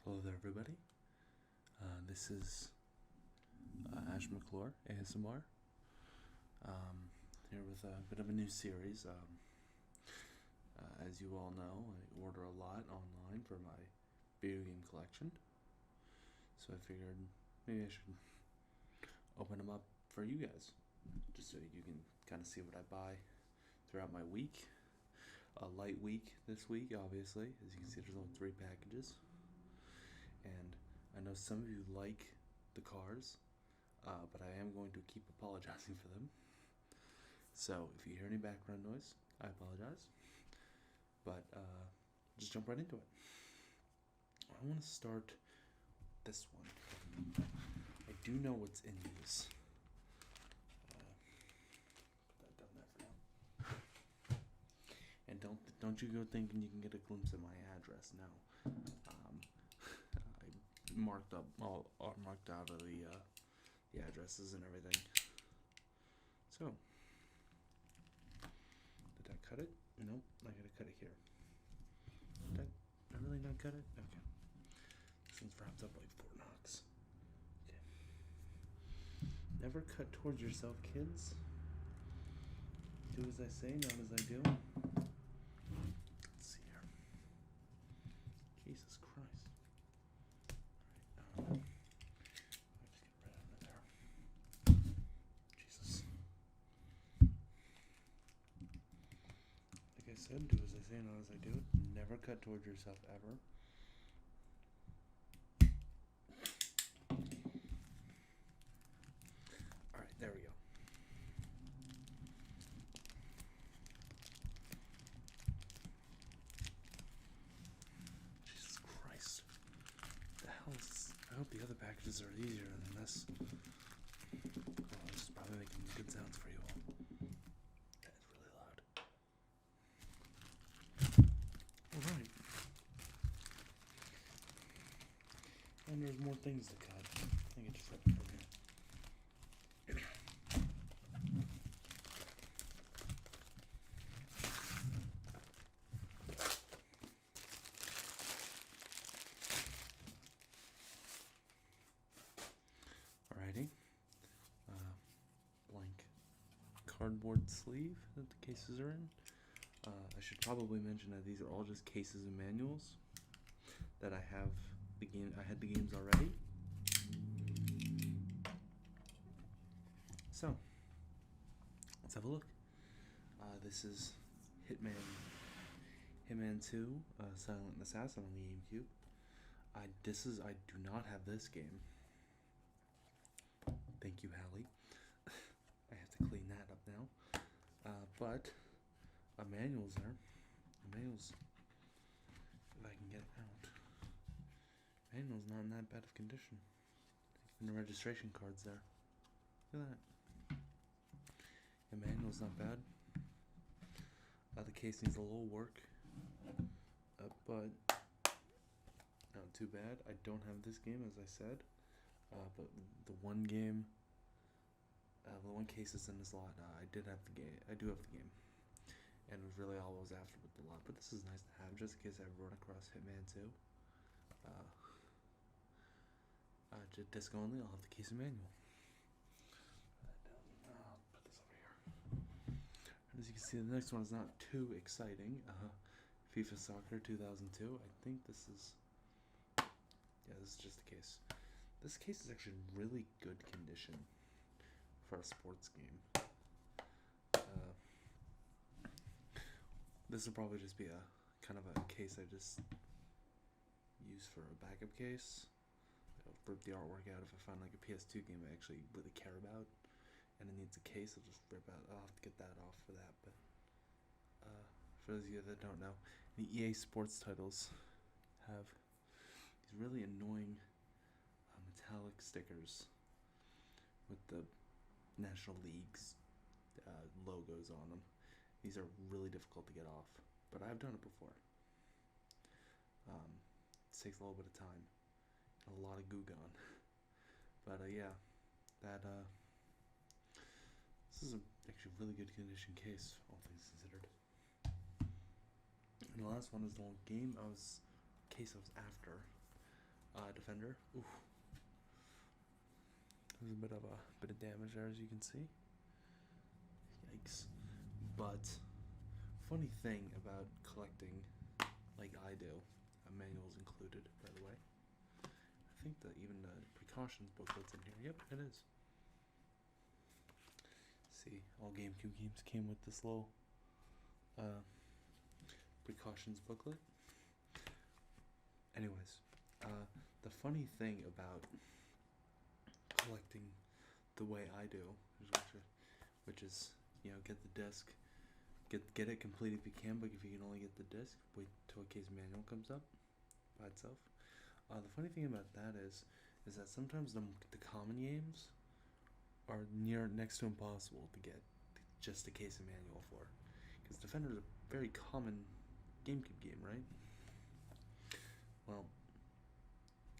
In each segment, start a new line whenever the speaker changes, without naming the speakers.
Hello there, everybody. This is Ash McClure, ASMR. Here with a bit of a new series. As you all know, I order a lot online for my video game collection. So I figured maybe I should open them up for you guys, just so you can kind of see what I buy throughout my week. A light week this week, obviously. As you can see, there's only 3 packages. And I know some of you like the cars, but I am going to keep apologizing for them. So if you hear any background noise, I apologize. But just jump right into it. I want to start this one. I do know what's in these. Put that down there for now. And don't you go thinking you can get a glimpse of my address. No. Marked out of the addresses and everything. So, did I cut it? Nope, I gotta cut it here. Did I really not cut it? Okay. This one's wrapped up like Fort Knox. Okay. Never cut towards yourself, kids. Do as I say, not as I do. Let's see here. Jesus Christ. I'll just get right under there. Jesus. Like I said, do as I say, not as I do. Never cut towards yourself ever. Alright, there we go. Jesus Christ. What the hell is this? I hope the other packages are easier than this. Oh, this is probably making good sounds for you all. That is really loud. Alright. And there's more things to cut. I think I just ripped it from here. Alrighty. Blank cardboard sleeve that the cases are in. I should probably mention that these are all just cases and manuals that I have I had the games already. So let's have a look. This is Hitman 2, Silent Assassin on the GameCube. I do not have this game. Thank you, Hallie. I have to clean that up now. But a manual's there. A manual's, if I can get it out. Manual's not in that bad of condition. Even the registration card's there. Look at that. The manual's not bad. The case needs a little work, but not too bad. I don't have this game, as I said, but the one game, the one case that's in this lot, I do have the game, and it was really all I was after with the lot. But this is nice to have, just in case I run across Hitman 2. Disc only. I'll have the case and manual. I'll put this over here. As you can see, the next one is not too exciting. FIFA Soccer 2002. I think this is... Yeah, this is just the case. This case is actually in really good condition for a sports game. This will probably just be a kind of a case I just use for a backup case. I'll rip the artwork out if I find like a PS2 game I actually really care about and it needs a case. I'll just rip out. I'll have to get that off for that. But for those of you that don't know, the EA Sports titles have these really annoying metallic stickers with the National League's logos on them. These are really difficult to get off, but I've done it before. It takes a little bit of time and a lot of goo gone. But yeah, this is actually a really good condition case, all things considered. And the last one is the case I was after. Defender. Ooh. There's a bit of damage there, as you can see. Yikes. But funny thing about collecting like I do, a manual's included, by the way. I think that even the precautions booklet's in here. Yep, it is. See, all GameCube games came with this little precautions booklet. Anyways, the funny thing about collecting the way I do, which is, you know, get the disc, get it complete if you can, but if you can only get the disc, wait till a case manual comes up by itself. The funny thing about that is that sometimes the common games are next to impossible to get just a case of manual for, because Defender is a very common GameCube game, right? Well,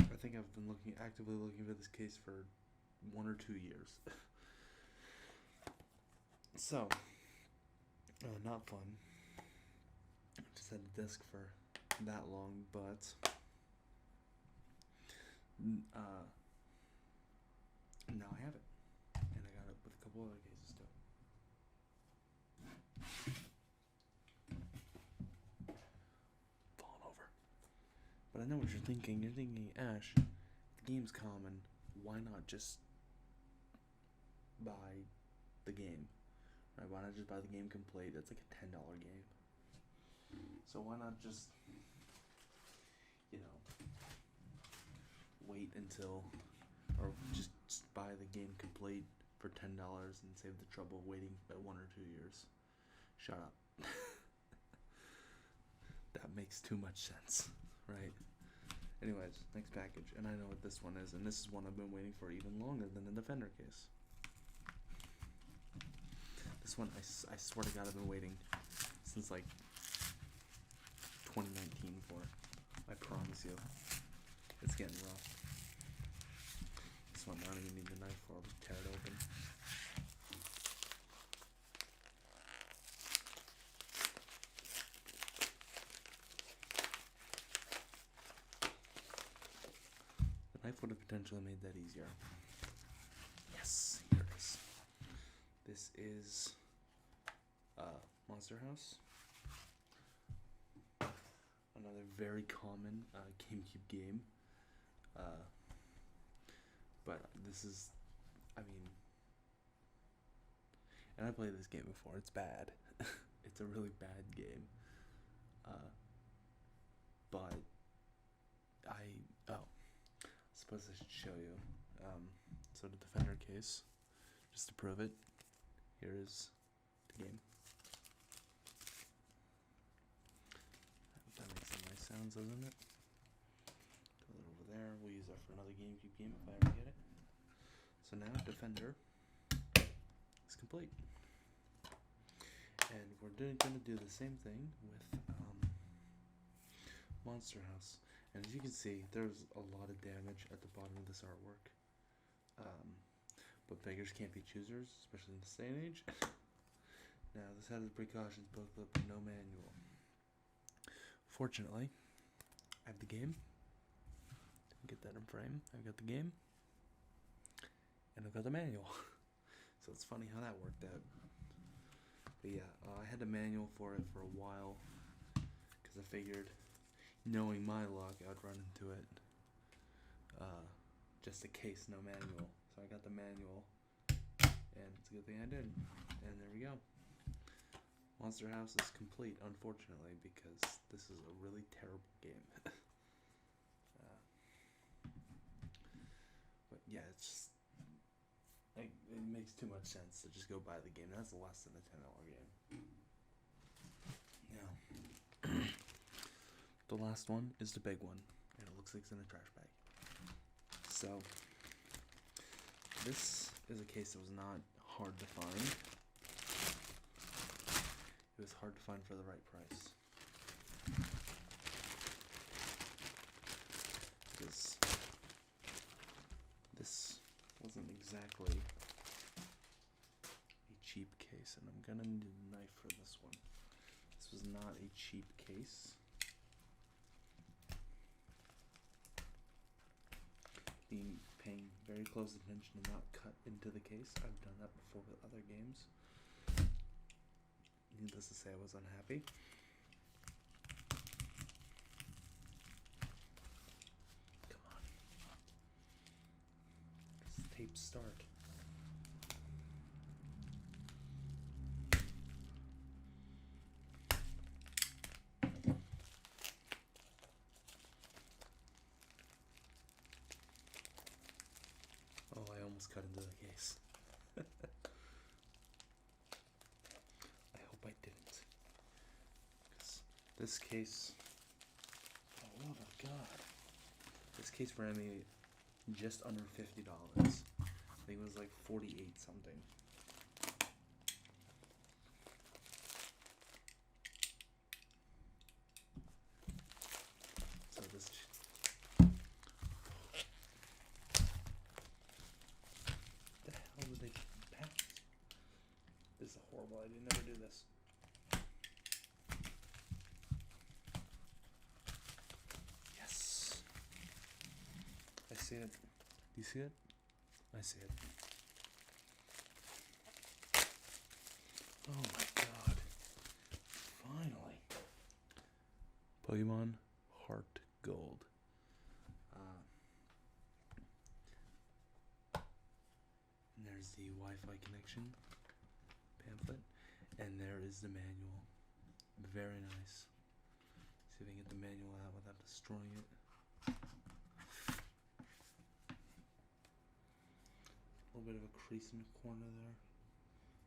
I think I've been actively looking for this case for 1 or 2 years. So, not fun. Just had a disc for that long, but now I have it, and I got it with a couple other cases too. Falling over. But I know what you're thinking. You're thinking, Ash, the game's common. Why not just buy the game? Right? Why not just buy the game complete? It's like a $10 game. So why not just, you know, wait until, or just buy the game complete for $10 and save the trouble of waiting 1 or 2 years? Shut up. That makes too much sense, right? Anyways, next package, and I know what this one is, and this is one I've been waiting for even longer than the Defender case. This one, I swear to God, I've been waiting since like 2019 for. I promise you, it's getting rough. This one I don't even need the knife for. I'll just tear it open. The knife would have potentially made that easier. Yes, here it is. This is Monster House. Another very common GameCube game. But this is, I mean, and I played this game before. It's bad. It's a really bad game. But I suppose I should show you. So the Defender case, just to prove it, here is the game. That makes some nice sounds, doesn't it? Put it over there. We'll use that for another GameCube game if I ever get it. So now Defender is complete. And we're going to do the same thing with Monster House. And as you can see, there's a lot of damage at the bottom of this artwork. But beggars can't be choosers, especially in this day and age. Now, this has a precautions booklet, but no manual. Fortunately, I have the game. Get that in frame. I've got the game. And I've got the manual. So it's funny how that worked out. But yeah, I had the manual for it for a while, because I figured, knowing my luck, I'd run into it. Just in case, no manual. So I got the manual, and it's a good thing I did. And there we go. Monster House is complete, unfortunately, because this is a really terrible game. But yeah, it's just, it makes too much sense to just go buy the game. That's less than a $10 game. Now, the last one is the big one, and it looks like it's in a trash bag. So, this is a case that was not hard to find. It was hard to find for the right price. Because this wasn't exactly a cheap case, and I'm gonna need a knife for this one. This was not a cheap case. very close attention to not cut into the case. I've done that before with other games. Needless to say, I was unhappy. Come on. Does the tape start? Oh, I almost cut into the case. I hope I didn't. 'Cause this case, oh my god. This case ran me just under $50. I think it was like 48 something. So this. The hell did they pass? This is horrible. I did never do this. Yes. I see it. Do you see it? I see it. Oh my god. Finally. Pokemon Heart Gold. And there's the Wi-Fi connection pamphlet. And there is the manual. Very nice. See if I can get the manual out without destroying it. A little bit of a crease in the corner there.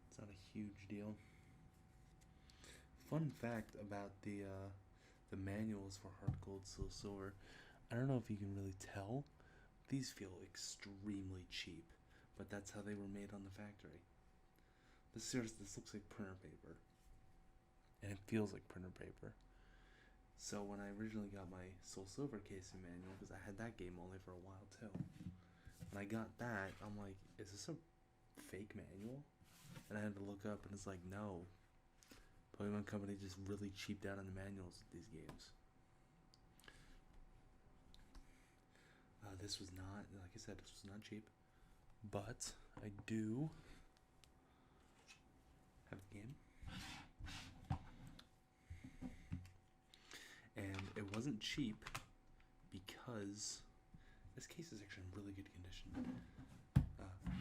It's not a huge deal. Fun fact about the manuals for Heart Gold, Soul Silver. I don't know if you can really tell. These feel extremely cheap, but that's how they were made on the factory. This looks like printer paper, and it feels like printer paper. So when I originally got my Soul Silver casing manual, because I had that game only for a while too, when I got that, I'm like, is this a fake manual? And I had to look up, and it's like, no. Pokemon Company just really cheaped out on the manuals of these games. This was not, like I said, this was not cheap. But I do have the game. And it wasn't cheap because this case is actually in really good condition.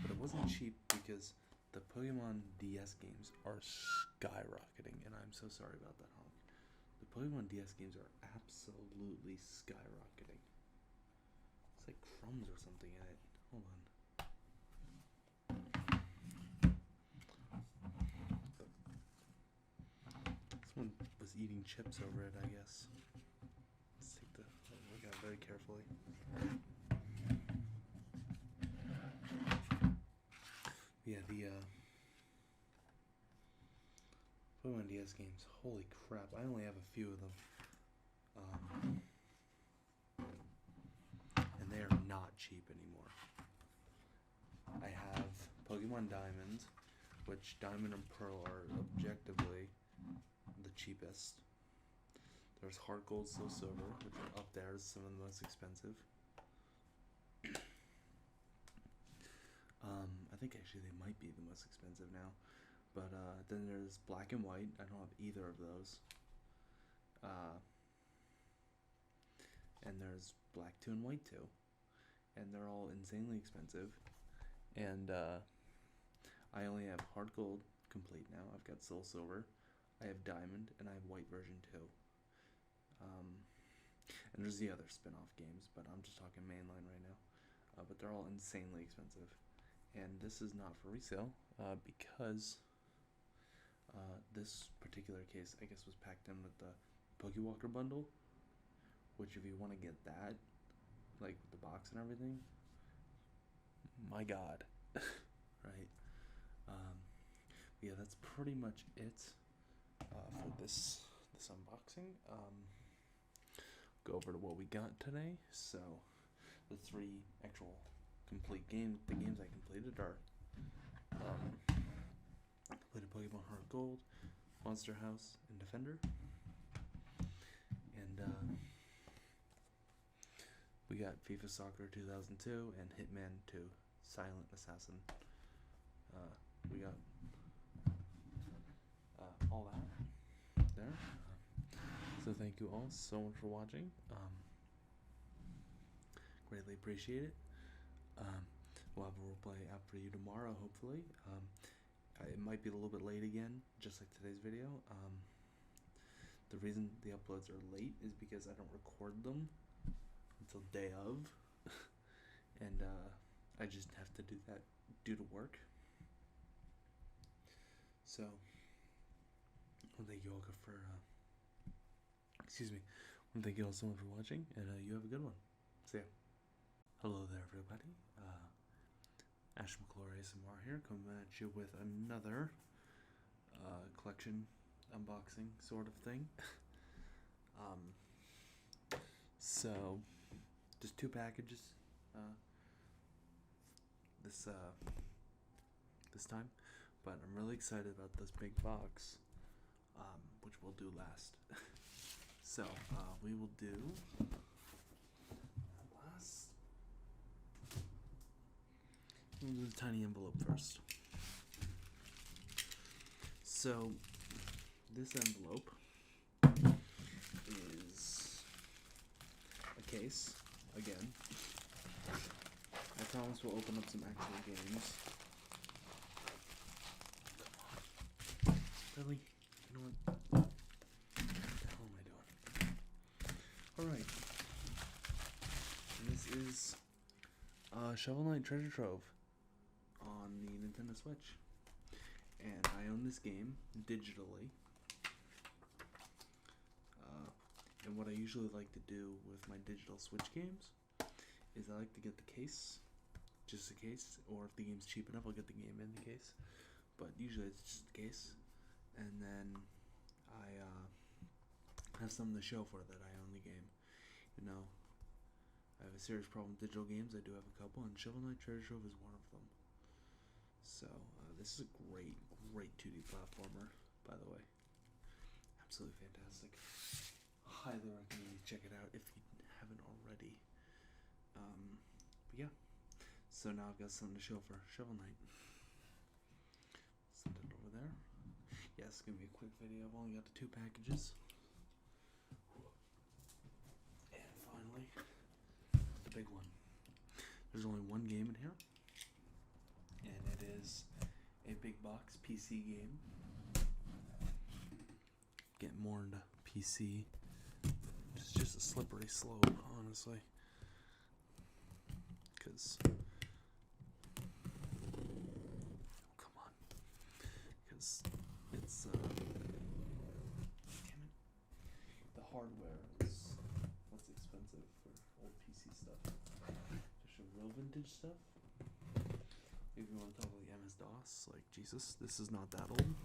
But it wasn't cheap because the Pokemon DS games are skyrocketing, and I'm so sorry about that, honk. The Pokemon DS games are absolutely skyrocketing. It's like crumbs or something in it. Hold on. Someone was eating chips over it, I guess. Let's take the look at it very carefully. Yeah, the Pokemon DS games, holy crap, I only have a few of them. And they are not cheap anymore. I have Pokemon Diamond, which Diamond and Pearl are objectively the cheapest. There's Heart Gold, Soul Silver, which are up there as some of the most expensive. I think actually they might be the most expensive now. But then there's Black and White. I don't have either of those. And there's Black 2 and White 2. And they're all insanely expensive. And I only have Heart Gold complete now. I've got Soul Silver. I have Diamond, and I have White version 2. And there's the other spin-off games, but I'm just talking mainline right now. But they're all insanely expensive. And this is not for resale, because this particular case, I guess, was packed in with the Pokewalker bundle, which if you want to get that, like with the box and everything, my god. Right? Yeah, that's pretty much it for this unboxing. Go over to what we got today. So the 3 actual complete games, the games I completed are completed Pokemon Heart Gold, Monster House, and Defender. And We got FIFA Soccer 2002 and Hitman 2 Silent Assassin. We got all that there. So thank you all so much for watching. Greatly appreciate it. We'll have a roleplay out for you tomorrow, hopefully. It might be a little bit late again, just like today's video. The reason the uploads are late is because I don't record them until day of, and I just have to do that due to work. So, well, thank you all for, thank you all so much for watching, and you have a good one. See ya. Hello there, everybody. Ash McClory ASMR here, coming at you with another collection unboxing sort of thing. So just 2 packages this time, but I'm really excited about this big box, which we'll do last. So we will do last. We'll do the tiny envelope first. So this envelope is a case, again. I promise we'll open up some actual games. Come on. Really? You know what? What the hell am I doing? Alright. This is Shovel Knight Treasure Trove on the Nintendo Switch. And I own this game digitally. And what I usually like to do with my digital Switch games is I like to get the case, just a case, or if the game's cheap enough, I'll get the game in the case. But usually it's just the case. And then I have something to show for that I own the game. You know, I have a serious problem with digital games. I do have a couple, and Shovel Knight Treasure Trove is one of them. So this is a great 2D platformer, by the way. Absolutely fantastic. Highly recommend you check it out if you haven't already. But yeah, so now I've got something to show for Shovel Knight. Send it over there. Yeah, it's gonna be a quick video. I've only got the 2 packages. And finally, the big one. There's only one game in here, and it is a big box PC game. Get more into PC. It's just a slippery slope, honestly. Because, come on. Because it's, damn it. The hardware is what's expensive for old PC stuff. Just real vintage stuff. If you want to talk about the MS-DOS, like, Jesus, this is not that old.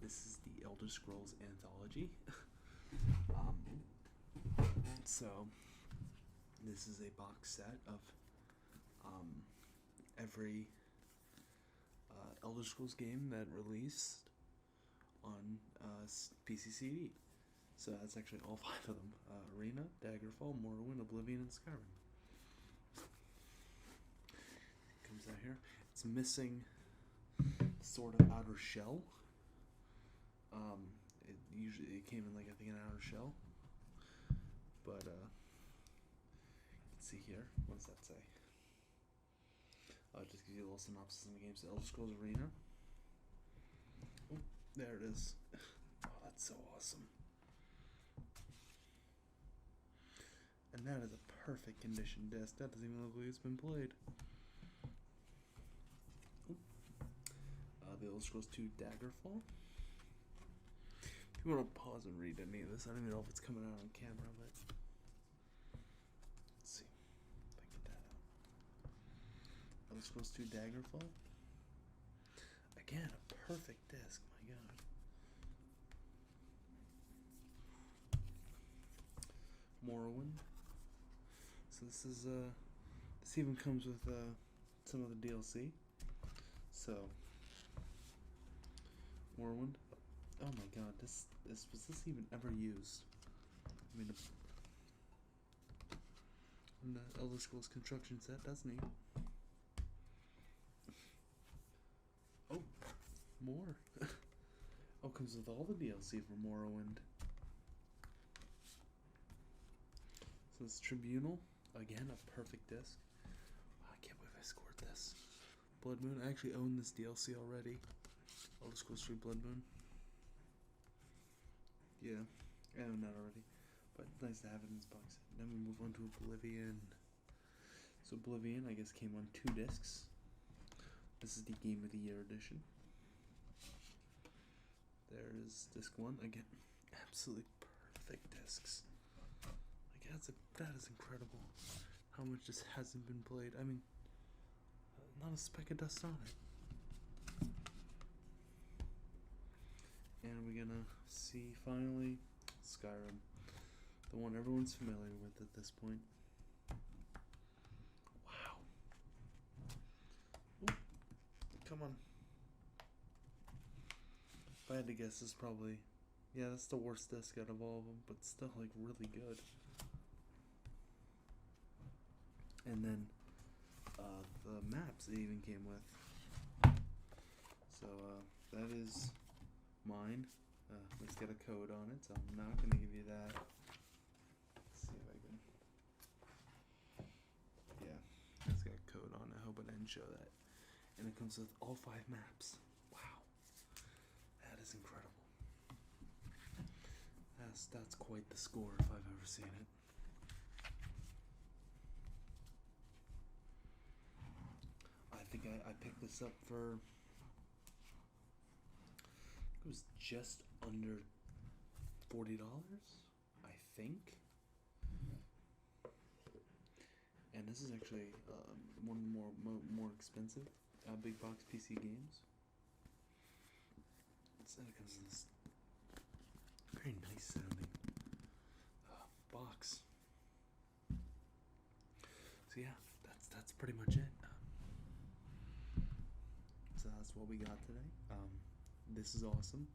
This is the Elder Scrolls Anthology. So this is a box set of every Elder Scrolls game that released on PCCD. So that's actually all 5 of them. Arena, Daggerfall, Morrowind, Oblivion, and Skyrim. Comes out here. It's missing sort of outer shell. It came in, like, I think an outer shell. But you can see here. What does that say? I'll just give you a little synopsis of the game. So Elder Scrolls Arena. Oh, there it is. Oh, that's so awesome. And that is a perfect condition disc. That doesn't even look like it's been played. The Elder Scrolls 2 Daggerfall. If you want to pause and read any of this, I don't even know if it's coming out on camera, but let's see if I get that out. Elder Scrolls 2 Daggerfall. Again, a perfect disc, my god. Morrowind. So this is this even comes with some of the DLC. So Morrowind. Oh my god, this was this even ever used? I mean, in the Elder Scrolls construction set, that's neat. Oh, more. Oh, comes with all the DLC for Morrowind. So this Tribunal, again, a perfect disc. Wow, I can't believe I scored this. Blood Moon, I actually own this DLC already. Elder Scrolls 3 Blood Moon. Yeah, I own that already. But nice to have it in this box. Then we move on to Oblivion. So Oblivion, I guess, came on 2 discs. This is the Game of the Year edition. There's disc 1. Again, absolutely perfect discs. Like, that is incredible. How much just hasn't been played. I mean, not a speck of dust on it. And we're gonna see, finally, Skyrim. The one everyone's familiar with at this point. Wow. Ooh, come on. If I had to guess, this is probably... Yeah, that's the worst disc out of all of them, but still, like, really good. And then, the maps it even came with. So, that is mine. It's got a code on it, so I'm not going to give you that. Let's see if I can... Yeah, it's got a code on it. I hope I didn't show that. And it comes with all 5 maps. Wow. That is incredible. That's quite the score if I've ever seen it. I think I picked this up for... It was just under $40, I think. And this is actually one of the more expensive big box PC games. Instead, it comes in this very nice sounding box. So yeah, that's pretty much it. So that's what we got today. This is awesome.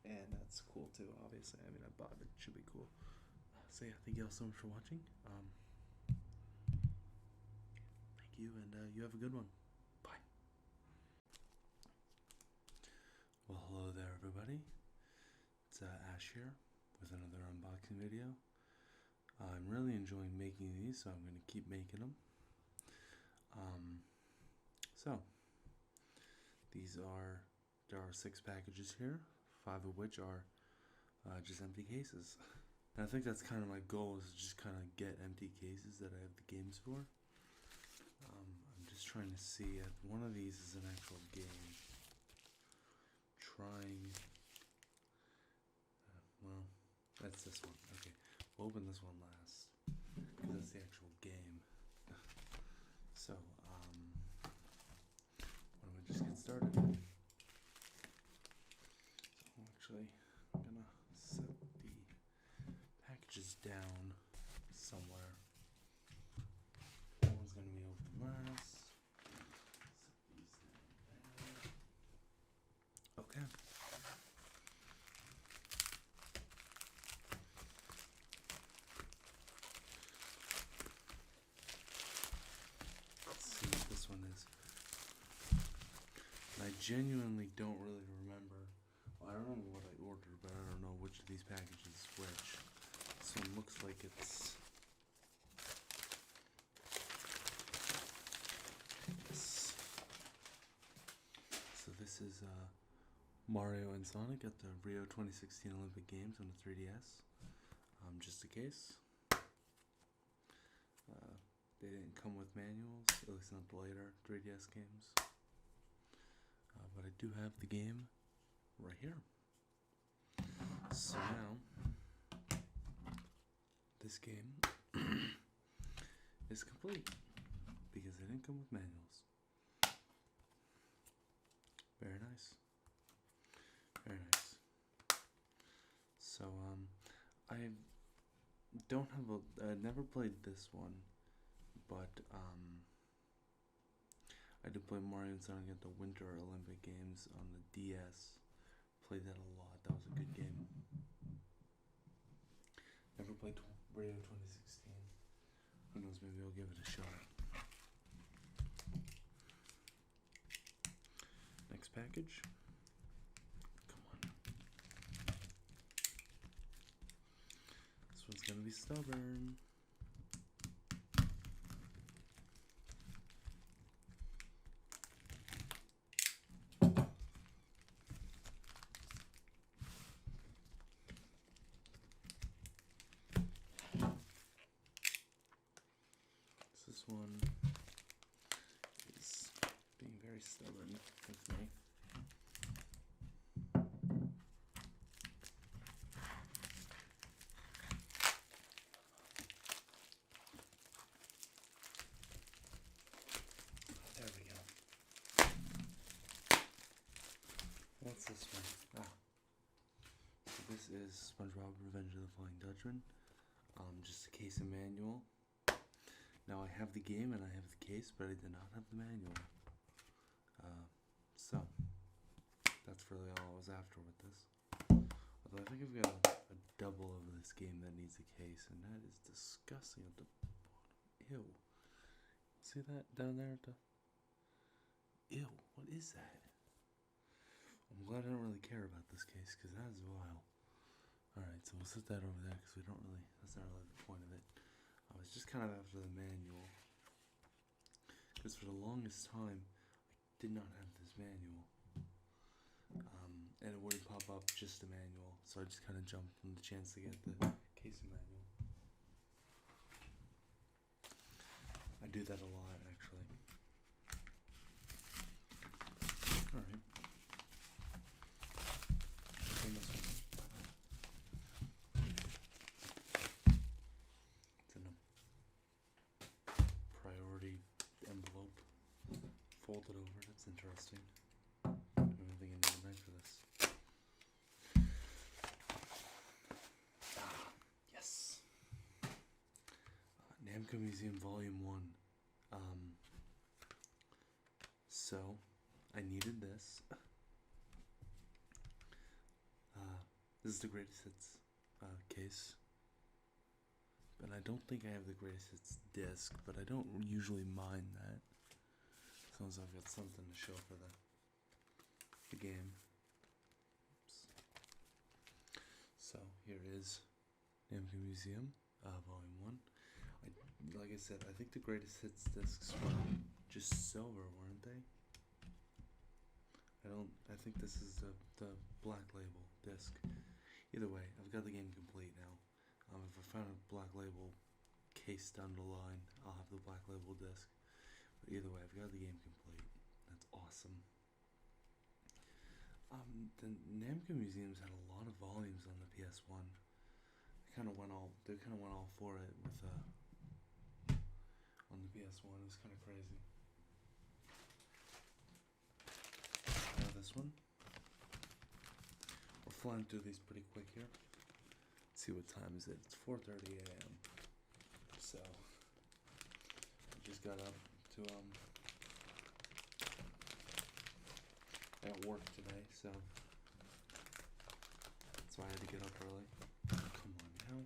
And that's cool too, obviously. I mean, I bought it. It should be cool. So yeah, thank you all so much for watching. Thank you, and you have a good one. Bye. Well, hello there, everybody. It's Ash here with another unboxing video. I'm really enjoying making these, so I'm going to keep making them. So there are 6 packages here, 5 of which are just empty cases. And I think that's kind of my goal, is to just kind of get empty cases that I have the games for. I'm just trying to see if one of these is an actual game. Well, that's this one. Okay, we'll open this one last, because that's the actual game. So, why don't we just get started? So, actually, I'm gonna set the packages down somewhere. That one's gonna be open last. Set these down there. Okay. Let's see what this one is. And I genuinely don't really remember. Well, I don't know what I ordered, but I don't know which of these packages is which. This one looks like it's this. So this is Mario and Sonic at the Rio 2016 Olympic Games on the 3DS. Just a case. They didn't come with manuals, at least mixing up the later 3DS games. But I do have the game right here. So now, this game is complete because it didn't come with manuals. Very nice. Very nice. So, I don't have I never played this one, but, I did play Mario and Sonic at the Winter Olympic Games on the DS. Played that a lot. That was a good game. Never played Rio 2016. Who knows, maybe I'll give it a shot. Next package. Come on. This one's gonna be stubborn. This one is being very stubborn with me. There we go. What's this one? So this is SpongeBob Revenge of the Flying Dutchman. Just a case and manual. Now I have the game and I have the case, but I did not have the manual. So that's really all I was after with this. Although I think I've got a double of this game that needs a case, and that is disgusting at the bottom. Ew. See that down there at the... Ew, what is that? I'm glad I don't really care about this case, because that is vile. Alright, so we'll set that over there, because we don't really... That's not really the point of it. I was just kind of after the manual, because for the longest time I did not have this manual, and it wouldn't pop up just the manual, so I just kind of jumped on the chance to get the case manual. I do that a lot, actually. Alright. Envelope folded over. That's interesting. I don't even think I need a knife for this. Yes. Namco Museum Volume 1. So I needed this. This is the greatest hits case. And I don't think I have the greatest hits disc, but I don't usually mind that, as long as I've got something to show for the game. Oops. So here is Namco Museum, Volume 1. Like I said, I think the greatest hits discs were just silver, weren't they? I think this is the black label disc. Either way, I've got the game complete now. If I found a black label case down the line, I'll have the black label disc. But either way, I've got the game complete. That's awesome. The Namco Museums had a lot of volumes on the PS1. They kind of went all for it with on the PS1. It was kind of crazy. Now this one. We're flying through these pretty quick here. See what time is it? It's 4:30 a.m. So I just got up to at work today, so that's why I had to get up early. Come on now.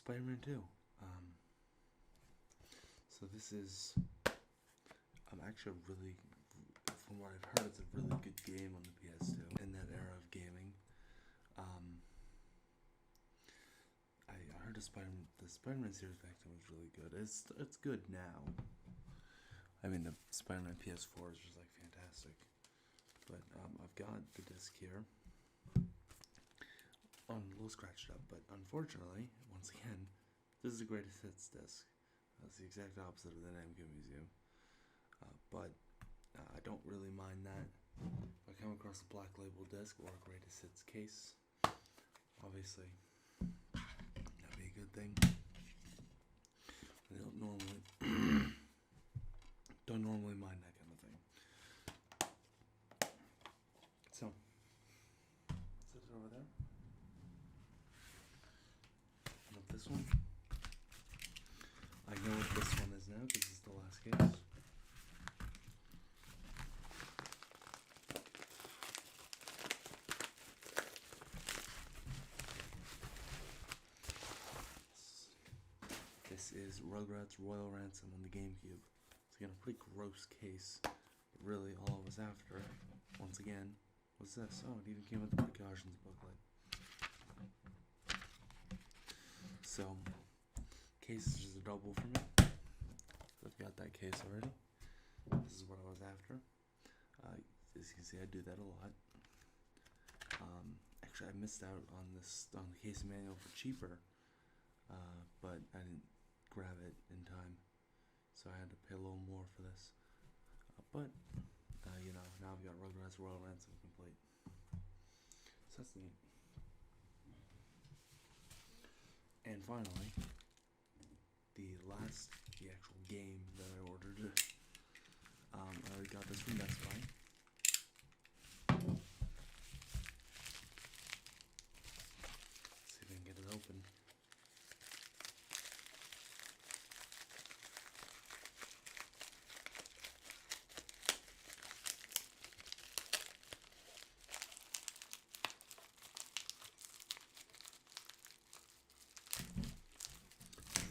Spider-Man 2. So this is actually a really, from what I've heard, it's a really good game on the PS2 in that era of gaming. I heard the Spider-Man series back then was really good. It's good now. I mean, the Spider-Man PS4 is just like fantastic. But I've got the disc here. A little scratched up, but unfortunately, once again, this is the greatest hits disc. That's the exact opposite of the Namco Museum. But I don't really mind that. If I come across a black label disc or a greatest hits case, obviously that'd be a good thing. I don't normally mind that kind of thing. So set it over there. And this one, I know what this one is now because it's the last case. This is Rugrats Royal Ransom on the GameCube. It's again a pretty gross case, but really all I was after, once again, was this. Oh, it even came with the precautions booklet. So, case is just a double for me. I've got that case already. This is what I was after. As you can see, I do that a lot. Actually, I missed out on the case manual for cheaper, but I didn't grab it in time, so I had to pay a little more for this. But you know, now I've got Rugrats Royal Ransom complete. So that's neat. And finally, the actual game that I ordered. I already got this from Best Buy. Let's see if I can get it open.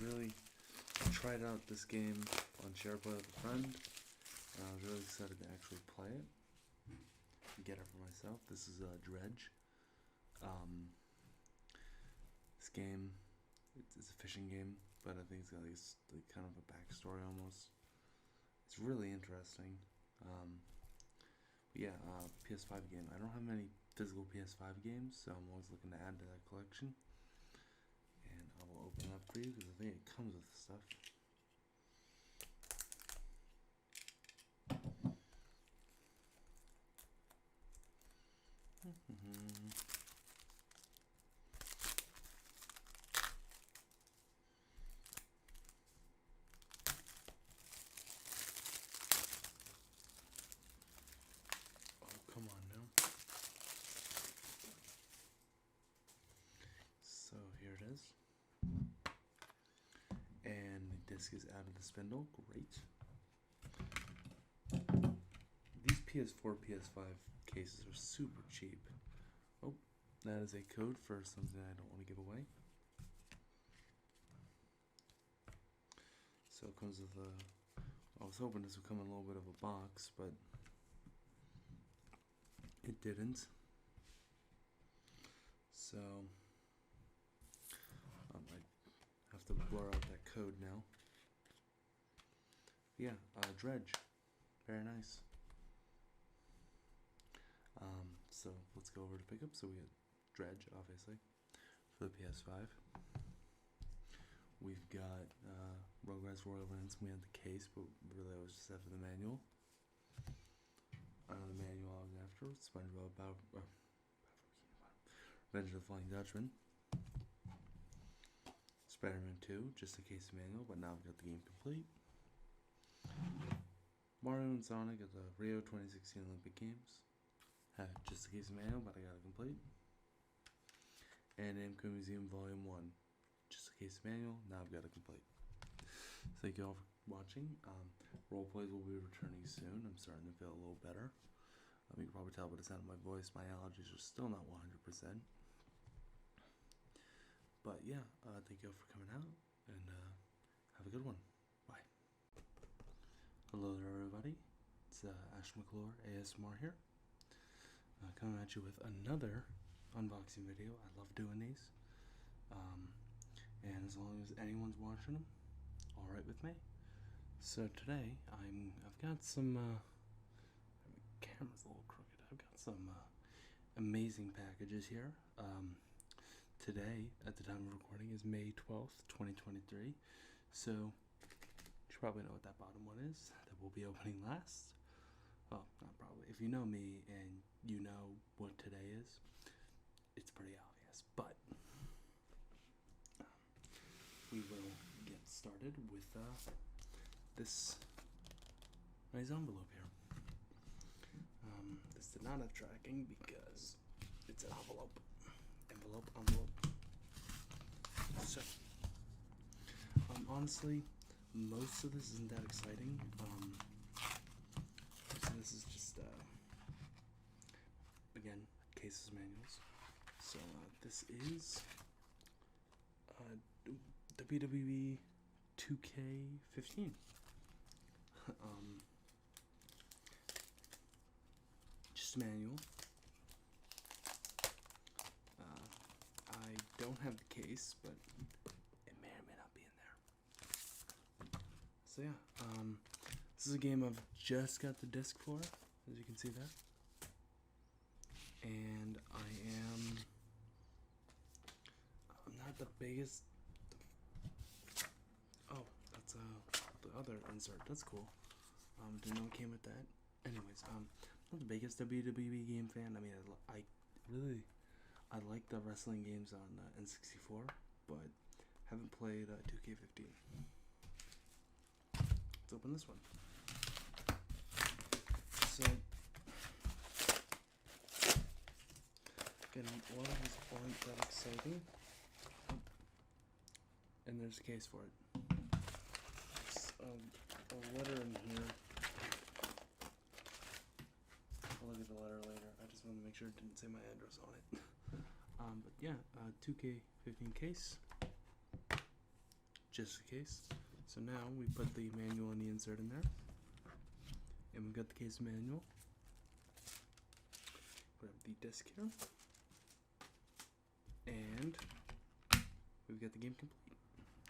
Really tried out this game on SharePlay with a friend, and I was really excited to actually play it and get it for myself. This is Dredge. This game, it's a fishing game, but I think it's got like kind of a backstory almost. It's really interesting. But yeah, PS5 game. I don't have many physical PS5 games, so I'm always looking to add to that collection. And I will open it up for you because I think it comes with stuff. Oh, come on now. So here it is. And the disc is out of the spindle. Great. These PS4, PS5 cases are super cheap. Oh, that is a code for something I don't want to give away. So it comes with a... I was hoping this would come in a little bit of a box, but it didn't. So I have to blur out that code now. Yeah, Dredge. Very nice. So let's go over to pickup. So we get Dredge, obviously, for the PS5. We've got Rugrats Royal Ransom. We had the case, but really I was just after the manual. Another manual I was after. SpongeBob Revenge of the Flying Dutchman. Spider-Man 2, just a case manual, but now I've got the game complete. Mario and Sonic at the Rio 2016 Olympic Games. Just a case manual, but I got it complete. And Namco Museum Volume 1. Just a case manual, now I've got it complete. Thank you all for watching. Roleplays will be returning soon. I'm starting to feel a little better. You can probably tell by the sound of my voice, my allergies are still not 100%. But yeah, thank you all for coming out, and have a good one. Bye. Hello there, everybody. It's Ash McClure ASMR here, coming at you with another unboxing video. I love doing these, and as long as anyone's watching them, all right with me. So today I've got some. Camera's a little crooked. I've got some amazing packages here. Today, at the time of recording, is May 12th, 2023. So, you should probably know what that bottom one is that we'll be opening last. Well, not probably. If you know me and you know what today is, it's pretty obvious. But, we will get started with this nice envelope here. This did not have tracking because it's an envelope. Envelope. So, honestly, most of this isn't that exciting. So this is just, again, cases manuals. So, this is WWE 2K15. Just a manual. I don't have the case, but it may or may not be in there. So yeah, this is a game I've just got the disc for, as you can see there. And I'm not the biggest. Oh, that's the other insert. That's cool. Didn't know it came with that. Anyways, I'm not the biggest WWE game fan. I mean, I like the wrestling games on N64, but haven't played 2K15. Let's open this one. So, again, a lot of these aren't that exciting. And there's a case for it. There's a letter in here. I'll look at the letter later. I just want to make sure it didn't say my address on it. But yeah, 2K15 case. Just a case. So now we put the manual and the insert in there. And we've got the case manual. Grab the disc here. And we've got the game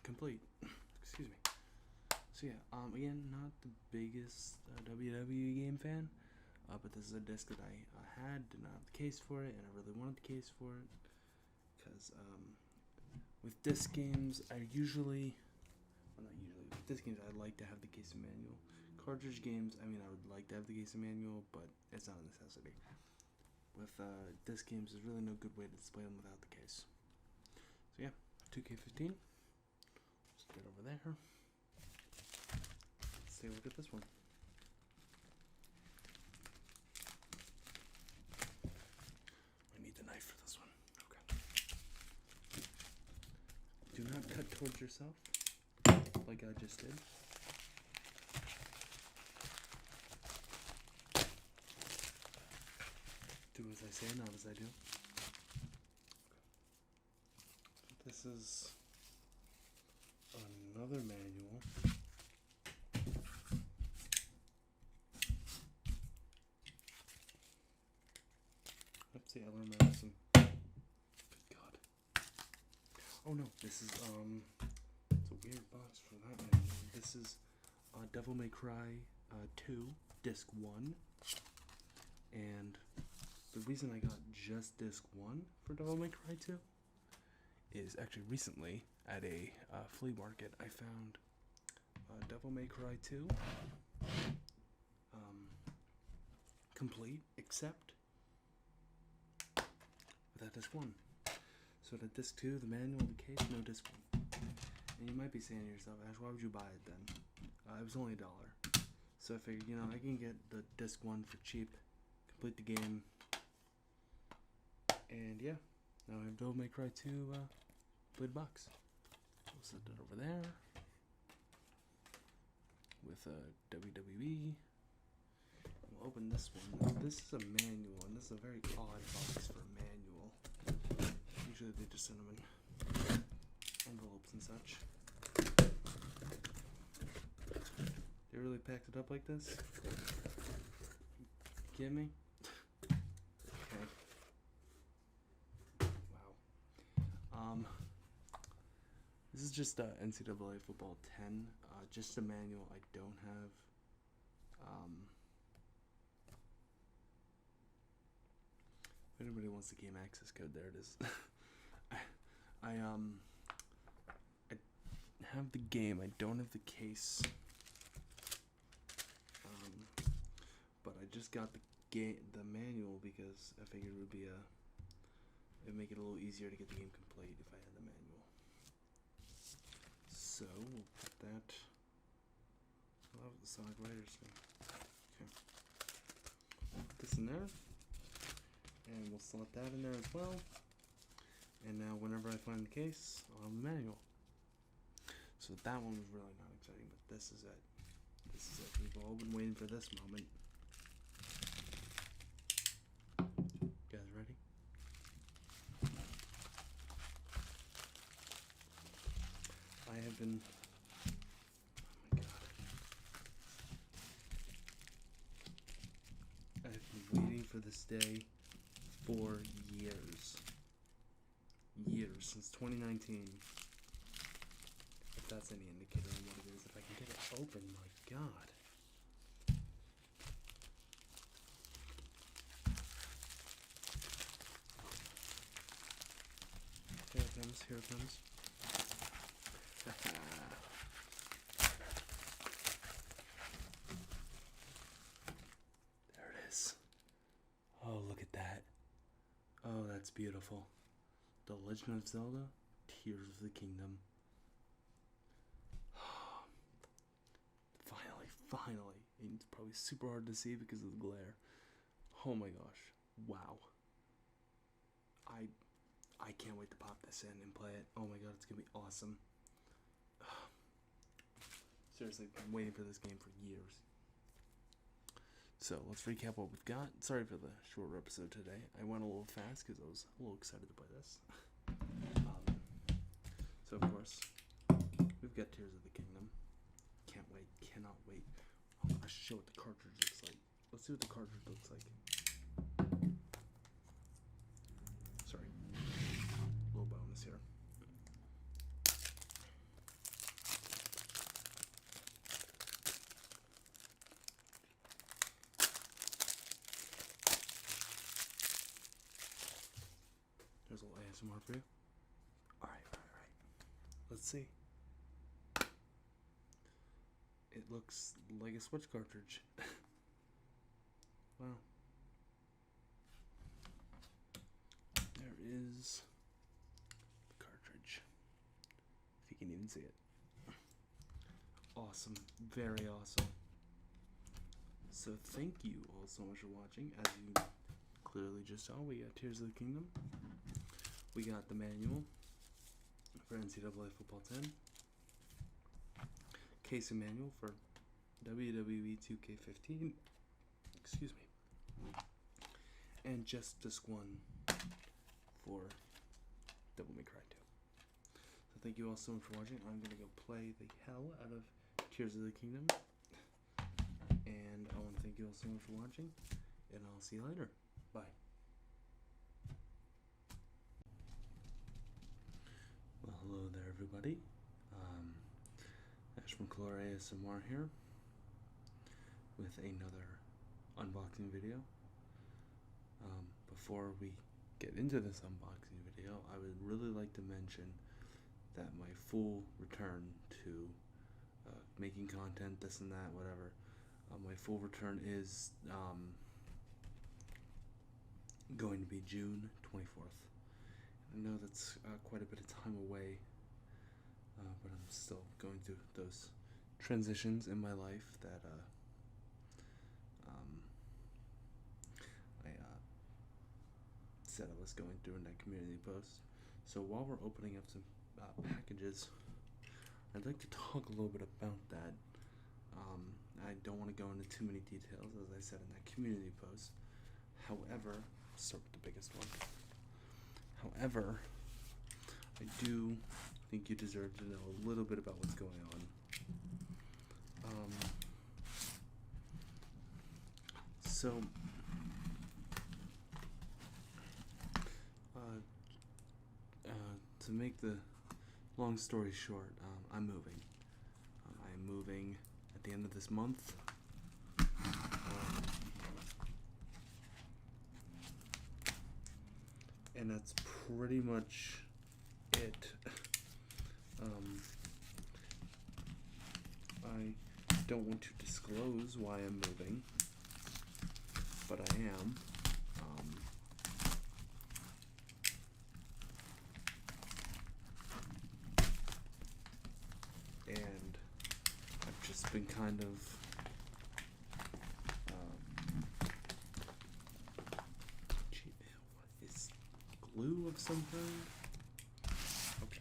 complete. Excuse me. So yeah, again, not the biggest WWE game fan. But this is a disc that I did not have the case for it, and I really wanted the case for it, because with disc games, with disc games, I like to have the case and manual. Cartridge games, I mean, I would like to have the case and manual, but it's not a necessity. With disc games, there's really no good way to display them without the case. So yeah, 2K15. Let's get over there. Let's take a look at this one. Knife for this one. Okay. Do not cut towards yourself like I just did. Do as I say, not as I do. Okay. This is another manual. See, I learned my lesson. Good God. Oh no, this is, it's a weird box for that manual. This is, Devil May Cry 2, Disc 1. And the reason I got just Disc 1 for Devil May Cry 2 is actually recently at a flea market I found Devil May Cry 2 complete, except without disc 1. So the disc 2, the manual, the case, no disc 1. And you might be saying to yourself, Ash, why would you buy it then? It was only $1. So I figured, I can get the disc 1 for cheap, complete the game, and yeah, now I have Devil May Cry 2 complete box. We'll set that over there with WWE. We'll open this one. This is a manual, and this is a very odd box for a manual. Usually they just send them in really packed it up like this? Kidding me? Okay. Wow. This is just NCAA Football 10. Just a manual. I don't have. If anybody wants the game access code, there it is. I have the game. I don't have the case. But I just got the manual because I figured it would be it'd make it a little easier to get the game complete if I had the manual. So we'll put that. I'll have the side writers. Okay. Put this in there, and we'll slot that in there as well. And now, whenever I find the case, I'll have the manual. So that one was really not exciting, but this is it. This is it. We've all been waiting for this moment. You guys ready? I have been. Oh my god. I have been waiting for this day for years. Since 2019. If that's any indicator on what it is, if I can get it open, my god. Here it comes, here it comes. There it is. Oh, look at that. Oh, that's beautiful. The Legend of Zelda, Tears of the Kingdom. Finally. It's probably super hard to see because of the glare. Oh my gosh. Wow. I can't wait to pop this in and play it. Oh my god, it's gonna be awesome. Seriously, I've been waiting for this game for years. So let's recap what we've got. Sorry for the shorter episode today. I went a little fast because I was a little excited to play this. So of course, we've got Tears of the Kingdom. Can't wait, cannot wait. Oh, I should show what the cartridge looks like. Let's see what the cartridge looks like. Sorry, little bonus here. There's a little ASMR for you. Alright. Let's see. It looks like a Switch cartridge. Wow. There is the cartridge. If you can even see it. Awesome. Very awesome. So thank you all so much for watching. As you clearly just saw, we got Tears of the Kingdom. We got the manual for NCAA Football 10. Case and manual for WWE 2K15. Excuse me. And just disc 1 for Devil May Cry 2. So thank you all so much for watching. I'm going to go play the hell out of Tears of the Kingdom. And I want to thank you all so much for watching. And I'll see you later. Bye. Well, hello there, everybody. Ash McClure ASMR here with another unboxing video. Before we get into this unboxing video, I would really like to mention that my full return to making content, this and that, whatever, my full return is going to be June 24th. I know that's quite a bit of time away, but I'm still going through those transitions in my life that I said I was going through in that community post. So while we're opening up some packages, I'd like to talk a little bit about that. I don't want to go into too many details, as I said in that community post. However, let's start with the biggest one. However, I do think you deserve to know a little bit about what's going on. So, to make the long story short, I'm moving. I am moving at the end of this month. And that's pretty much it. I don't want to disclose why I'm moving, but I am. And I've just been kind of what is glue of some kind? Okay.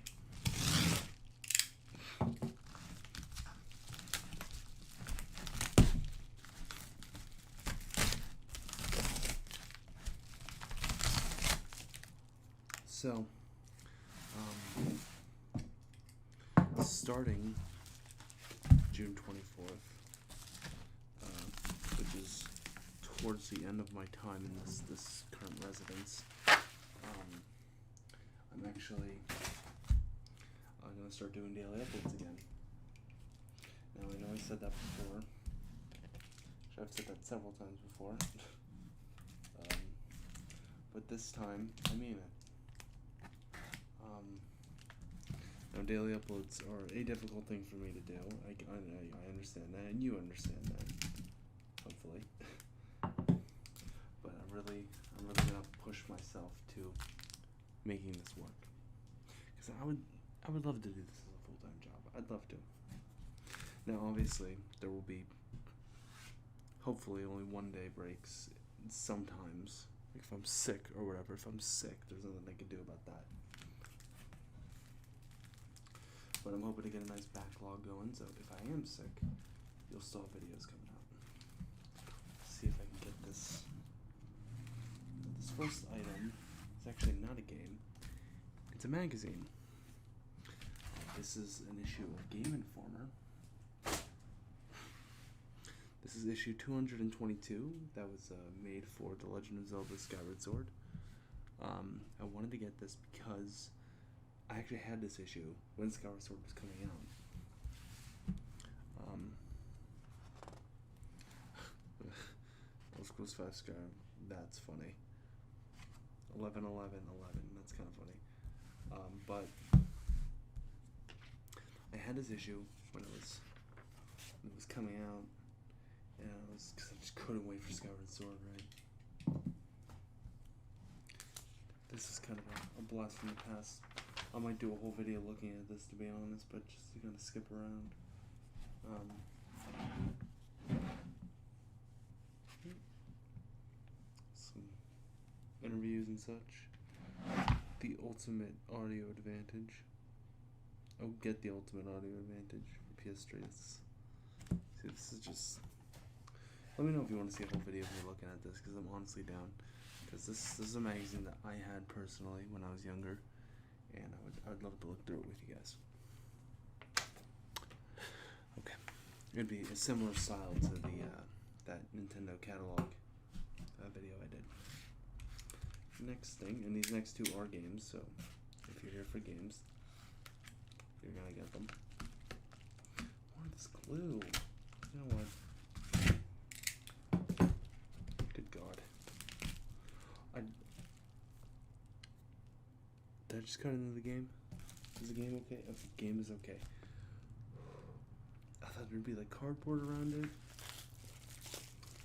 So, starting June 24th, which is towards the end of my time in this current residence, I'm gonna start doing daily uploads again. Now I know I said that before. I've said that several times before. But this time I mean it. Now daily uploads are a difficult thing for me to do. I understand that, and you understand that, hopefully. But I'm really gonna push myself to making this work, because I would love to do this as a full-time job. I'd love to. Now, obviously, there will be hopefully only one day breaks sometimes. Like if I'm sick or whatever. If I'm sick, there's nothing I can do about that. But I'm hoping to get a nice backlog going, so if I am sick, you'll still have videos coming out. Let's see if I can get this. This first item is actually not a game. It's a magazine. This is an issue of Game Informer. This is issue 222. That was made for The Legend of Zelda Skyward Sword. I wanted to get this because I actually had this issue when Skyward Sword was coming out. Let's go 5 Sky. That's funny. 11, 11, 11. That's kind of funny. But I had this issue when it was coming out, and because I just couldn't wait for Skyward Sword, right? This is kind of a blast from the past. I might do a whole video looking at this, to be honest, but just to kind of skip around. Some interviews and such. The ultimate audio advantage. Oh, get the ultimate audio advantage for PS3. See, this is just. Let me know if you want to see a whole video of me looking at this, because I'm honestly down. Because this is a magazine that I had personally when I was younger, and I'd love to look through it with you guys. Okay, it'd be a similar style to the that Nintendo catalog video I did. Next thing, and these next two are games, so if you're here for games, you're gonna get them. What is glue? You know what? Good God. Did I just cut into the game? Is the game okay? Okay, game is okay. I thought there'd be like cardboard around it.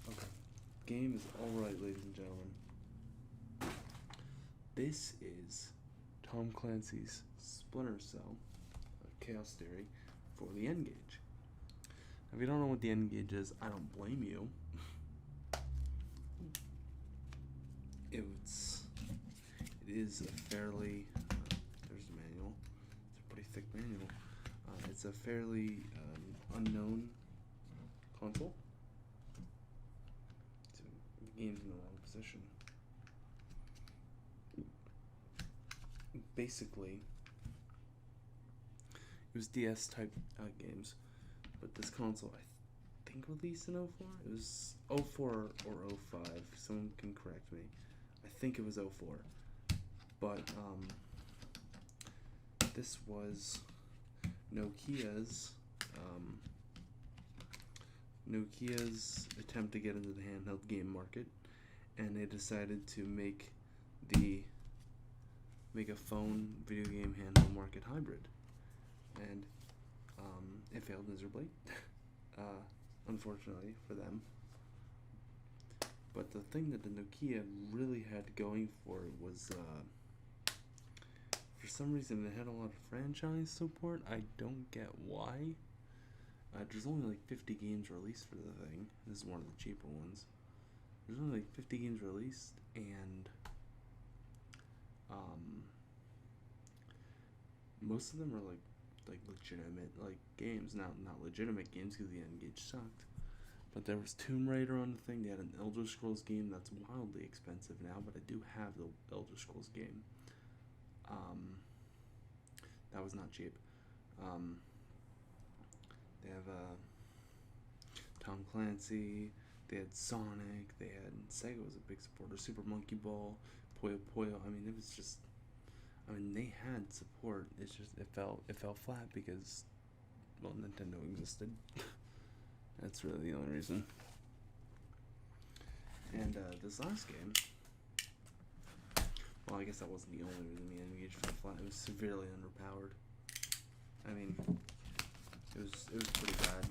Okay. Game is alright, ladies and gentlemen. This is Tom Clancy's Splinter Cell, Chaos Theory, for the N-Gage. If you don't know what the N-Gage is, I don't blame you. It is a fairly, there's the manual, it's a pretty thick manual. It's a fairly unknown console. So the game's in the wrong position. Basically, it was DS type games, but this console, I think released in 04. It was 04 or 05. Someone can correct me. I think it was 04. But this was Nokia's attempt to get into the handheld game market, and they decided to make a phone video game handheld market hybrid, and it failed miserably, unfortunately for them. But the thing that the Nokia really had going for it was, for some reason, it had a lot of franchise support. I don't get why. There's only like 50 games released for the thing. This is one of the cheaper ones. There's only like 50 games released, and most of them are like legitimate games. Not legitimate games because the N-Gage sucked. But there was Tomb Raider on the thing. They had an Elder Scrolls game that's wildly expensive now, but I do have the Elder Scrolls game. That was not cheap. They have Tom Clancy. They had Sonic. They had Sega was a big supporter. Super Monkey Ball, Puyo Puyo. I mean, it was just. I mean, they had support. It's just it fell flat because, well, Nintendo existed. That's really the only reason. And this last game, well, I guess that wasn't the only reason the N-Gage fell flat. It was severely underpowered. I mean, it was pretty bad.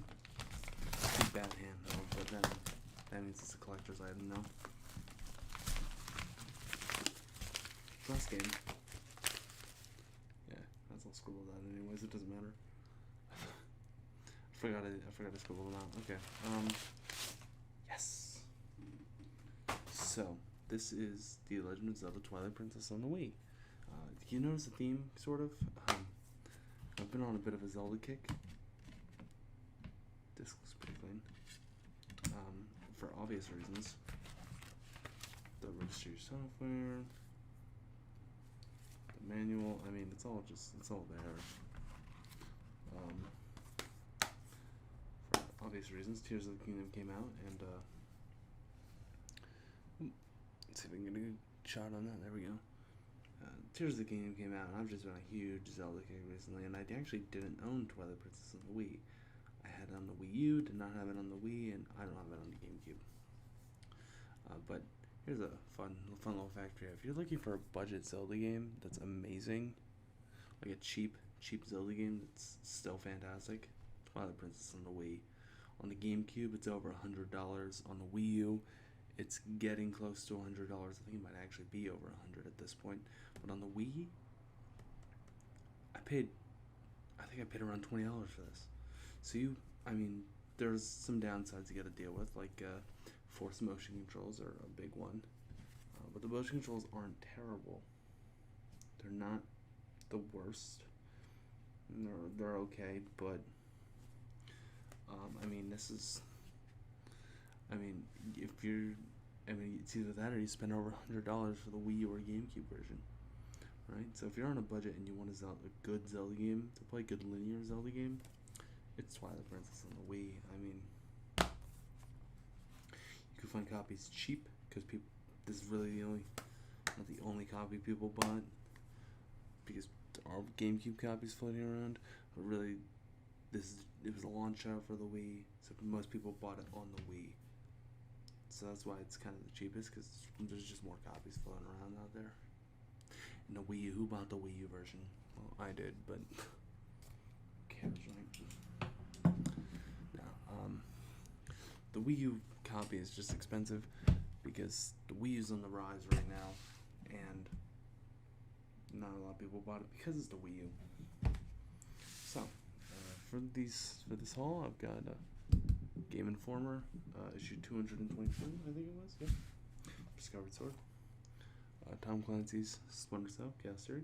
Pretty bad handheld, but then that means it's a collector's item now. Last game. Yeah, that's all scribbled out anyways, it doesn't matter. I forgot to scribble them out. Okay. Yes. So, this is The Legend of Zelda Twilight Princess on the Wii. Do you notice the theme, sort of? I've been on a bit of a Zelda kick. This looks pretty clean. For obvious reasons. The registry software. The manual. I mean, it's all there. For obvious reasons, Tears of the Kingdom came out, and let's see if we can get a good shot on that. There we go. Tears of the Kingdom came out, and I've just been a huge Zelda kick recently, and I actually didn't own Twilight Princess on the Wii. I had it on the Wii U, did not have it on the Wii, and I don't have it on the GameCube. But here's a fun little fact for you. If you're looking for a budget Zelda game that's amazing, like a cheap Zelda game that's still fantastic, Twilight Princess on the Wii. On the GameCube, it's over $100. On the Wii U, it's getting close to $100. I think it might actually be over $100 at this point. But on the Wii, I think I paid around $20 for this. So there's some downsides you got to deal with, like force motion controls are a big one. But the motion controls aren't terrible. They're not the worst. They're okay, but it's either that or you spend over $100 for the Wii or GameCube version, right? So if you're on a budget and you want a good Zelda game to play, a good linear Zelda game, it's Twilight Princess on the Wii. You can find copies cheap because this is really not the only copy people bought, because there are GameCube copies floating around, but really it was a launch out for the Wii, so most people bought it on the Wii. So that's why it's kind of the cheapest, because there's just more copies floating around out there. And the Wii U, who bought the Wii U version? Well, I did, but who cares, right? No, the Wii U copy is just expensive because the Wii U's on the rise right now, and not a lot of people bought it because it's the Wii U. So, for this haul, I've got Game Informer, issue 224, I think it was, yeah. Discovered Sword. Tom Clancy's Splinter Cell, Chaos Theory.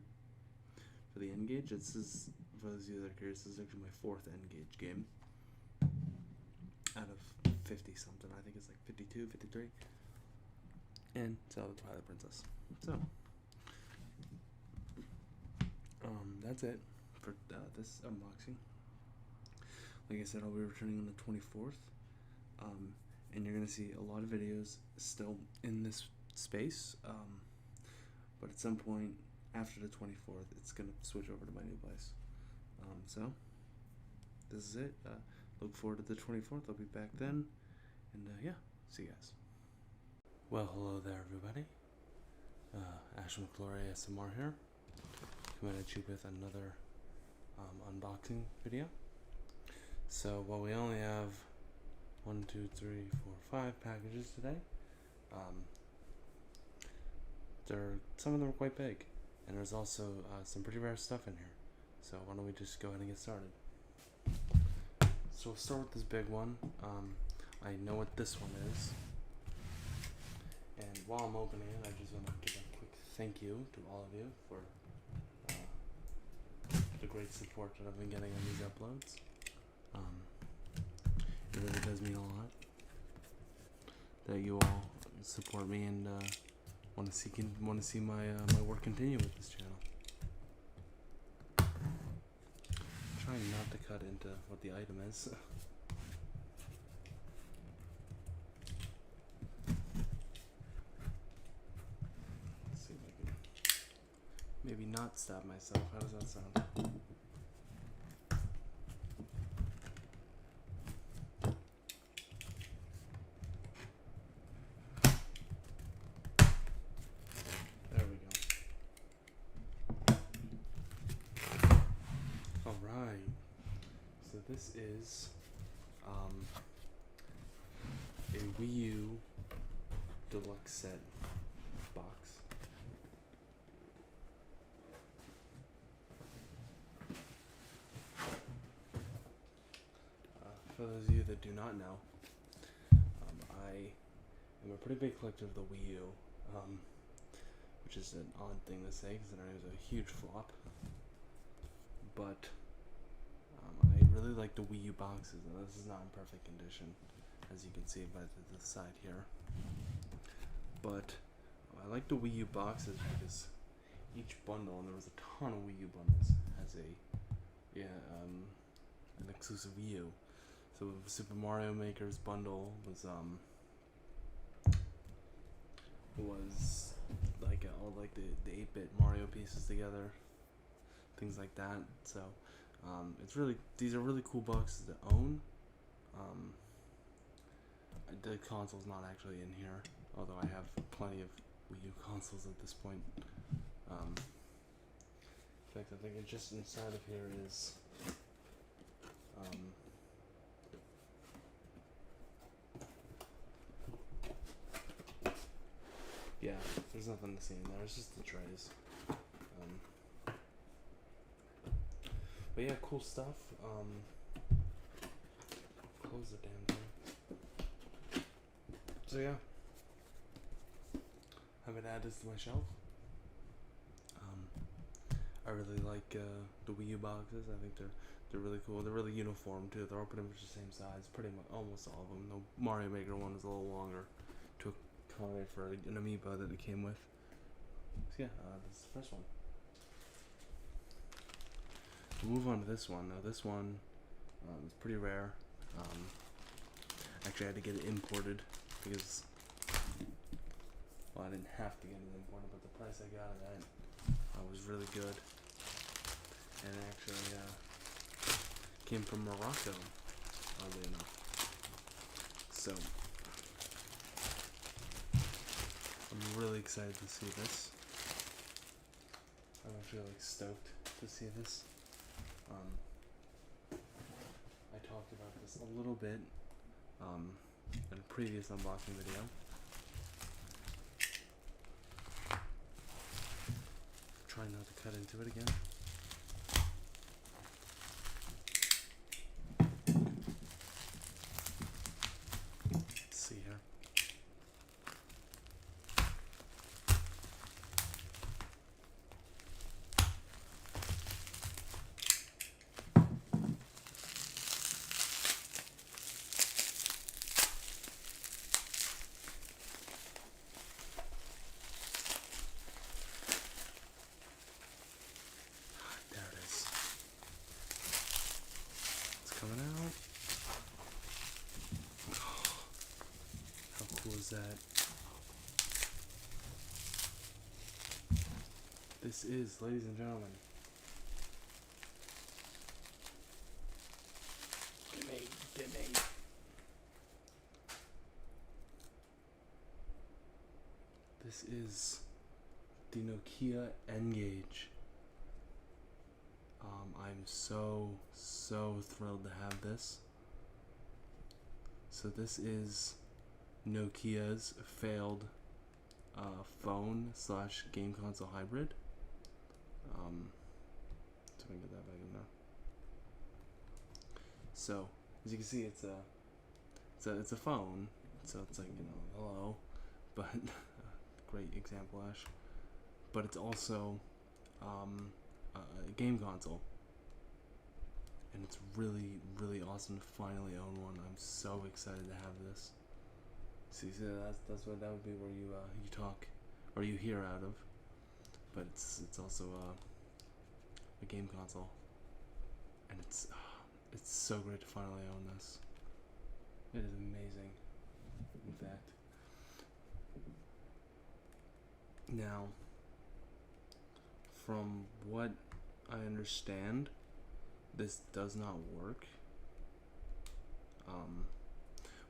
For the N-Gage, this is, for those of you that are curious, this is actually my 4th N-Gage game. Out of 50 something, I think it's like 52, 53. And Zelda Twilight Princess. So, that's it for this unboxing. Like I said, I'll be returning on the 24th. and you're gonna see a lot of videos still in this space. But at some point after the 24th, it's gonna switch over to my new place. So this is it. Look forward to the 24th. I'll be back then, and yeah, see you guys. Well, hello there, everybody. Ash McClory ASMR here, coming at you with another unboxing video. So while we only have 1, 2, 3, 4, 5 packages today, some of them are quite big, and there's also some pretty rare stuff in here. So why don't we just go ahead and get started? So we'll start with this big one. I know what this one is, and while I'm opening it, I just want to give a quick thank you to all of you for the great support that I've been getting on these uploads. It really does mean a lot that you all support me and want to see my my work continue with this channel. I'm trying not to cut into what the item is. Let's see if I can maybe not stab myself. How does that sound? This is a Wii U deluxe set box. For those of you that do not know, I am a pretty big collector of the Wii U, which is an odd thing to say considering it was a huge flop. But I really like the Wii U boxes, and this is not in perfect condition, as you can see by the side here. But I like the Wii U boxes because each bundle, and there was a ton of Wii U bundles, has an exclusive Wii U. So Super Mario Maker's bundle was like all like the 8-bit Mario pieces together, things like that. So these are really cool boxes to own. The console's not actually in here, although I have plenty of Wii U consoles at this point. In fact, I think it just inside of here is yeah, there's nothing to see in there. It's just the trays. But yeah, cool stuff. Close the damn thing. So yeah, have it added to my shelf. I really like the Wii U boxes. I think they're really cool. They're really uniform too. They're all pretty much the same size. Pretty much almost all of them. The Mario Maker one is a little longer to accommodate for an amiibo that it came with. So yeah, this is the first one. We'll move on to this one. Now this one is pretty rare. Actually, I had to get it imported because, well, I didn't have to get it imported, but the price I got it at was really good. And it actually came from Morocco, oddly enough. So I'm really excited to see this. I'm actually like stoked to see this. I talked about this a little bit in a previous unboxing video. Try not to cut into it again. Let's see here. Coming out. is that this is, ladies and gentlemen, give me. This is the Nokia N-Gage. I'm so thrilled to have this. So this is Nokia's failed phone / game console hybrid. So I can get that back in there. So as you can see, it's a phone. So it's like, hello, but great example, Ash. But it's also a game console, and it's really awesome to finally own one. I'm so excited to have this. See, that's what that would be, where you talk or you hear out of, but it's also a game console, and it's so great to finally own this. It is amazing, in fact. Now, from what I understand, this does not work.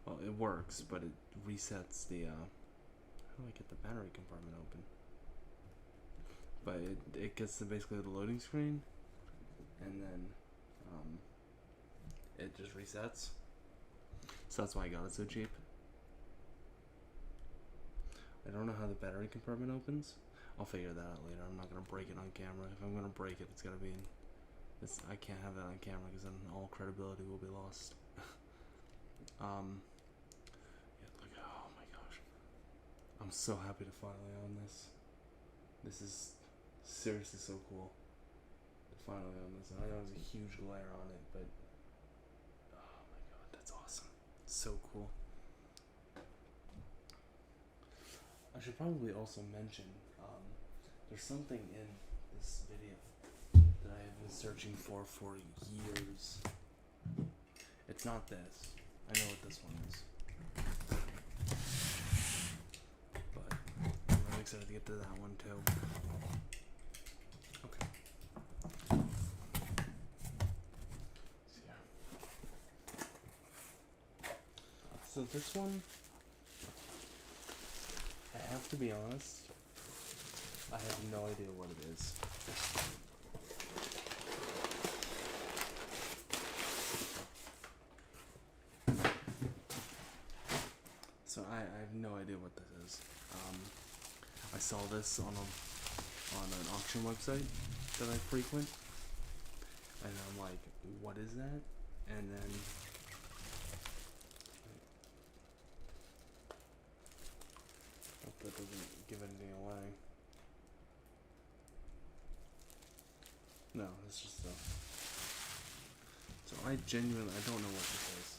Well, it works, but it resets the, how do I get the battery compartment open? But it gets to basically the loading screen, and then, it just resets. So that's why I got it so cheap. I don't know how the battery compartment opens. I'll figure that out later. I'm not gonna break it on camera. If I'm gonna break it, it's gotta be in. I can't have that on camera because then all credibility will be lost. Yeah, look. Oh my gosh, I'm so happy to finally own this. This is seriously so cool to finally own this. And I know there's a huge glare on it, but oh my god, that's awesome. So cool. I should probably also mention, there's something in this video that I have been searching for years. It's not this. I know what this one is. But I'm really excited to get to that one too. Okay. See here. So this one, I have to be honest, I have no idea what it is. So I have no idea what this is. I saw this on an auction website that I frequent, and I'm like, what is that? And then hope that doesn't give anything away. No, it's just stuff. So I don't know what this is.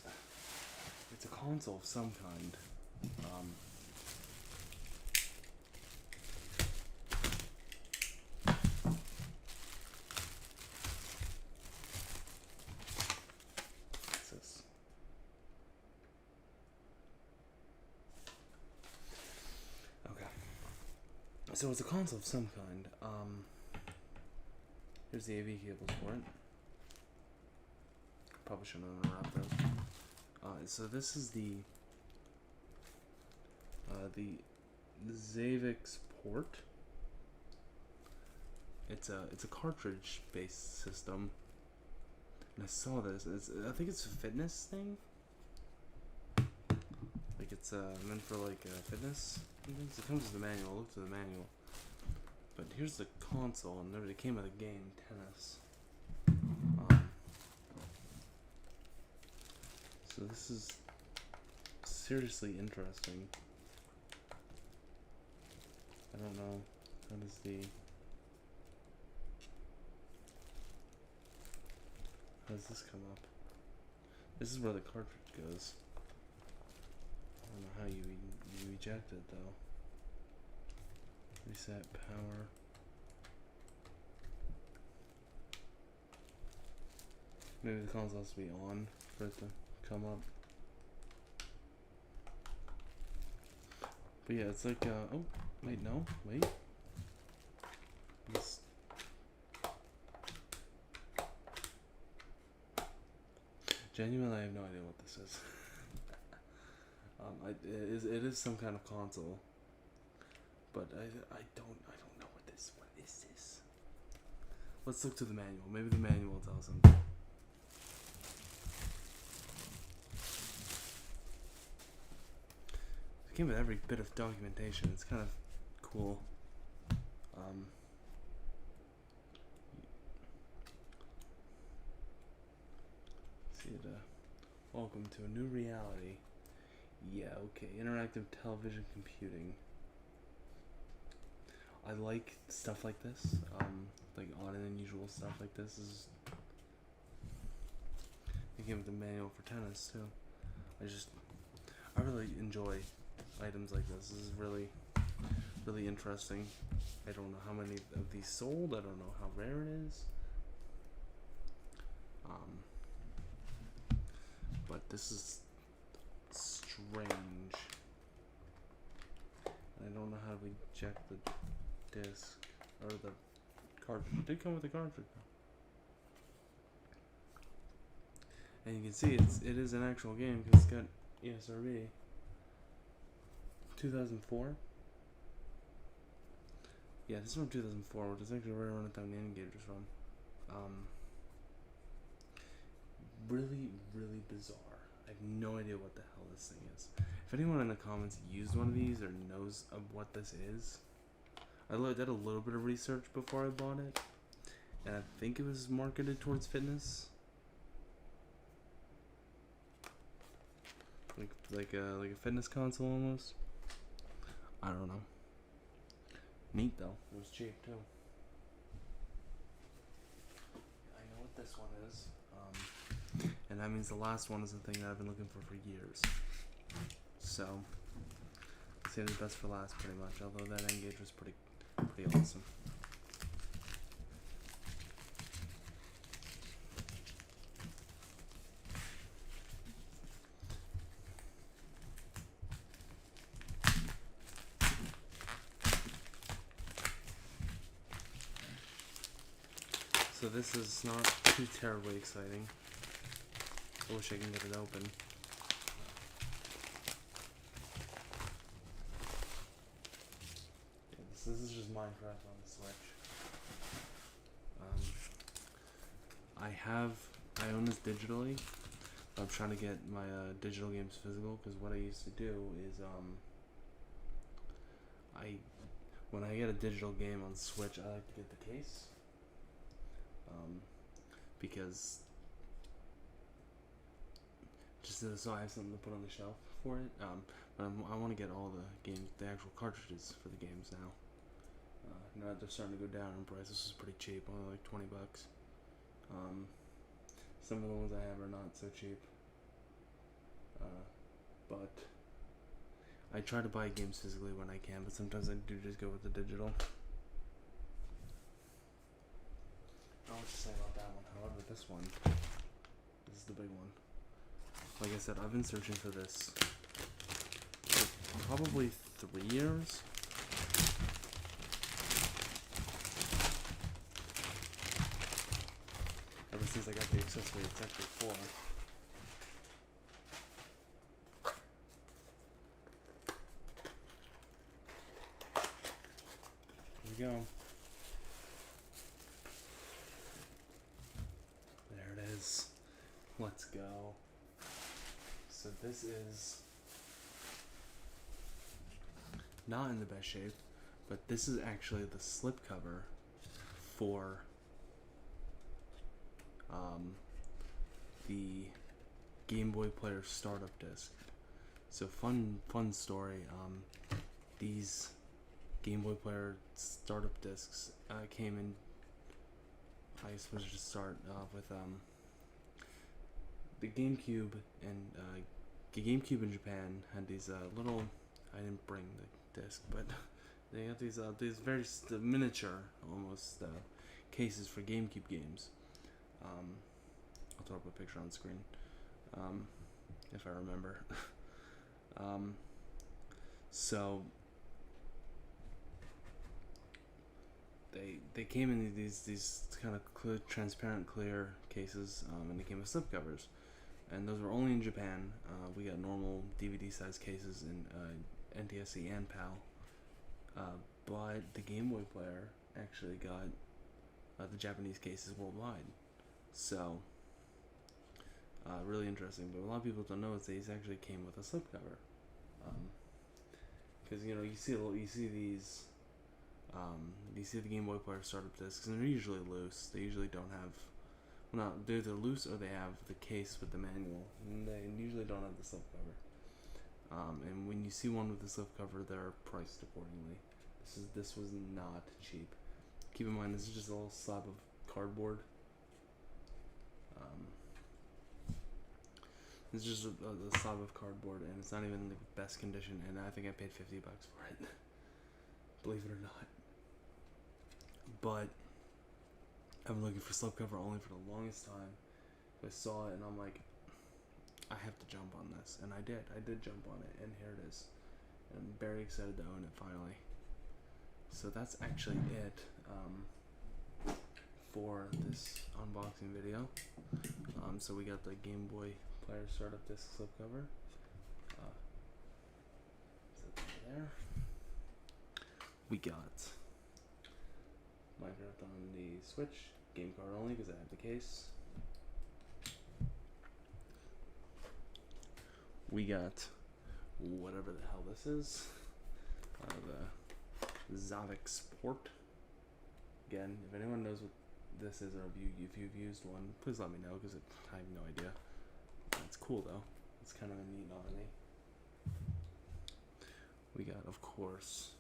It's a console of some kind. What's this? Okay. So it's a console of some kind. Here's the AV cables for it. Probably shouldn't unwrap those. So this is the Zavix port. It's a cartridge based system, and I saw this. I think it's a fitness thing. Like it's meant for like fitness things. It comes with the manual. Look to the manual. But here's the console, and it came with a game, tennis. So this is seriously interesting. I don't know. How does this come up? This is where the cartridge goes. I don't know how you eject it though. Reset power. Maybe the console has to be on for it to come up. But yeah, it's like, oh, wait, no, wait. This. Genuinely, I have no idea what this is. It is some kind of console, but I don't know what is this? Let's look to the manual. Maybe the manual will tell us something. It came with every bit of documentation. It's kind of cool. See it. Welcome to a new reality. Yeah, okay. Interactive television computing. I like stuff like this. Like odd and unusual stuff like this. It came with the manual for tennis too. I really enjoy items like this. This is really, really interesting. I don't know how many of these sold. I don't know how rare it is. But this is strange. I don't know how to eject the disc or the cartridge. It did come with a cartridge. And you can see it is an actual game because it's got ESRB. 2004. Yeah, this is from 2004, which is actually right around the time the N-Gage was from. Really, really bizarre. I have no idea what the hell this thing is. If anyone in the comments used one of these or knows of what this is, I did a little bit of research before I bought it, and I think it was marketed towards fitness. Like a fitness console almost. I don't know. Neat though. It was cheap too. I know what this one is. And that means the last one is the thing that I've been looking for years. So, saved the best for last pretty much, although that N-Gage was pretty awesome. So this is not too terribly exciting. I wish I can get it open. Yeah, this is just Minecraft on the Switch. I own this digitally. I'm trying to get my digital games physical because what I used to do is when I get a digital game on Switch, I like to get the case because just so I have something to put on the shelf for it. But I want to get all the actual cartridges for the games now. Now they're starting to go down in price. This is pretty cheap, only like $20. Some of the ones I have are not so cheap. But I try to buy games physically when I can, but sometimes I do just go with the digital. I'll just say about that one. However, this is the big one. Like I said, I've been searching for this for probably 3 years. Ever since I got the accessory, it's actually 4. Here we go. There it is. Let's go. So this is not in the best shape, but this is actually the slipcover for the Game Boy Player startup disc. So fun story. These Game Boy Player startup discs came in. I suppose to start off with the GameCube and the GameCube in Japan had these little. I didn't bring the disc, but they have these very miniature almost cases for GameCube games. I'll throw up a picture on screen if I remember. So they came in these kind of clear, transparent, clear cases, and they came with slipcovers, and those were only in Japan. We got normal DVD size cases in NTSC and PAL, but the Game Boy player actually got the Japanese cases worldwide. So really interesting. But a lot of people don't know is these actually came with a slipcover, because you see these. You see the Game Boy player startup discs, and they're usually loose. They usually don't have, they're either loose or they have the case with the manual, and they usually don't have the slipcover. And when you see one with the slipcover, they're priced accordingly. This was not cheap. Keep in mind, this is just a little slab of cardboard. It's just a slab of cardboard, and it's not even in the best condition. And I think I paid $50 for it. Believe it or not. But I've been looking for slipcover only for the longest time. I saw it and I'm like, I have to jump on this, and I did. I did jump on it, and here it is. And I'm very excited to own it finally. So that's actually it for this unboxing video. So we got the Game Boy player startup disc slipcover. There. We got Minecraft on the Switch, game card only because I have the case. We got whatever the hell this is, the Zavik Sport. Again, if anyone knows what this is, or if you've used one, please let me know because I have no idea. It's cool though. It's kind of a neat novelty. We got, of course,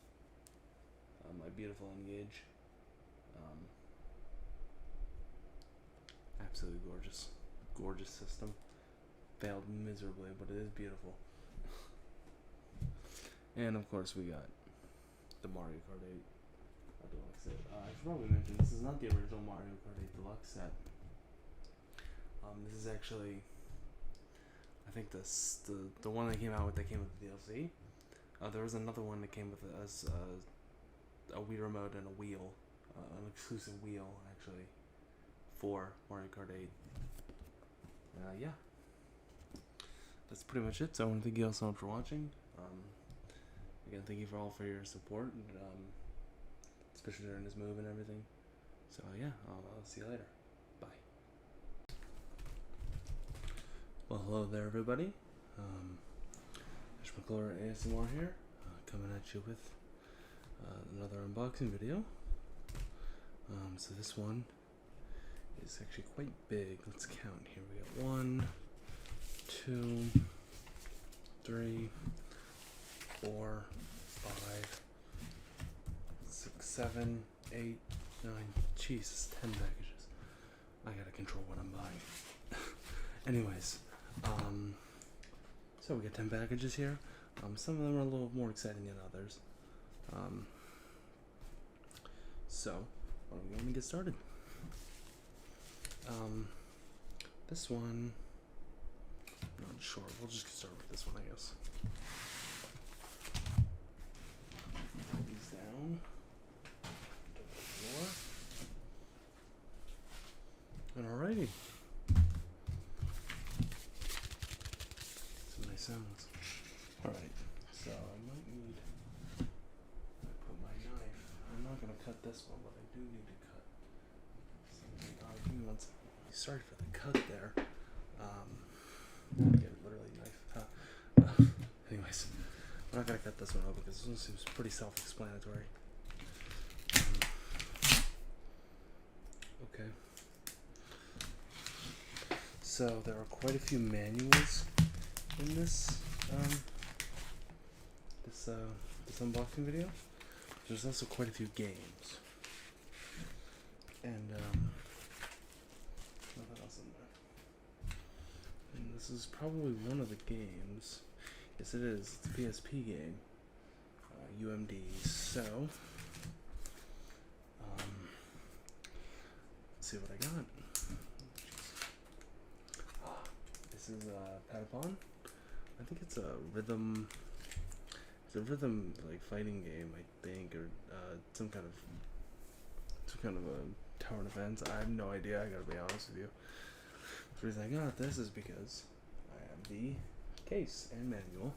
my beautiful Engage. Absolutely gorgeous system. Failed miserably, but it is beautiful. And of course we got the Mario Kart 8 Deluxe set. I should probably mention this is not the original Mario Kart 8 Deluxe set. This is actually, I think the one that came out with the DLC. There was another one that came with a Wii remote and a wheel, an exclusive wheel actually, for Mario Kart 8. Yeah, that's pretty much it. So I want to thank you all so much for watching. Again, thank you all for your support, and, especially during this move and everything. So yeah, I'll see you later. Bye. Well, hello there, everybody. Ash McClure ASMR here, coming at you with another unboxing video. So this one is actually quite big. Let's count here. We got 1, 2, 3, 4, 5, 6, 7, 8, 9. Jesus, 10 packages. I gotta control what I'm buying. Anyways, so we got 10 packages here. Some of them are a little more exciting than others. So, why don't we get started? This one, I'm not sure. We'll just start with this one, I guess. Put these down. And alrighty. Some nice sounds. Alright, so I might need to put my knife. I'm not going to cut this one, but I do need to cut something. Give me one second. Sorry for the cut there. Yeah, literally knife. Anyways, I'm not going to cut this one out because this one seems pretty self-explanatory. Okay. So there are quite a few manuals in this this unboxing video. There's also quite a few games, and nothing else in there. And this is probably one of the games. Yes, it is. It's a PSP game, UMD. So let's see what I got. This is Patapon. I think it's a rhythm. It's a rhythm like fighting game, I think, or some kind of kind of a tower defense. I have no idea, I gotta be honest with you. The reason I got this is because I have the case and manual.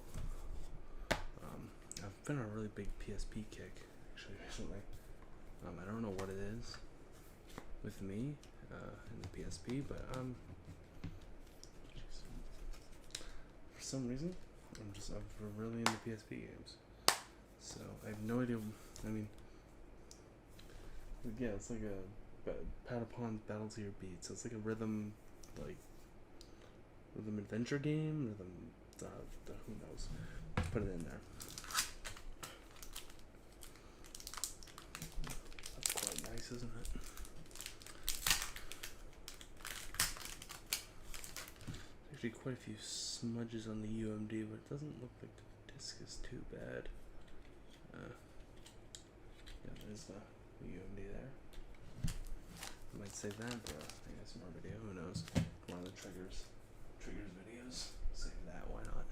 I've been on a really big PSP kick actually recently. I don't know what it is with me in the PSP, but for some reason I'm really into PSP games. So I have no idea. I mean, yeah, it's like a Patapon Battle to Your Beat. So it's like a rhythm adventure game. Who knows? Put it in there. That's quite nice, isn't it? Actually, quite a few smudges on the UMD, but it doesn't look like the disc is too bad. Yeah, there's the UMD there. I might save that for a ASMR video. Who knows? One of the triggers videos. Save that. Why not?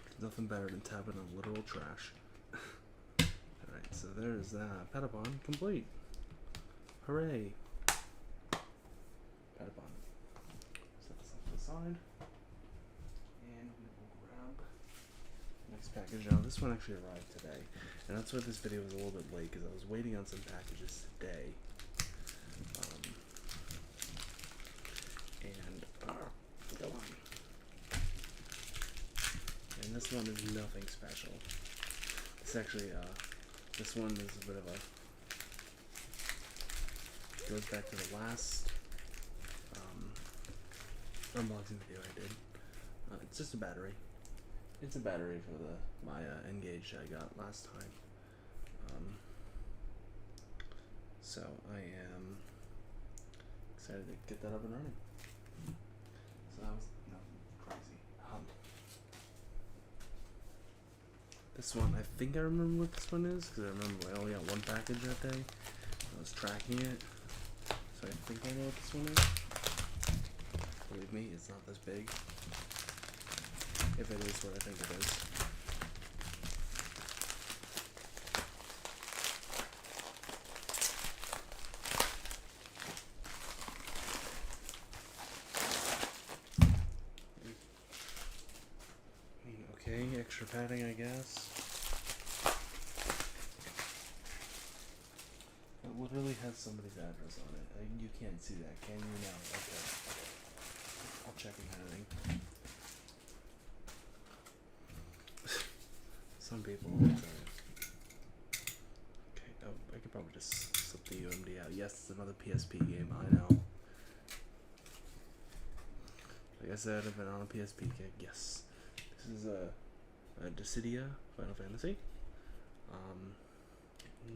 There's nothing better than tapping on literal trash. Alright, so there's that. Patapon complete. Hooray! Patapon. Set this off to the side. And we will grab the next package. Now, this one actually arrived today. And that's why this video was a little bit late, because I was waiting on some packages today. Go on. And this one is nothing special. It's actually, this one is a bit of a, goes back to the last unboxing video I did. It's just a battery. It's a battery for my Engage I got last time. So I am excited to get that up and running. So that was crazy. This one, I think I remember what this one is, because I remember I only got one package that day. I was tracking it, so I think I know what this one is. Believe me, it's not this big. If it is what I think it is. Okay, extra padding, I guess. It literally has somebody's address on it. You can't see that, can you now? Okay. I'll check anything. Some people. Okay, oh, I could probably just slip the UMD out. Yes, it's another PSP game, I know. Like I said, I've been on a PSP kick, yes. This is a Dissidia Final Fantasy.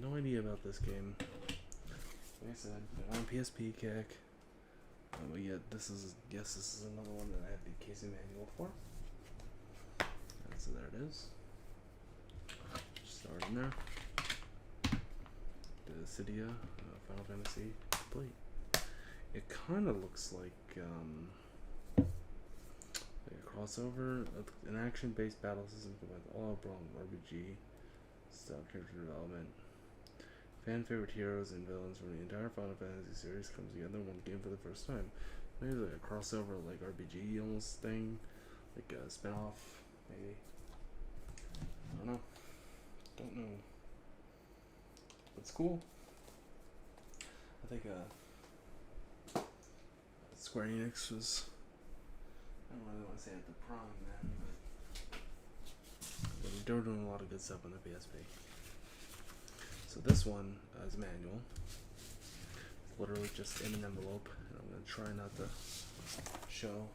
No idea about this game. Like I said, been on a PSP kick. But yeah, this is another one that I have the case and manual for. And so there it is. Just start in there. Dissidia Final Fantasy complete. It kind of looks like a crossover, an action-based battle system with all brawl RPG style character development. Fan favorite heroes and villains from the entire Final Fantasy series comes together in one game for the first time. Maybe like a crossover, like RPG almost thing, like a spin-off, maybe. I don't know. Don't know. It's cool. I think Square Enix was, I don't really want to say at the prime then, but they were doing a lot of good stuff on the PSP. So this one is manual. It's literally just in an envelope, and I'm going to try not to show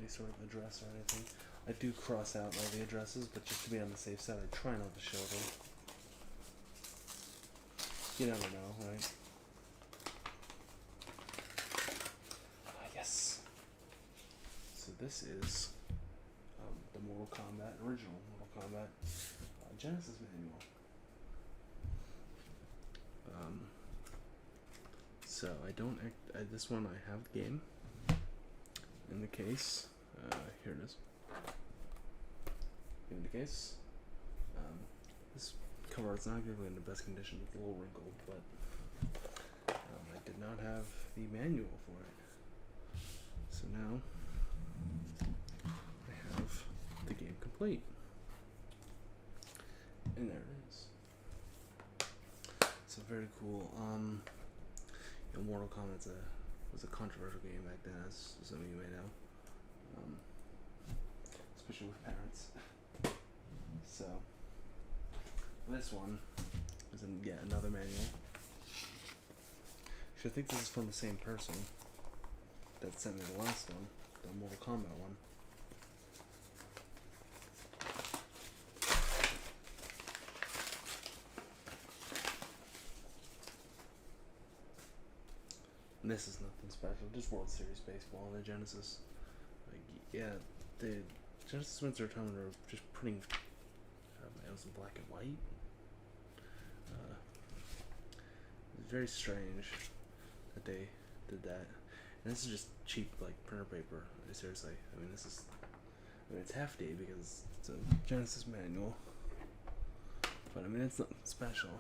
any sort of address or anything. I do cross out all the addresses, but just to be on the safe side, I try not to show them. You never know, right? Yes. So this is the Mortal Kombat, original Mortal Kombat Genesis manual. So I don't this one I have the game in the case. Here it is. In the case. This cover art's not exactly in the best condition. It's a little wrinkled, but I did not have the manual for it. So now I have the game complete. And there it is. So very cool. Mortal Kombat was a controversial game back then, as some of you may know. Especially with parents. So this one is yet another manual. Actually, I think this is from the same person that sent me the last one, the Mortal Kombat one. And this is nothing special, just World Series baseball on the Genesis. Like, yeah, the Genesis Winter Tournament are just printing manuals in black and white. It's very strange that they did that. And this is just cheap, like, printer paper. Seriously, I mean, it's hefty because it's a Genesis manual. But I mean, it's nothing special.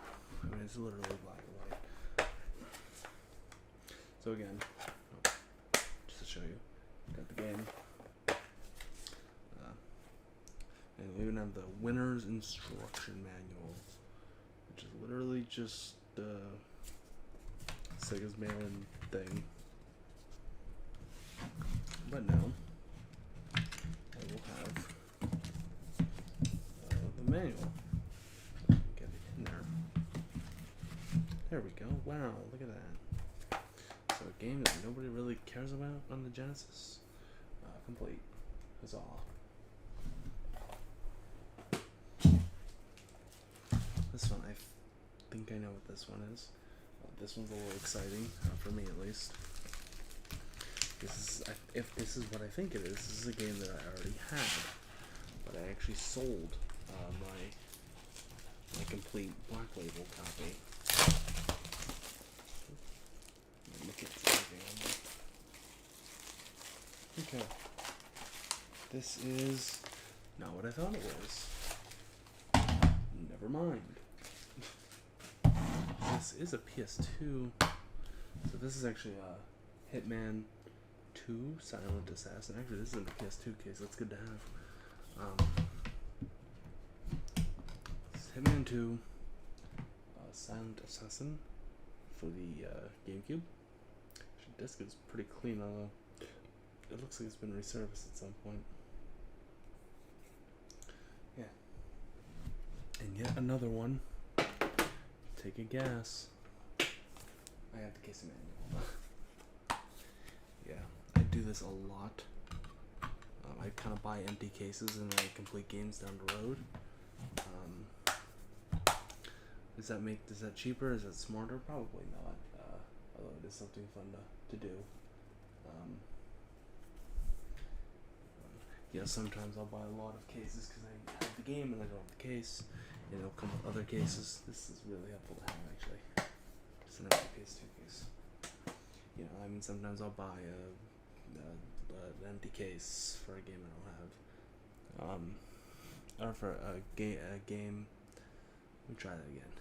I mean, it's literally black and white. So again, just to show you, got the game. And we even have the winner's instruction manual, which is literally just Sega's mail-in thing. But now, I will have the manual. Get it in there. There we go. Wow, look at that. So a game that nobody really cares about on the Genesis. Complete. Huzzah. This one, I think I know what this one is. This one's a little exciting, for me at least. If this is what I think it is, this is a game that I already had, but I actually sold my complete Black Label copy. Okay. This is not what I thought it was. Never mind. This is a PS2. So this is actually a Hitman 2 Silent Assassin. Actually, this is in the PS2 case. That's good to have. It's Hitman 2 Silent Assassin for the GameCube. The disc is pretty clean, although it looks like it's been resurfaced at some point. Yeah. And yet another one. Take a guess. I have the case manual. Yeah, I do this a lot. I kind of buy empty cases and then I complete games down the road. Does that cheaper? Is that smarter? Probably not. Although it is something fun to do. Yeah, sometimes I'll buy a lot of cases because I have the game and I don't have the case, and it'll come with other cases. This is really helpful to have, actually. It's an empty PS2 case. You know, I mean, sometimes I'll buy an empty case for a game I don't have. Or for a game. Let me try that again.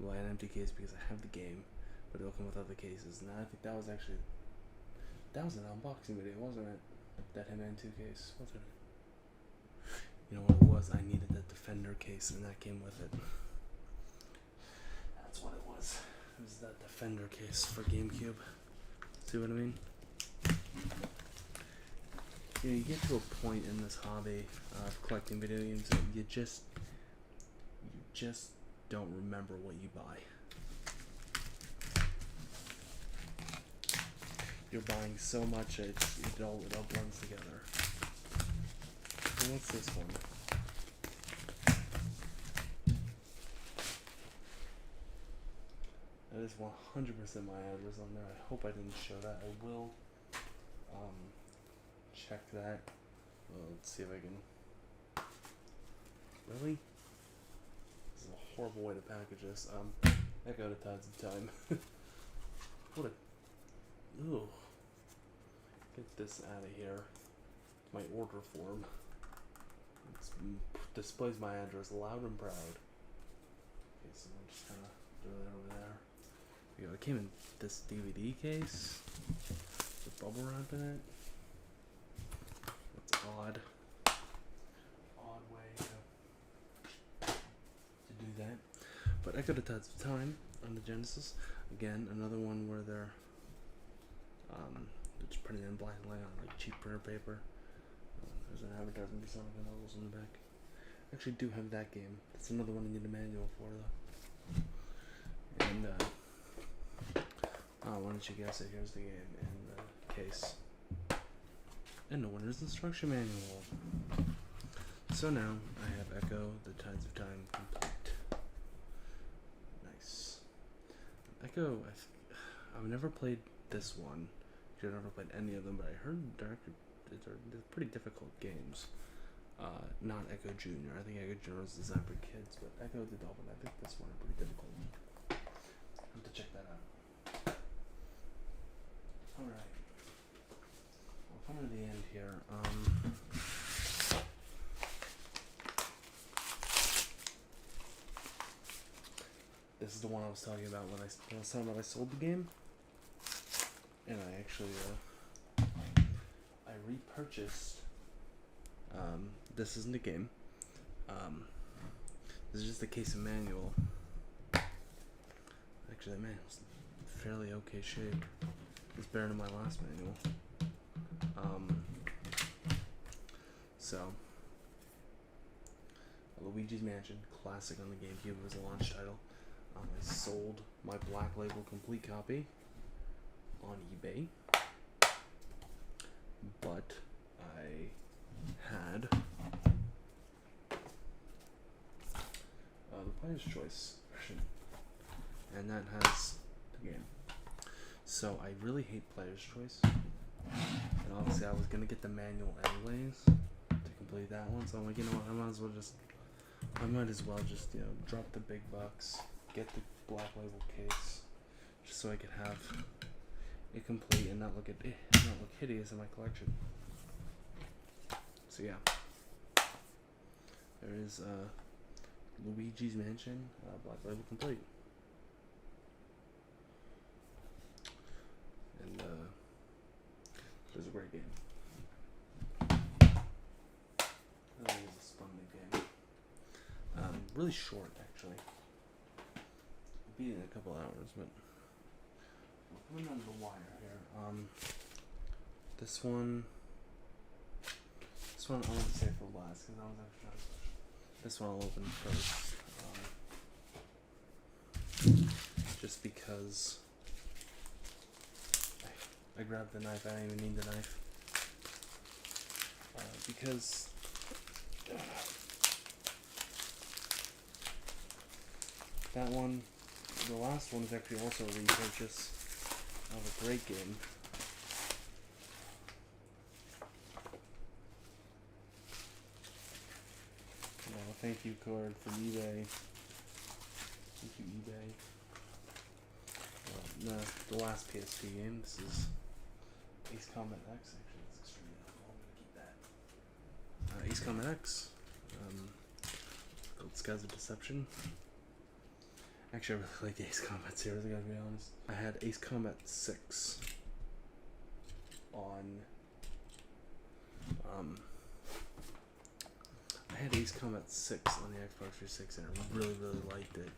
I'll buy an empty case because I have the game, but it'll come with other cases. And I think that was an unboxing video, wasn't it? That Hitman 2 case, wasn't it? You know what it was? I needed that Defender case, and that came with it. That's what it was. It was that Defender case for GameCube. See what I mean? You know, you get to a point in this hobby of collecting video games that you just don't remember what you buy. You're buying so much it all blends together. So what's this one? That is 100% my address on there. I hope I didn't show that. I will check that. Well, let's see if I can. Really? This is a horrible way to package this. Heck out of times of time. What a. Ooh. Get this out of here. My order form. It displays my address loud and proud. so we'll just kind of throw that over there. You know, it came in this DVD case with bubble wrap in it. That's odd. Odd way to do that. But Echo the Tides of Time on the Genesis. Again, another one where they're just printing in black and white on like cheap printer paper. There's an advertisement for Sonic and Knuckles in the back. I actually do have that game. That's another one you need a manual for though. And why don't you guess it? Here's the game in the case. And the winner's instruction manual. So now I have Echo the Tides of Time complete. Nice. Echo, I've never played this one. I've never played any of them, but I heard they're pretty difficult games. Not Echo Junior. I think Echo Junior was designed for kids, but Echo the Dolphin, I think this one is pretty difficult. I have to check that out. Alright. We're coming to the end here. This is the one I was talking about when I was talking about I sold the game. And I actually, I repurchased, this isn't a game, this is just a case of manual. Actually, that manual's fairly okay shape. It's better than my last manual. So, Luigi's Mansion, classic on the GameCube, was a launch title. I sold my Black Label complete copy on eBay, but I had the Player's Choice version, and that has the game. So I really hate Player's Choice, and obviously I was gonna get the manual anyways to complete that one. So I'm like, you know what, I might as well just drop the big bucks, get the Black Label case, just so I could have it complete and not look hideous in my collection. So yeah, there is Luigi's Mansion, Black Label complete, and it was a great game. It really is a splendid game. Really short actually. I beat it in a couple hours, but we're coming under the wire here. This one I want to save for last because I was actually trying to push. This one I'll open first, just because I grabbed the knife. I didn't even need the knife because that one, the last one, is actually also a repurchase of a great game. Thank you card from eBay. Thank you, eBay. The last PSP game. This is Ace Combat X. Actually, that's extremely helpful. I'm gonna keep that. Ace Combat X. Called Skies of Deception. Actually, I really like Ace Combat series, I gotta be honest. I had Ace Combat 6 on I had Ace Combat 6 on the Xbox 360 and I really, really liked it.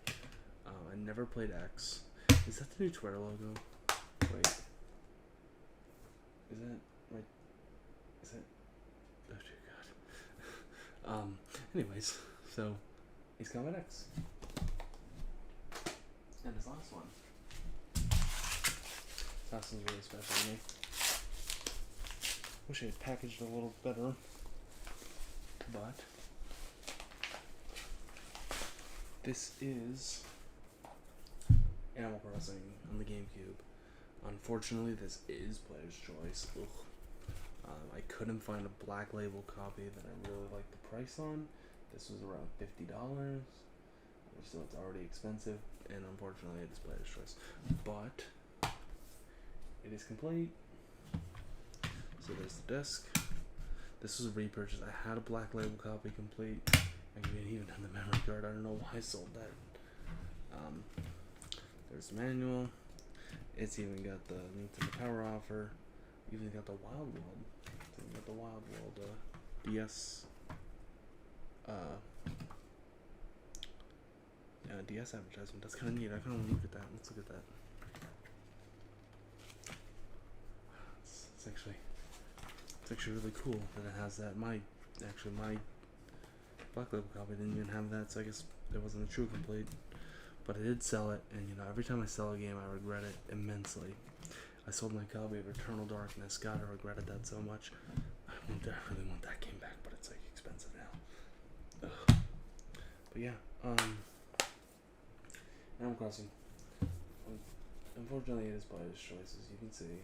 I never played X. Is that the new Twitter logo? Wait. Is that right? Is that? Oh dear God. Anyways, so Ace Combat X. And this last one. This last one's really special to me. Wish I had packaged it a little better. But this is Animal Crossing on the GameCube. Unfortunately, this is Player's Choice. I couldn't find a Black Label copy that I really liked the price on. This was around $50, so it's already expensive, and unfortunately, it is Player's Choice. But it is complete. So there's the disc. This was a repurchase. I had a Black Label copy complete. I didn't even have the memory card. I don't know why I sold that. There's the manual. It's even got the Nintendo Power Offer. Even got the Wild World. It's even got the Wild World DS. DS advertisement. That's kind of neat. I kind of want to look at that. Let's look at that. It's actually really cool that it has that. My Black Label copy didn't even have that, so I guess it wasn't a true complete. But I did sell it, and every time I sell a game, I regret it immensely. I sold my copy of Eternal Darkness. God, I regretted that so much. I really want that game back, but it's like expensive now. Ugh. But yeah, Animal Crossing. Unfortunately, it is player's choice, as you can see.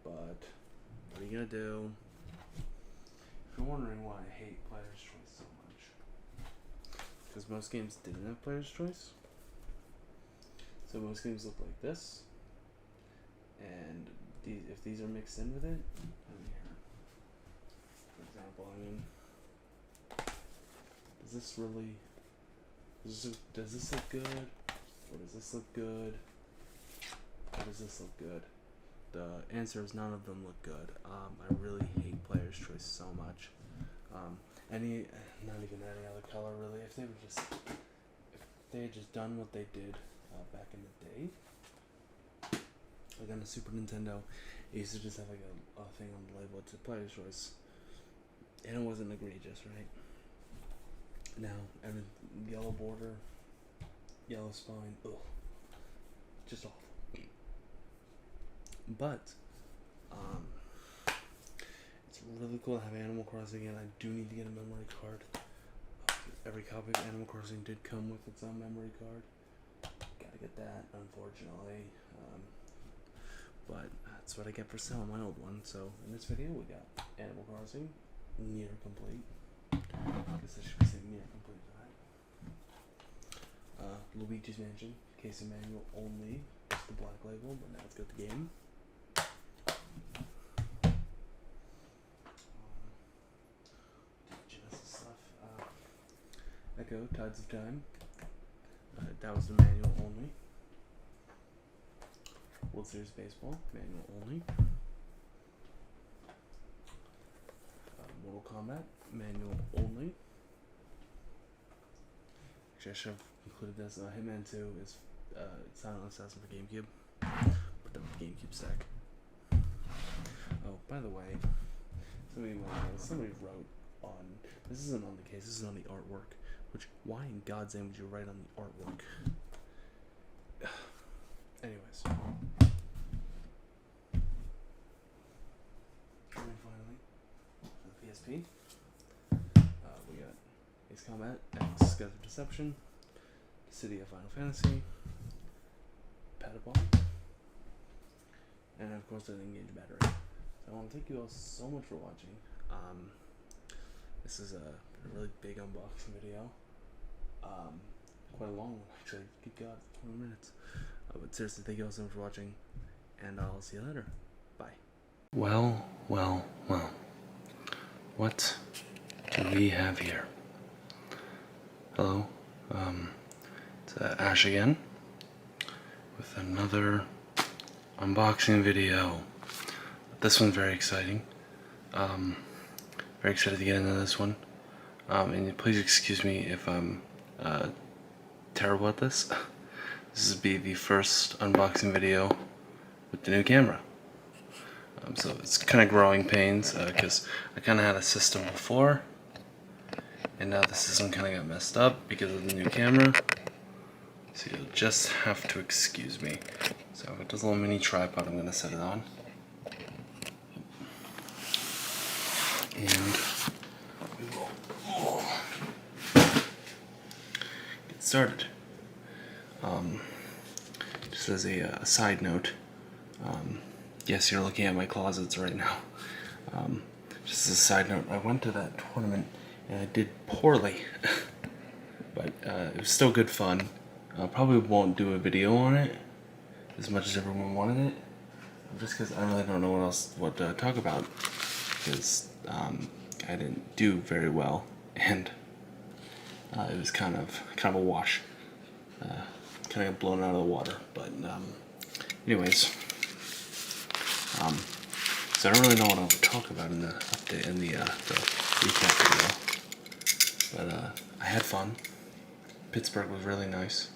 But what are you gonna do? If you're wondering why I hate player's choice so much, because most games didn't have player's choice. So most games look like this, and if these are mixed in with it, for example, does this look good? Or does this look good? Or does this look good? The answer is none of them look good. I really hate player's choice so much. Not even any other color really. If they had just done what they did back in the day, like on the Super Nintendo, it used to just have like a thing on the label to player's choice, and it wasn't egregious, right? Now, yellow border, yellow spine, ugh, just awful. But it's really cool to have Animal Crossing, and I do need to get a memory card. Every copy of Animal Crossing did come with its own memory card. Gotta get that, unfortunately. But that's what I get for selling my old one. So in this video, we got Animal Crossing, near complete. I guess I should be saying near complete, right? Luigi's Mansion, case and manual only. It's the Black Label, but now it's got the game. Genesis stuff. Echo, Tides of Time. That was the manual only. World Series Baseball, manual only. Mortal Kombat, manual only. Actually, I should have included this. Hitman 2 is Silent Assassin for GameCube. Put that with the GameCube stack. Oh, by the way, somebody wrote on, this isn't on the case, this is on the artwork. Which, why in God's name would you write on the artwork? Anyways. And finally, for the PSP, we got Ace Combat, X, Skies of Deception, City of Final Fantasy, Patapon, and of course an Engage battery. So I want to thank you all so much for watching. This is a really big unboxing video. Quite a long one actually. Good God, 20 minutes. But seriously, thank you all so much for watching, and I'll see you later. Bye. Well. What do we have here? Hello, it's Ash again with another unboxing video. This one's very exciting. Very excited to get into this one. And please excuse me if I'm terrible at this. This will be the first unboxing video with the new camera. So it's kind of growing pains because I kind of had a system before, and now the system kind of got messed up because of the new camera. So you'll just have to excuse me. So I've got this little mini tripod I'm going to set it on. And we will get started. Just as a side note, yes, you're looking at my closets right now. Just as a side note, I went to that tournament and I did poorly, but it was still good fun. I probably won't do a video on it as much as everyone wanted it, just because I really don't know what to talk about, because I didn't do very well, and
it was kind of a wash. Kind of blown out of the water. But anyways, so I don't really know what I'll talk about in the update, in the recap video. But I had fun. Pittsburgh was really nice.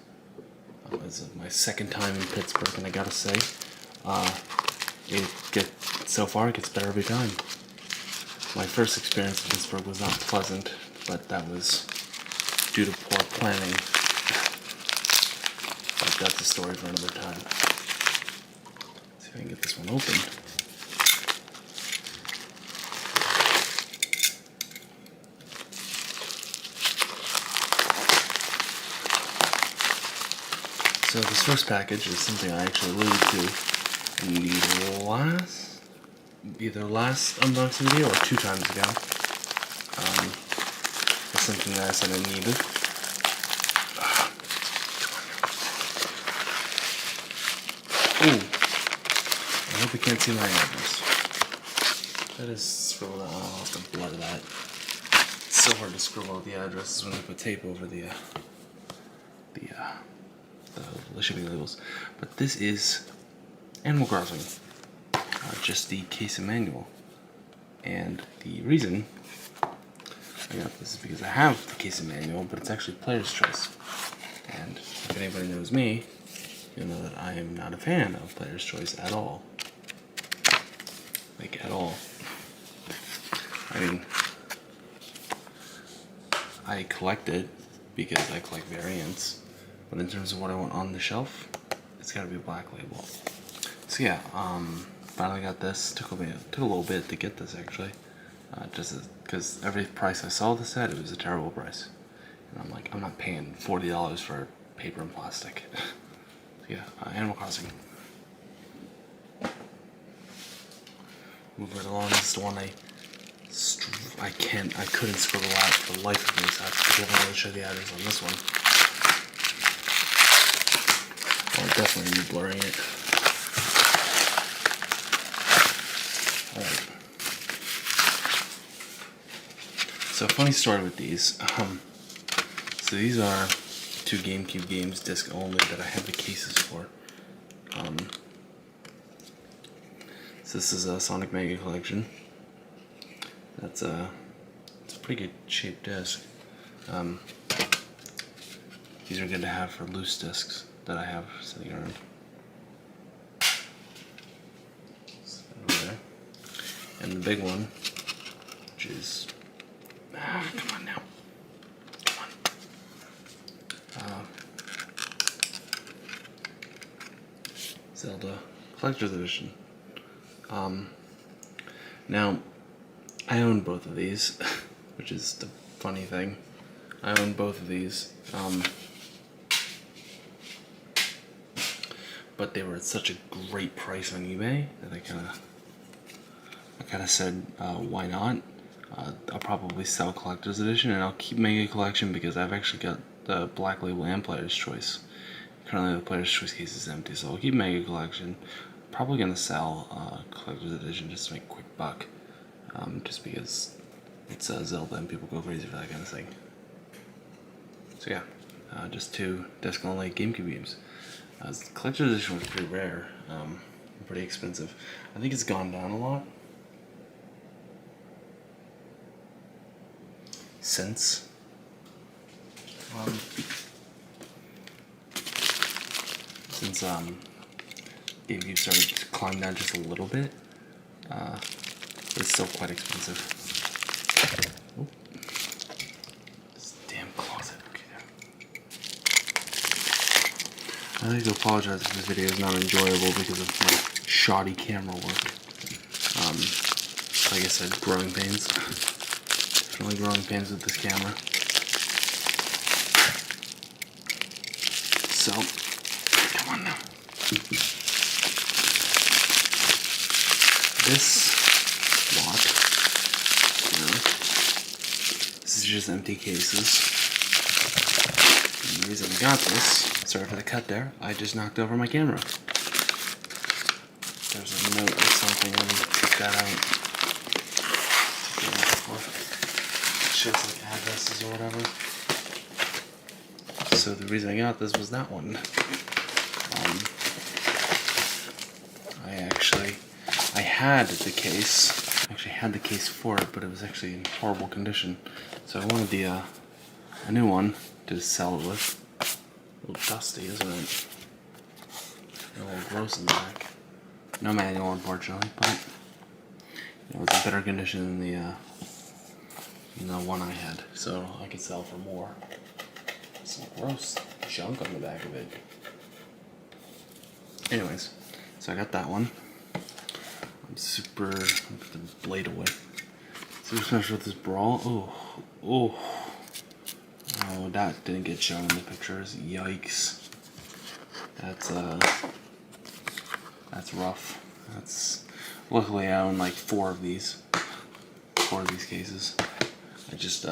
It was my second time in Pittsburgh, and I gotta say, so far it gets better every time. My first experience in Pittsburgh was not pleasant, but that was due to poor planning. But that's a story for another time. Let's see if I can get this one open. So this first package is something I actually alluded to in the either last unboxing video or 2 times ago. It's something that I said I needed. Ooh, I hope you can't see my address. That is scribbled out. I'll have to blur that. It's so hard to scribble out the addresses when they put tape over the shipping labels. But this is Animal Crossing, just the case and manual. And the reason I got this is because I have the case and manual, but it's actually Player's Choice. And if anybody knows me, you'll know that I am not a fan of Player's Choice at all. Like, at all. I mean, I collect it because I collect variants. But in terms of what I want on the shelf, it's gotta be a black label. So yeah, finally got this. Took a little bit to get this actually, just because every price I saw this at, it was a terrible price, and I'm like, I'm not paying $40 for paper and plastic. So yeah, Animal Crossing. Move right along. This is the one I couldn't scribble out for the life of me, so I have to definitely show the address on this one. I'll definitely be blurring it. Alright. So, funny story with these. So these are 2 GameCube games, disc only, that I have the cases for. So this is a Sonic Mega Collection. It's a pretty good shaped disc. These are good to have for loose discs that I have sitting around. Over there. And the big one, which is come on now. Come on. Zelda Collector's Edition. Now, I own both of these, which is the funny thing. I own both of these. But they were at such a great price on eBay that I kind of said, why not? I'll probably sell Collector's Edition, and I'll keep Mega Collection because I've actually got the Black Label and Player's Choice. Currently, the Player's Choice case is empty, so I'll keep Mega Collection. Probably gonna sell Collector's Edition just to make a quick buck, just because it's Zelda and people go crazy for that kind of thing. So yeah, just 2 disc-only GameCube games. The Collector's Edition was pretty rare, pretty expensive. I think it's gone down a lot since. GameCube started to climb down just a little bit. It's still quite expensive. Oh. This damn closet. Okay. I'd like to apologize if this video is not enjoyable because of my shoddy camera work. Like I said, growing pains. Definitely growing pains with this camera. So, come on now. This lot, this is just empty cases. And the reason I got this, sorry for the cut there, I just knocked over my camera. There's a note or something, let me take that out. It shows like addresses or whatever. So the reason I got this was that one. I had the case. I actually had the case for it, but it was actually in horrible condition. So I wanted a new one to sell it with. A little dusty, isn't it? A little gross in the back. No manual, unfortunately, but it's in better condition than the one I had, so I could sell for more. Some gross junk on the back of it. Anyways, so I got that one. I'm super. I'll put the blade away. Super special with this brawl. Oh, that didn't get shown in the pictures. Yikes. That's rough. Luckily I own like four of these cases. I just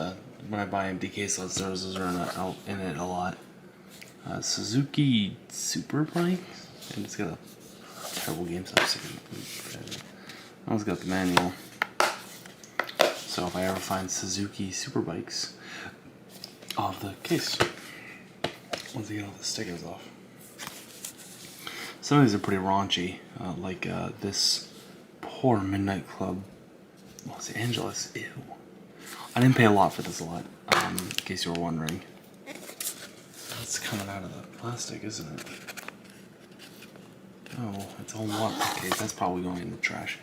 when I buy empty case slots, those are in it a lot. Suzuki Superbike, and it's got a terrible GameStop sticker. I almost got the manual. So if I ever find Suzuki Superbikes, I'll have the case. Once I get all the stickers off. Some of these are pretty raunchy, like this poor Midnight Club. Los Angeles, ew. I didn't pay a lot for this lot, in case you were wondering. It's coming out of the plastic, isn't it? Oh, it's all water. Okay, that's probably going in the trash.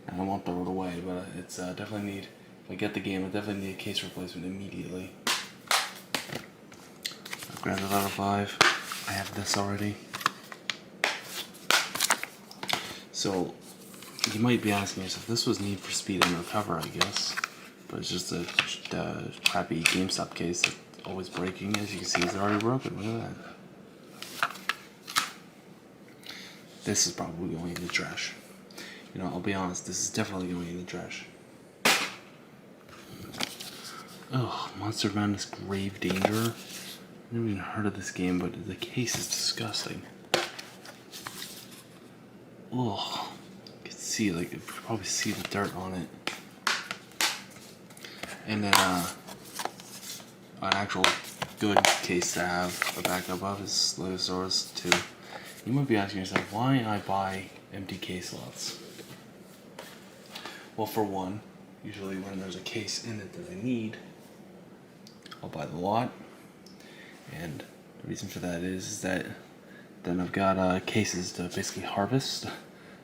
And I won't throw it away, but it's definitely need. If I get the game, I definitely need a case replacement immediately. Grand Theft Auto 5. I have this already. So you might be asking yourself, this was Need for Speed Undercover, I guess, but it's just a crappy GameStop case that's always breaking. As you can see, it's already broken. Look at that. This is probably going in the trash. You know, I'll be honest, this is definitely going in the trash. Oh, Monster Madness Grave Danger. I've never even heard of this game, but the case is disgusting. Oh, you can see, like, you could probably see the dirt on it. And then, an actual good case to have a backup of is Legosaurus 2. You might be asking yourself, why I buy empty case lots? Well, for one, usually when there's a case in it that I need, I'll buy the lot. And the reason for that is that then I've got cases to basically harvest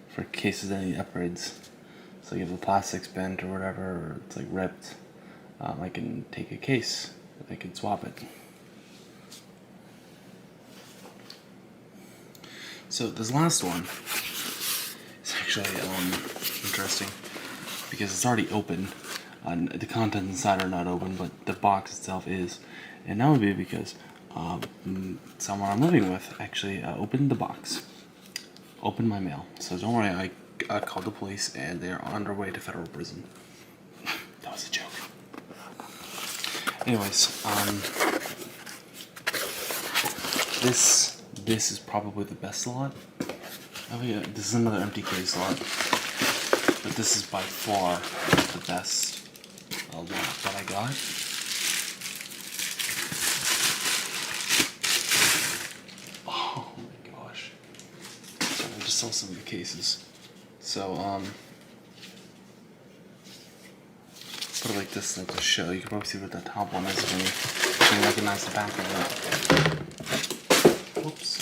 for cases that need upgrades. So if the plastic's bent or whatever, or it's like ripped, I can take a case. I can swap it. So this last one is actually interesting because it's already open. The contents inside are not open, but the box itself is. And that would be because someone I'm living with actually opened the box, opened my mail. So don't worry, I called the police and they're on their way to federal prison. That was a joke. Anyways, this is probably the best lot. Oh yeah, this is another empty case lot, but this is by far the best lot that I got. Oh my gosh! So I just saw some of the cases. So put it like this to show. You can probably see what the top one is when you can recognize the back of it. Whoops.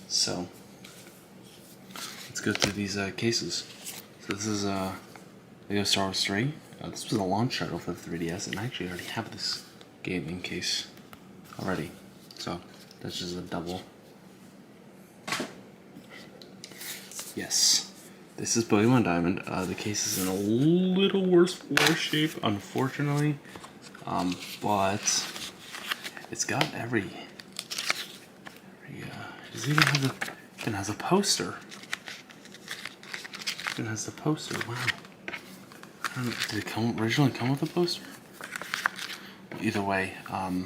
So let's go through these cases. So this is Lego Star Wars 3. This was a launch title for the 3DS, and I actually already have this game in case already. So that's just a double. Yes, this is Pokemon Diamond. The case is in a little worse shape, unfortunately, but it's got every it even has a poster. It has the poster. Wow. I don't know, did it originally come with a poster? Either way, I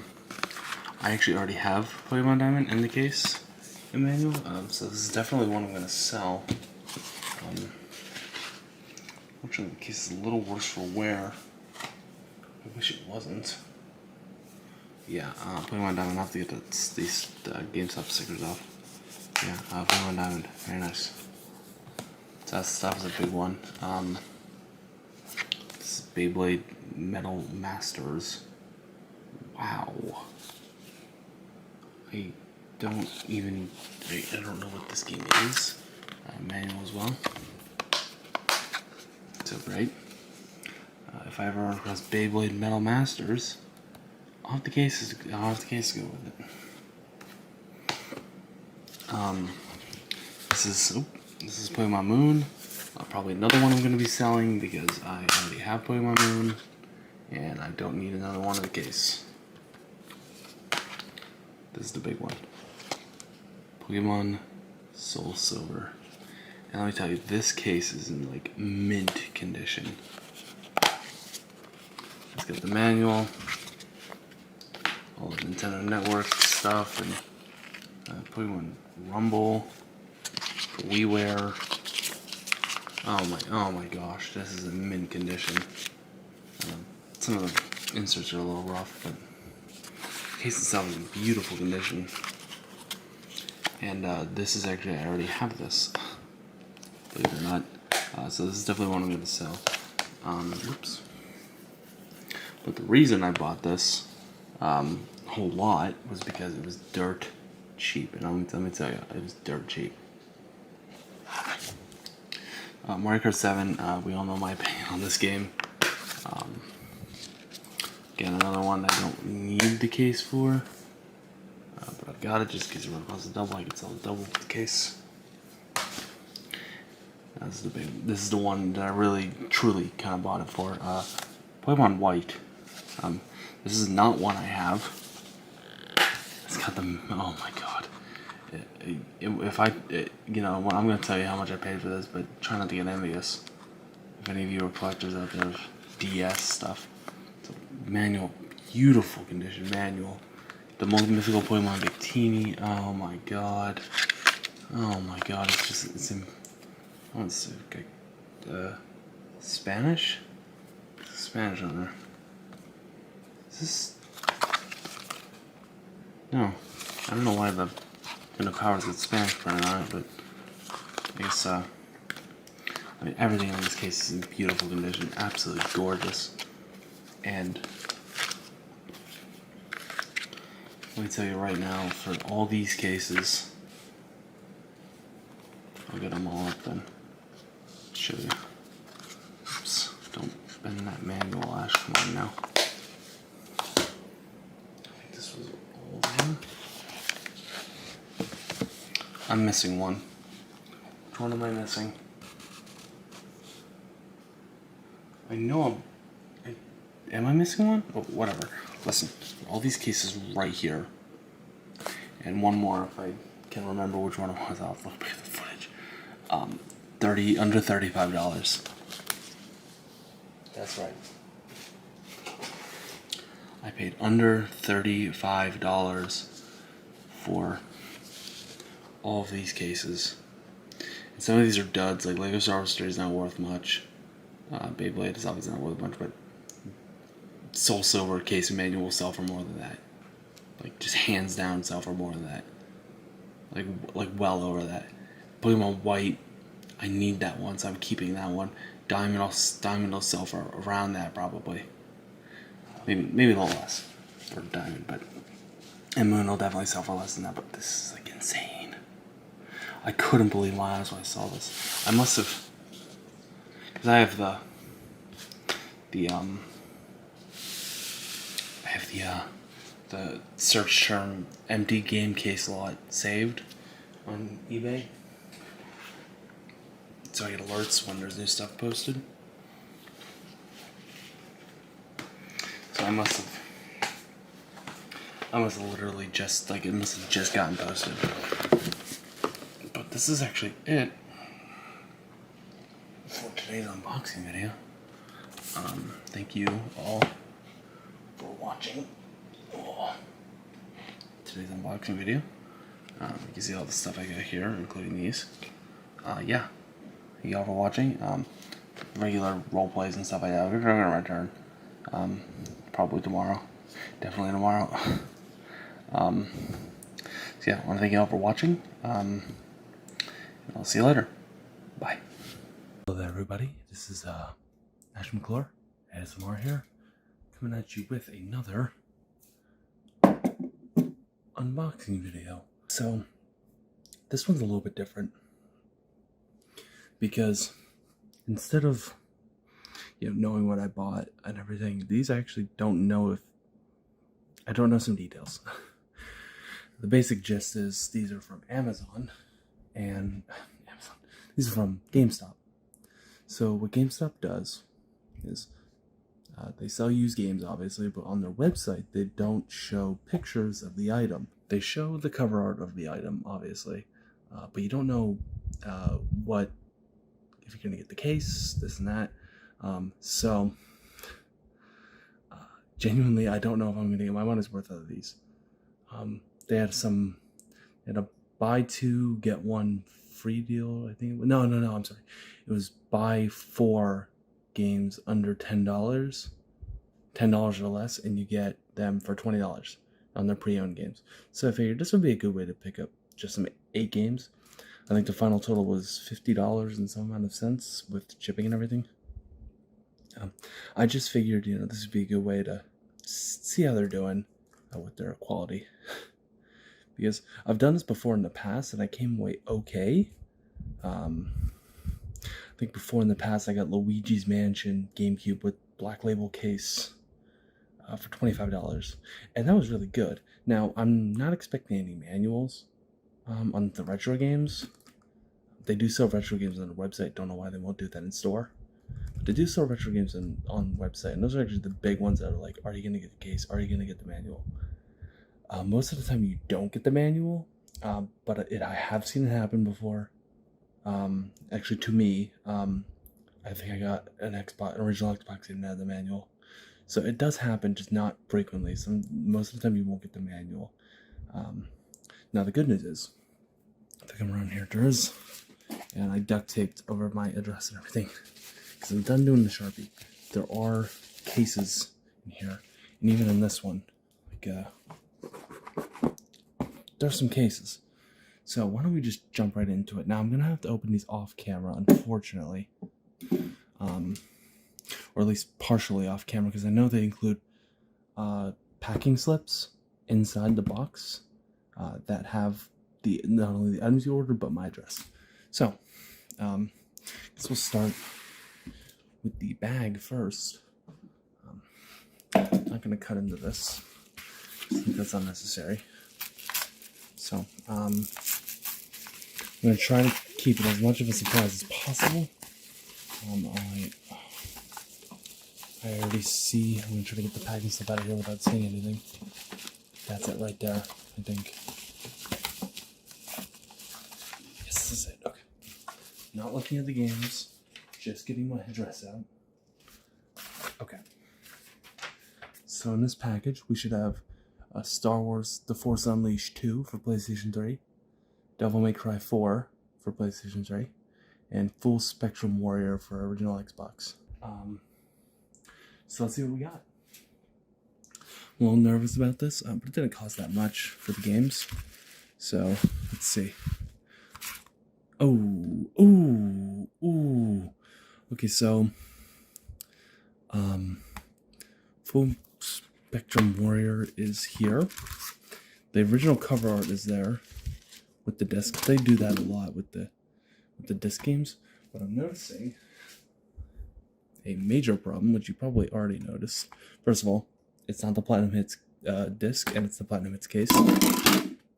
actually already have Pokemon Diamond in the case, Emmanuel. So this is definitely one I'm gonna sell. Oops. Unfortunately, the case is a little worse for wear. I wish it wasn't. Yeah, Pokemon Diamond, I have to get these GameStop stickers off. Yeah, Pokemon Diamond, very nice. So that was a big one. This is Beyblade Metal Masters. Wow. I don't know what this game is. Manual as well. So great. If I ever run across Beyblade Metal Masters, I'll have the cases to go with it. This is Pokemon Moon. Probably another one I'm going to be selling because I already have Pokemon Moon, and I don't need another one in the case. This is the big one. Pokemon Soul Silver. And let me tell you, this case is in like mint condition. Let's get the manual, all the Nintendo Network stuff, and Pokemon Rumble, WiiWare. Oh my gosh, this is in mint condition. Some of the inserts are a little rough, but the case itself is in beautiful condition. And this is actually, I already have this, believe it or not. So this is definitely one I'm going to sell. Oops. But the reason I bought this a whole lot was because it was dirt cheap. And let me tell you, it was dirt cheap. Mario Kart 7, we all know my opinion on this game. Again, another one I don't need the case for. But I've got it just in case it runs a double. I can sell a double with the case. This is the one that I really, truly kind of bought it for. Pokemon White. This is not one I have. It's got the, oh my god. I'm going to tell you how much I paid for this, but try not to get envious. If any of you are collectors out there of DS stuff. It's a manual, beautiful condition manual. The mythical Pokemon Victini. Oh my god. Oh my god. It's in, I want to say, Spanish? Spanish on there. Is this? No. I don't know why the powers with Spanish printed on it, but I guess, I mean, everything in this case is in beautiful condition. Absolutely gorgeous. And let me tell you right now, for all these cases, I'll get them all up then. Show you. Oops, don't bend that manual, Ash. Come on now. I think this was all of them. I'm missing one. Which one am I missing? I know am I missing one? Oh, whatever. Listen, all these cases right here. And one more if I can remember which one it was. I'll look at the footage. Under $35. That's right. I paid under $35 for all of these cases. And some of these are duds, like Lego Star Wars Story is not worth much. Beyblade is obviously not worth much, but Soul Silver case and manual will sell for more than that. Like, just hands down sell for more than that. Like well over that. Pokemon White, I need that one, so I'm keeping that one. Diamond will sell for around that probably. Maybe a little less for Diamond, but and Moon will definitely sell for less than that. But this is like insane. I couldn't believe my eyes when I saw this. I must have, because I have the search term empty game case lot saved on eBay, so I get alerts when there's new stuff posted. So I must have literally just, like, it must have just gotten posted. But this is actually it for today's unboxing video. Thank you all for watching today's unboxing video. You can see all the stuff I got here, including these. Yeah, thank you all for watching. regular role plays and stuff like that. We're gonna return. Probably tomorrow. Definitely tomorrow. So yeah, I want to thank you all for watching. I'll see you later. Bye. Hello there, everybody. This is Ash McClure, ASMR here, coming at you with another unboxing video. So this one's a little bit different because instead of knowing what I bought and everything, these I actually don't know some details. The basic gist is these are from Amazon, and these are from GameStop. So what GameStop does is they sell used games, obviously, but on their website they don't show pictures of the item. They show the cover art of the item, obviously, but you don't know if you're gonna get the case, this and that. Genuinely, I don't know if I'm gonna get my money's worth out of these. They had a buy two get one free deal. I think no, I'm sorry. It was buy 4 games under $10 or less, and you get them for $20 on their pre-owned games. So I figured this would be a good way to pick up just some 8 games. I think the final total was $50 and some amount of cents with shipping and everything. I just figured, this would be a good way to see how they're doing with their quality. Because I've done this before in the past and I came away okay. I think before in the past I got Luigi's Mansion GameCube with Black Label case for $25. And that was really good. Now, I'm not expecting any manuals on the retro games. They do sell retro games on their website. Don't know why they won't do that in store. But they do sell retro games on website. And those are actually the big ones that are like, are you going to get the case? Are you going to get the manual? Most of the time you don't get the manual, but I have seen it happen before. Actually, to me, I think I got an original Xbox didn't have the manual. So it does happen, just not frequently. Most of the time you won't get the manual. Now the good news is, if I come around here, there is, and I duct taped over my address and everything, because I'm done doing the Sharpie. There are cases in here, and even in this one, there's some cases. So why don't we just jump right into it? Now I'm gonna have to open these off camera, unfortunately, or at least partially off camera, because I know they include packing slips inside the box that have not only the items you ordered but my address. So guess we'll start with the bag first. I'm not gonna cut into this. I think that's unnecessary. So, I'm going to try to keep it as much of a surprise as possible. I already see, I'm going to try to get the packing stuff out of here without seeing anything. That's it right there, I think. Yes, this is it, okay. Not looking at the games, just getting my address out. Okay. So in this package, we should have Star Wars The Force Unleashed 2 for PlayStation 3, Devil May Cry 4 for PlayStation 3, and Full Spectrum Warrior for original Xbox. So let's see what we got. I'm a little nervous about this, but it didn't cost that much for the games. So let's see. Ooh. Okay, so Full Spectrum Warrior is here. The original cover art is there with the disc. They do that a lot with the disc games. But I'm noticing a major problem, which you probably already noticed. First of all, it's not the Platinum Hits disc, and it's the Platinum Hits case.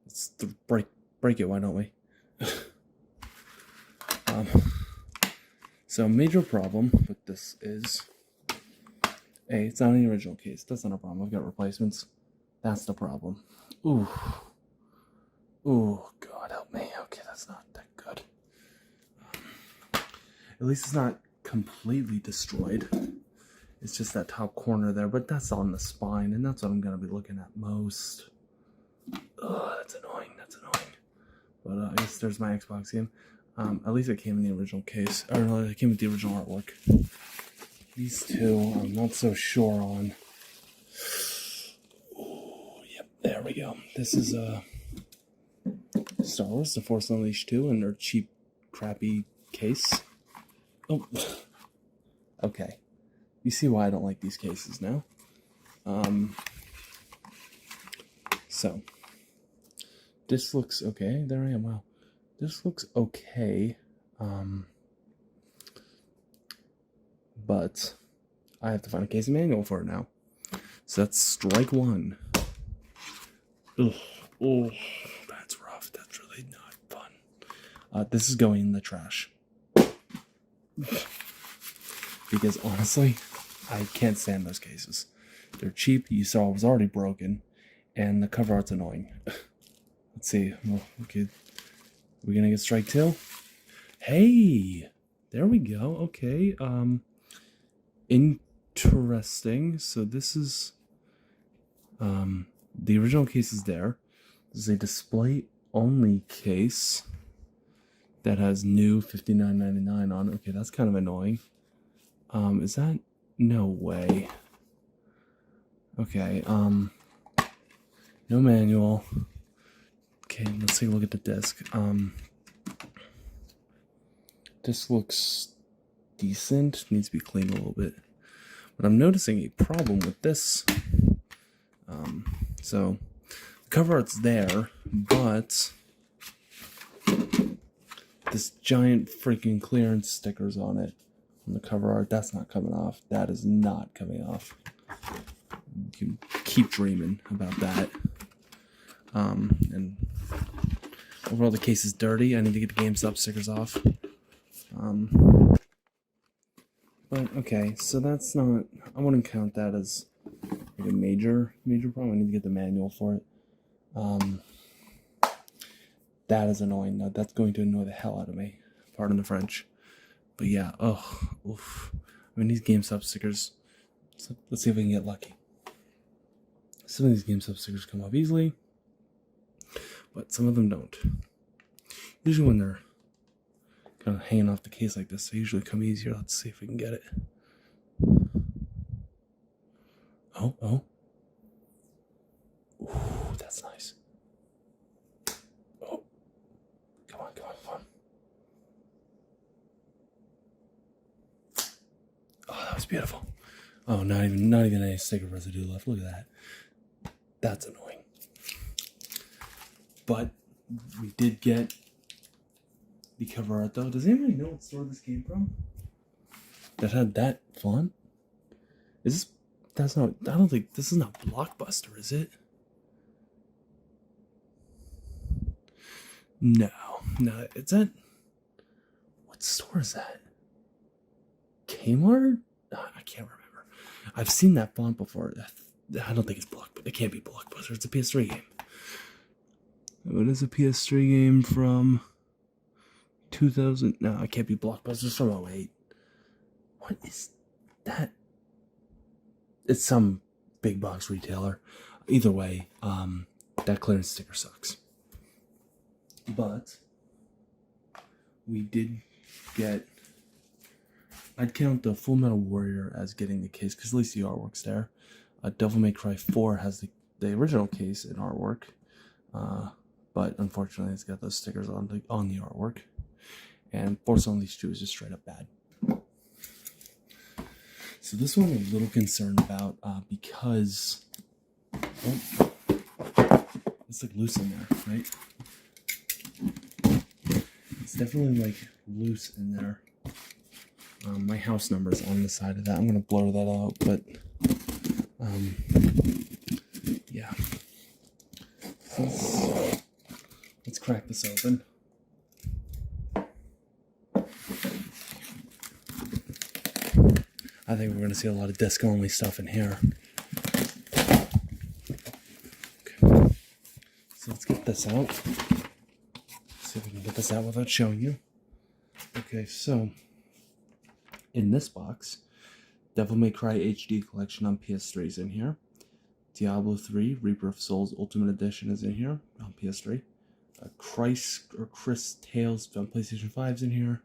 Let's break it, why don't we? So major problem with this is, it's not in the original case. That's not a problem. I've got replacements. That's the problem. Ooh, God help me. Okay, that's not that good. At least it's not completely destroyed. It's just that top corner there, but that's on the spine, and that's what I'm going to be looking at most. Ugh, that's annoying. But I guess there's my Xbox game. At least it came in the original case. Or no, it came with the original artwork. These two, I'm not so sure on. Oh, yep, there we go. This is Star Wars: The Force Unleashed 2 in their cheap, crappy case. Oh, okay. You see why I don't like these cases now. So this looks okay. There I am. Wow, this looks okay. But I have to find a case manual for it now. So that's strike one. Ugh. Oh, that's rough. That's really not fun. This is going in the trash. Because honestly, I can't stand those cases. They're cheap. You saw it was already broken. And the cover art's annoying. Let's see. Well, okay. We're gonna get strike two? Hey! There we go. Okay. Interesting. So this is the original case is there. This is a display only case that has new $59.99 on it. Okay, that's kind of annoying. Is that no way? Okay, no manual. Okay, let's take a look at the disc. This looks decent. Needs to be cleaned a little bit. But I'm noticing a problem with this. So the cover art's there, but this giant freaking clearance stickers on it on the cover art, that's not coming off. That is not coming off. You can keep dreaming about that. And overall the case is dirty. I need to get the GameStop stickers off. But okay, so that's not, I wouldn't count that as like a major problem. I need to get the manual for it. That is annoying. Now, that's going to annoy the hell out of me. Pardon the French. But yeah, oof. I mean, these GameStop stickers, so let's see if we can get lucky. Some of these GameStop stickers come off easily, but some of them don't. Usually when they're kind of hanging off the case like this, they usually come easier. Let's see if we can get it. Oh. Ooh, that's nice. Oh. Come on. Oh, that was beautiful. Oh, not even any sticker residue left. Look at that. That's annoying. But we did get the cover art though. Does anybody know what store this came from? That had that font? I don't think, this is not Blockbuster, is it? No, it's at, what store is that? Kmart? I can't remember. I've seen that font before. I don't think it's Blockbuster. It can't be Blockbuster. It's a PS3 game. What is a PS3 game from 2000? No, it can't be Blockbuster. It's from 08. What is that? It's some big box retailer. Either way, that clearance sticker sucks. But we did get, I'd count the Full Metal Warrior as getting the case because at least the artwork's there. Devil May Cry 4 has the original case in artwork, but unfortunately it's got those stickers on the artwork. And Force Unleashed 2 is just straight up bad. So this one I'm a little concerned about because it's like loose in there, right? It's definitely like loose in there. My house number's on the side of that. I'm gonna blur that out, but yeah. Let's crack this open. I think we're going to see a lot of disc-only stuff in here. Okay. So let's get this out. See if we can get this out without showing you. Okay, so in this box, Devil May Cry HD Collection on PS3 is in here. Diablo 3 Reaper of Souls Ultimate Edition is in here on PS3.
Chris Tales on PlayStation 5 is in here.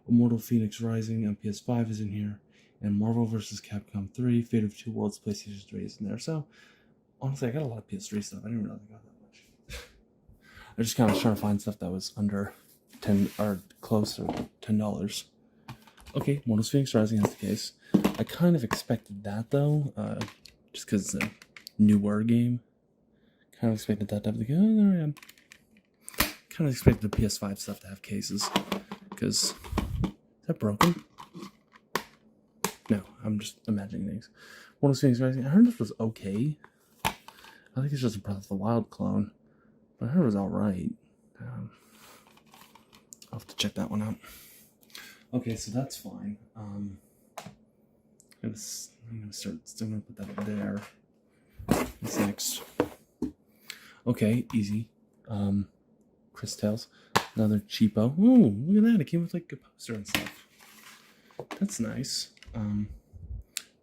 Immortal Phoenix Rising on PS5 is in here. And Marvel vs. Capcom 3, Fate of Two Worlds, PlayStation 3 is in there. So, honestly, I got a lot of PS3 stuff. I didn't realize I got that much. I just kind of trying to find stuff that was under 10 or close to $10. Okay, Immortal Phoenix Rising is the case. I kind of expected that though, just because it's a newer game. Kind of expected that to have the game. Oh, there I am. Kind of expected the PS5 stuff to have cases. Because, is that broken? No, I'm just imagining things. One of those things, I heard this was okay. I think it's just a Breath of the Wild clone. But I heard it was alright. I'll have to check that one out. Okay, so that's fine. I'm gonna put that up there. What's next? Okay, easy. Chris Tales. Another cheapo. Ooh, look at that. It came with like a poster and stuff. That's nice.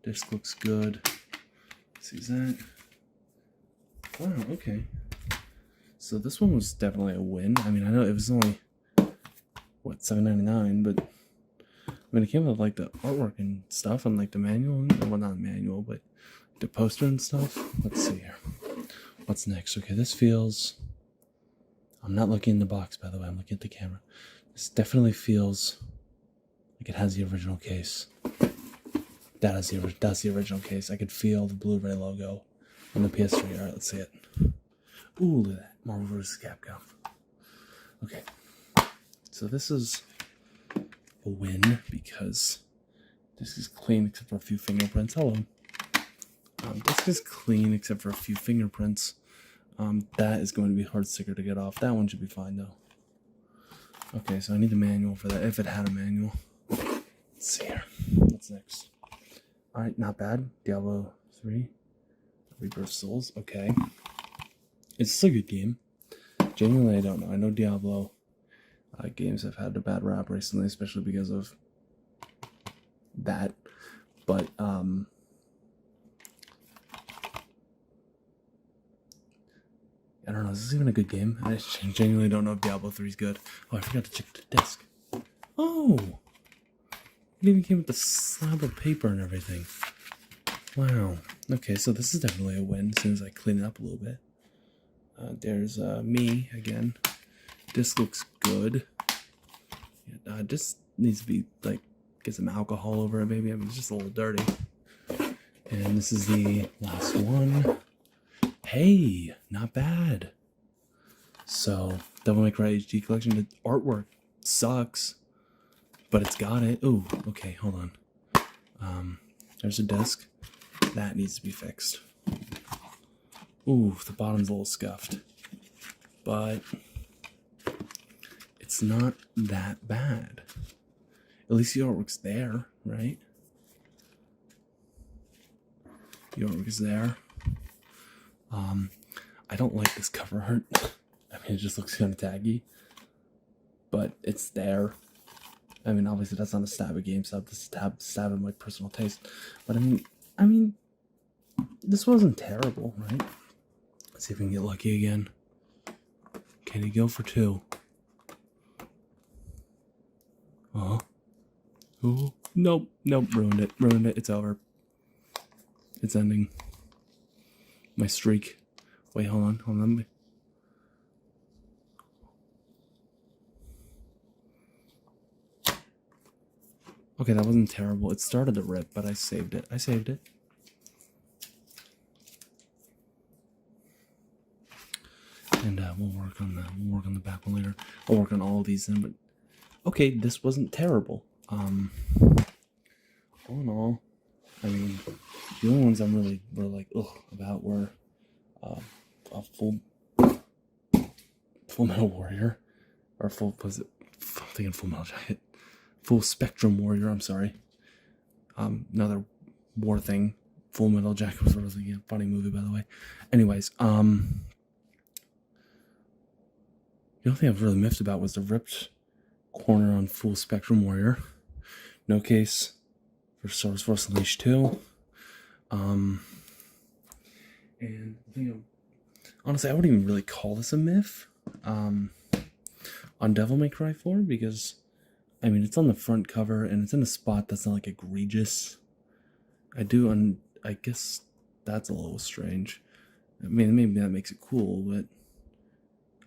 Disc looks good. See that? Wow, okay. So this one was definitely a win. I mean, I know it was only, what, $7.99, but I mean, it came with like the artwork and stuff and like the manual. Well, not the manual, but the poster and stuff. Let's see here. What's next? Okay, this feels... I'm not looking in the box, by the way. I'm looking at the camera. This definitely feels like it has the original case. That's the original case. I could feel the Blu-ray logo on the PS3. All right, let's see it. Ooh, look at that. Marvel vs. Capcom. Okay. So this is a win because this is clean except for a few fingerprints. Hello. This is clean except for a few fingerprints. That is going to be a hard sticker to get off. That one should be fine though. Okay, so I need the manual for that, if it had a manual. Let's see here. What's next? Alright, not bad. Diablo 3. Rebirth Souls. Okay. It's a good game. Genuinely, I don't know. I know Diablo games have had a bad rap recently, especially because of that. But, I don't know, is this even a good game? I genuinely don't know if Diablo 3 is good. Oh, I forgot to check the disc. Oh! It even came with the slab of paper and everything. Wow. Okay, so this is definitely a win as soon as I clean it up a little bit. There's me again. This looks good. This needs to be, like, get some alcohol over it maybe. I mean, it's just a little dirty. And this is the last one. Hey, not bad. So, Devil May Cry HD Collection. The artwork sucks, but it's got it. Ooh, okay, hold on. There's a disc. That needs to be fixed. Ooh, the bottom's a little scuffed. But it's not that bad. At least the artwork's there, right? The artwork is there. I don't like this cover art. I mean, it just looks kind of taggy. But it's there. I mean, obviously that's not a stab at GameStop. This is a stab at my personal taste. But I mean, this wasn't terrible, right? Let's see if we can get lucky again. Can he go for 2? Oh. Ooh. Nope. Ruined it. It's over. It's ending. My streak. Wait, hold on. Okay, that wasn't terrible. It started to rip, but I saved it. And we'll work on that. We'll work on the back one later. I'll work on all of these then, but okay, this wasn't terrible. All in all, I mean, the only ones I'm really were like about were a full Metal Warrior, or I'm thinking Full Metal Jacket, Full Spectrum Warrior. I'm sorry. Another war thing. Full Metal Jacket was a really funny movie, by the way. Anyways, the only thing I was really miffed about was the ripped corner on Full Spectrum Warrior. No case for Star Wars Force Unleashed 2. And the thing honestly, I wouldn't even really call this a miff. on Devil May Cry 4 because, I mean, it's on the front cover and it's in a spot that's not like egregious. I guess that's a little strange. I mean, maybe that makes it cool, but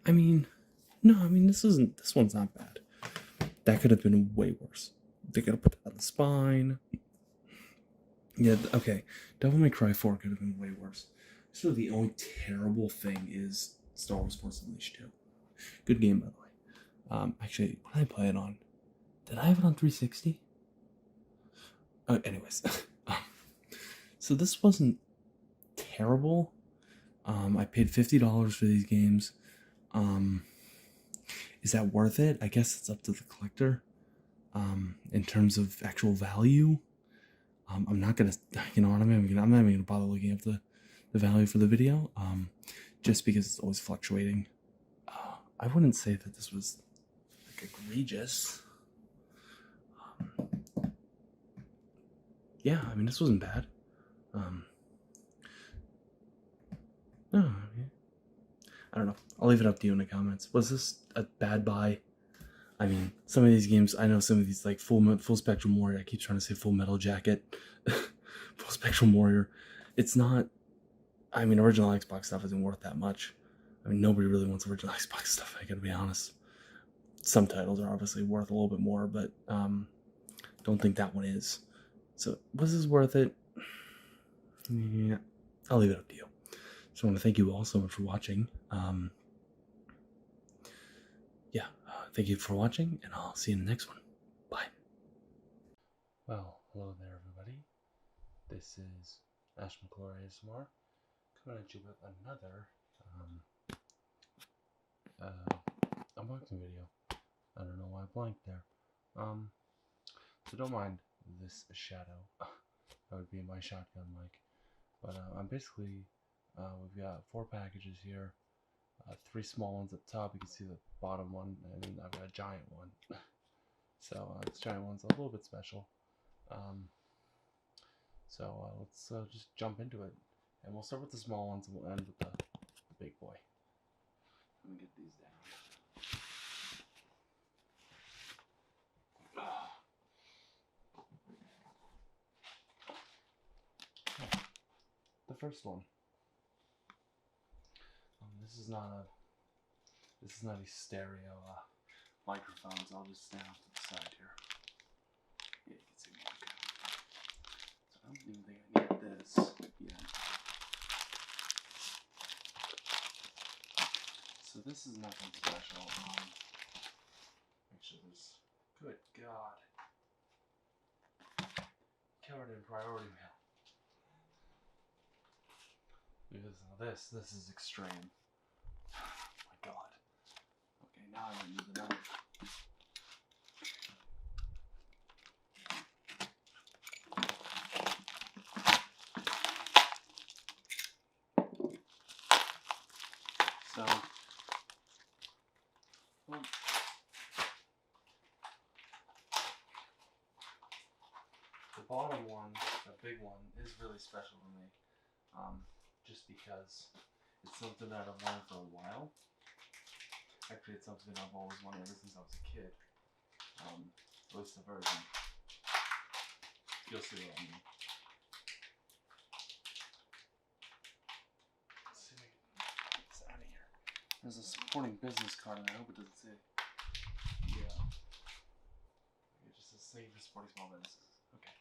I mean, no, I mean, this one's not bad. That could have been way worse. They could have put that on the spine. Yeah, okay. Devil May Cry 4 could have been way worse. So the only terrible thing is Star Wars Force Unleashed 2. Good game, by the way. Actually, what did I play it on? Did I have it on 360? Anyways. So this wasn't terrible. I paid $50 for these games. Is that worth it? I guess it's up to the collector. In terms of actual value, I'm not gonna, you know what, I'm not even gonna bother looking up the value for the video, just because it's always fluctuating. I wouldn't say that this was like egregious. Yeah, I mean, this wasn't bad. No, I don't know. I'll leave it up to you in the comments. Was this a bad buy? I mean, some of these games, I know some of these, like Full Spectrum Warrior, I keep trying to say Full Metal Jacket. Full Spectrum Warrior. It's not, I mean, original Xbox stuff isn't worth that much. I mean, nobody really wants original Xbox stuff, I gotta be honest. Some titles are obviously worth a little bit more, but don't think that one is. So, was this worth it? Yeah, I'll leave it up to you. So I want to thank you all so much for watching. Thank you for watching, and I'll see you in the next one. Bye. Well, hello there, everybody. This is Ash McClure ASMR coming at you with another unboxing video. I don't know why I blanked there. So don't mind this shadow. That would be my shotgun mic. But I'm basically, we've got 4 packages here. 3 small ones at the top, you can see the bottom one, and then I've got a giant one. So this giant one's a little bit special. So let's just jump into it. And we'll start with the small ones and we'll end with the big boy. Let me get these down. The first one. This is not a stereo microphone, so I'll just stand off to the side here. Yeah, you can see me okay. So I don't even think I need this yet. So this is nothing special. Actually, this. Good God. Covered in priority mail. Because now this is extreme. Oh my God. Okay, now I don't need the knife. So, well, the bottom one, the big one, is really special to me. Just because it's something that I've wanted for a while. Actually, it's something I've always wanted ever since I was a kid. At least the version. You'll see what I mean. Let's see if I can get this out of here. There's a supporting business card, and I hope it doesn't say. Yeah. It just says save for supporting small businesses. Okay.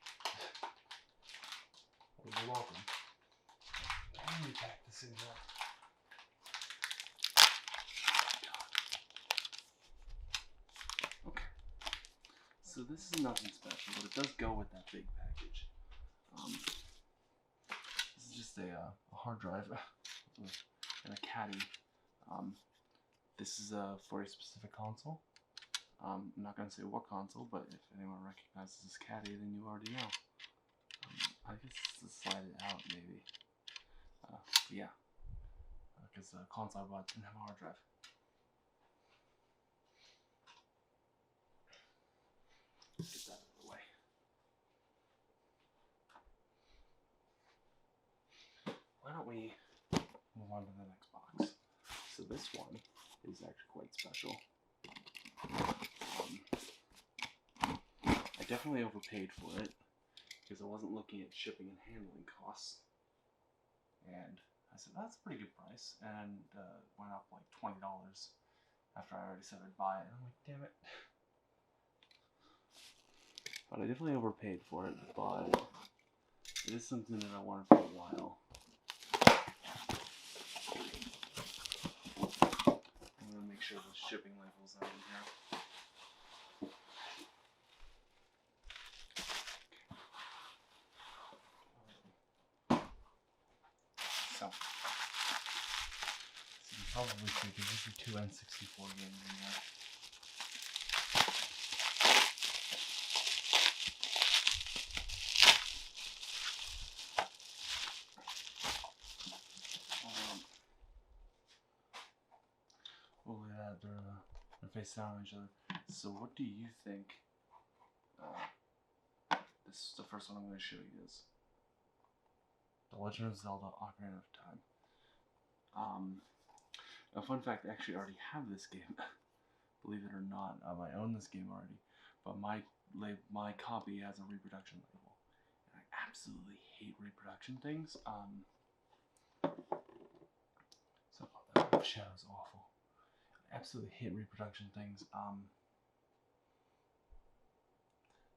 Well, you're welcome. Let me pack this in here. Okay. So this is nothing special, but it does go with that big package. This is just a hard drive and a caddy. This is for a specific console. I'm not going to say what console, but if anyone recognizes this caddy, then you already know. I guess to slide it out, maybe. Yeah. Because the console I bought didn't have a hard drive. Get that out of the way. Why don't we move on to the next box? So this one
is actually quite special. I definitely overpaid for it because I wasn't looking at shipping and handling costs, and I said that's a pretty good price, and went up like $20 after I already said I'd buy it. And I'm like, damn it. But I definitely overpaid for it, but it is something that I wanted for a while. I'm going to make sure the shipping labels are in here. So you can probably see there's usually 2 N64 games in there. Oh, look at that, they're face down on each other. So what do you think this is the first one I'm going to show you is? The Legend of Zelda Ocarina of Time. A fun fact, I actually already have this game. Believe it or not, I own this game already. But my copy has a reproduction label. And I absolutely hate reproduction things. So that shadow's awful. I absolutely hate reproduction things.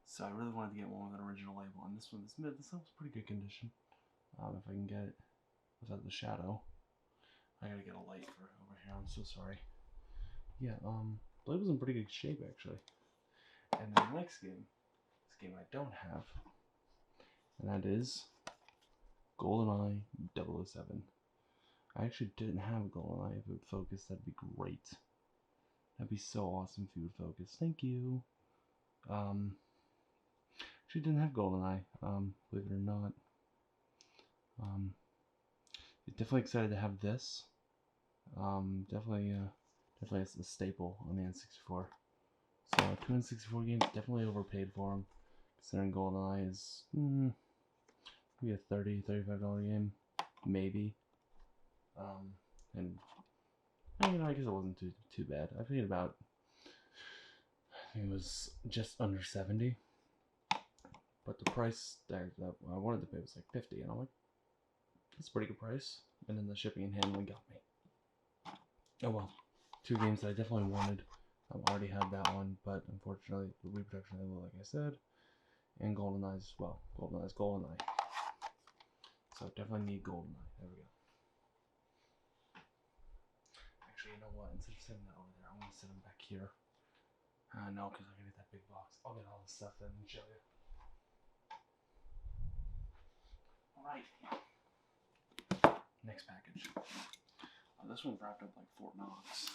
So I really wanted to get one with an original label, and this one's pretty good condition. If I can get it without the shadow. I gotta get a light for it over here, I'm so sorry. Yeah, the label's in pretty good shape actually. And then the next game, this game I don't have, and that is GoldenEye 007. I actually didn't have GoldenEye. If it would focus, that'd be great. That'd be so awesome if you would focus. Thank you. Actually didn't have GoldenEye, believe it or not. Definitely excited to have this. Definitely it's a staple on the N64. So 2 N64 games, definitely overpaid for them, considering GoldenEye is maybe a $30, $35 game, maybe. And you know, I guess it wasn't too bad. I paid about, I think it was just under 70. But the price that I wanted to pay was like 50, and I'm like, that's a pretty good price. And then the shipping and handling got me. Oh well, 2 games that I definitely wanted. I already had that one, but unfortunately the reproduction label, like I said, and GoldenEye as well. GoldenEye's GoldenEye. So definitely need GoldenEye. There we go. Actually, you know what? Instead of sitting that over there, I'm gonna sit them back here. No, because I'm gonna get that big box. I'll get all this stuff then and show you. Alright. Next package. This one's wrapped up like Fort Knox.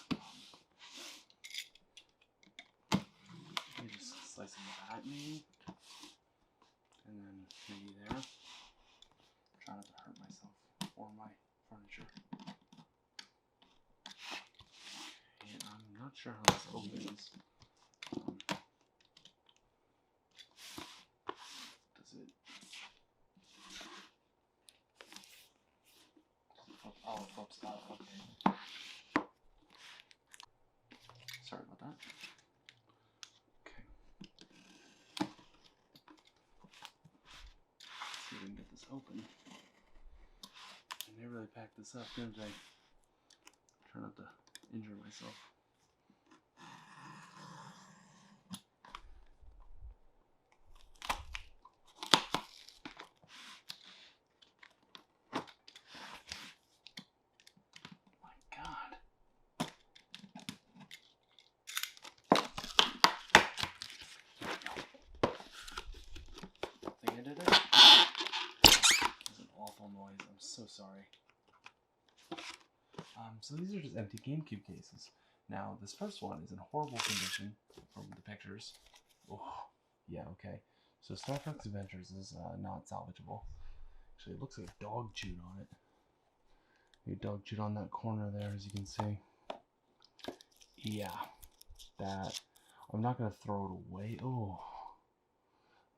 You just slice in that maybe. And then maybe there. Try not to hurt myself or my furniture. And I'm not sure how this opens. Does it? Oh, it flips out. Okay. Sorry about that. Okay. Let's see if we can get this open. And they really packed this up, didn't they? Try not to injure myself. Noise. I'm so sorry. So these are just empty GameCube cases. Now, this first one is in horrible condition from the pictures. Oh, yeah, okay. So Star Fox Adventures is not salvageable. Actually, it looks like a dog chewed on it. A dog chewed on that corner there, as you can see. Yeah, that. I'm not going to throw it away. Oh,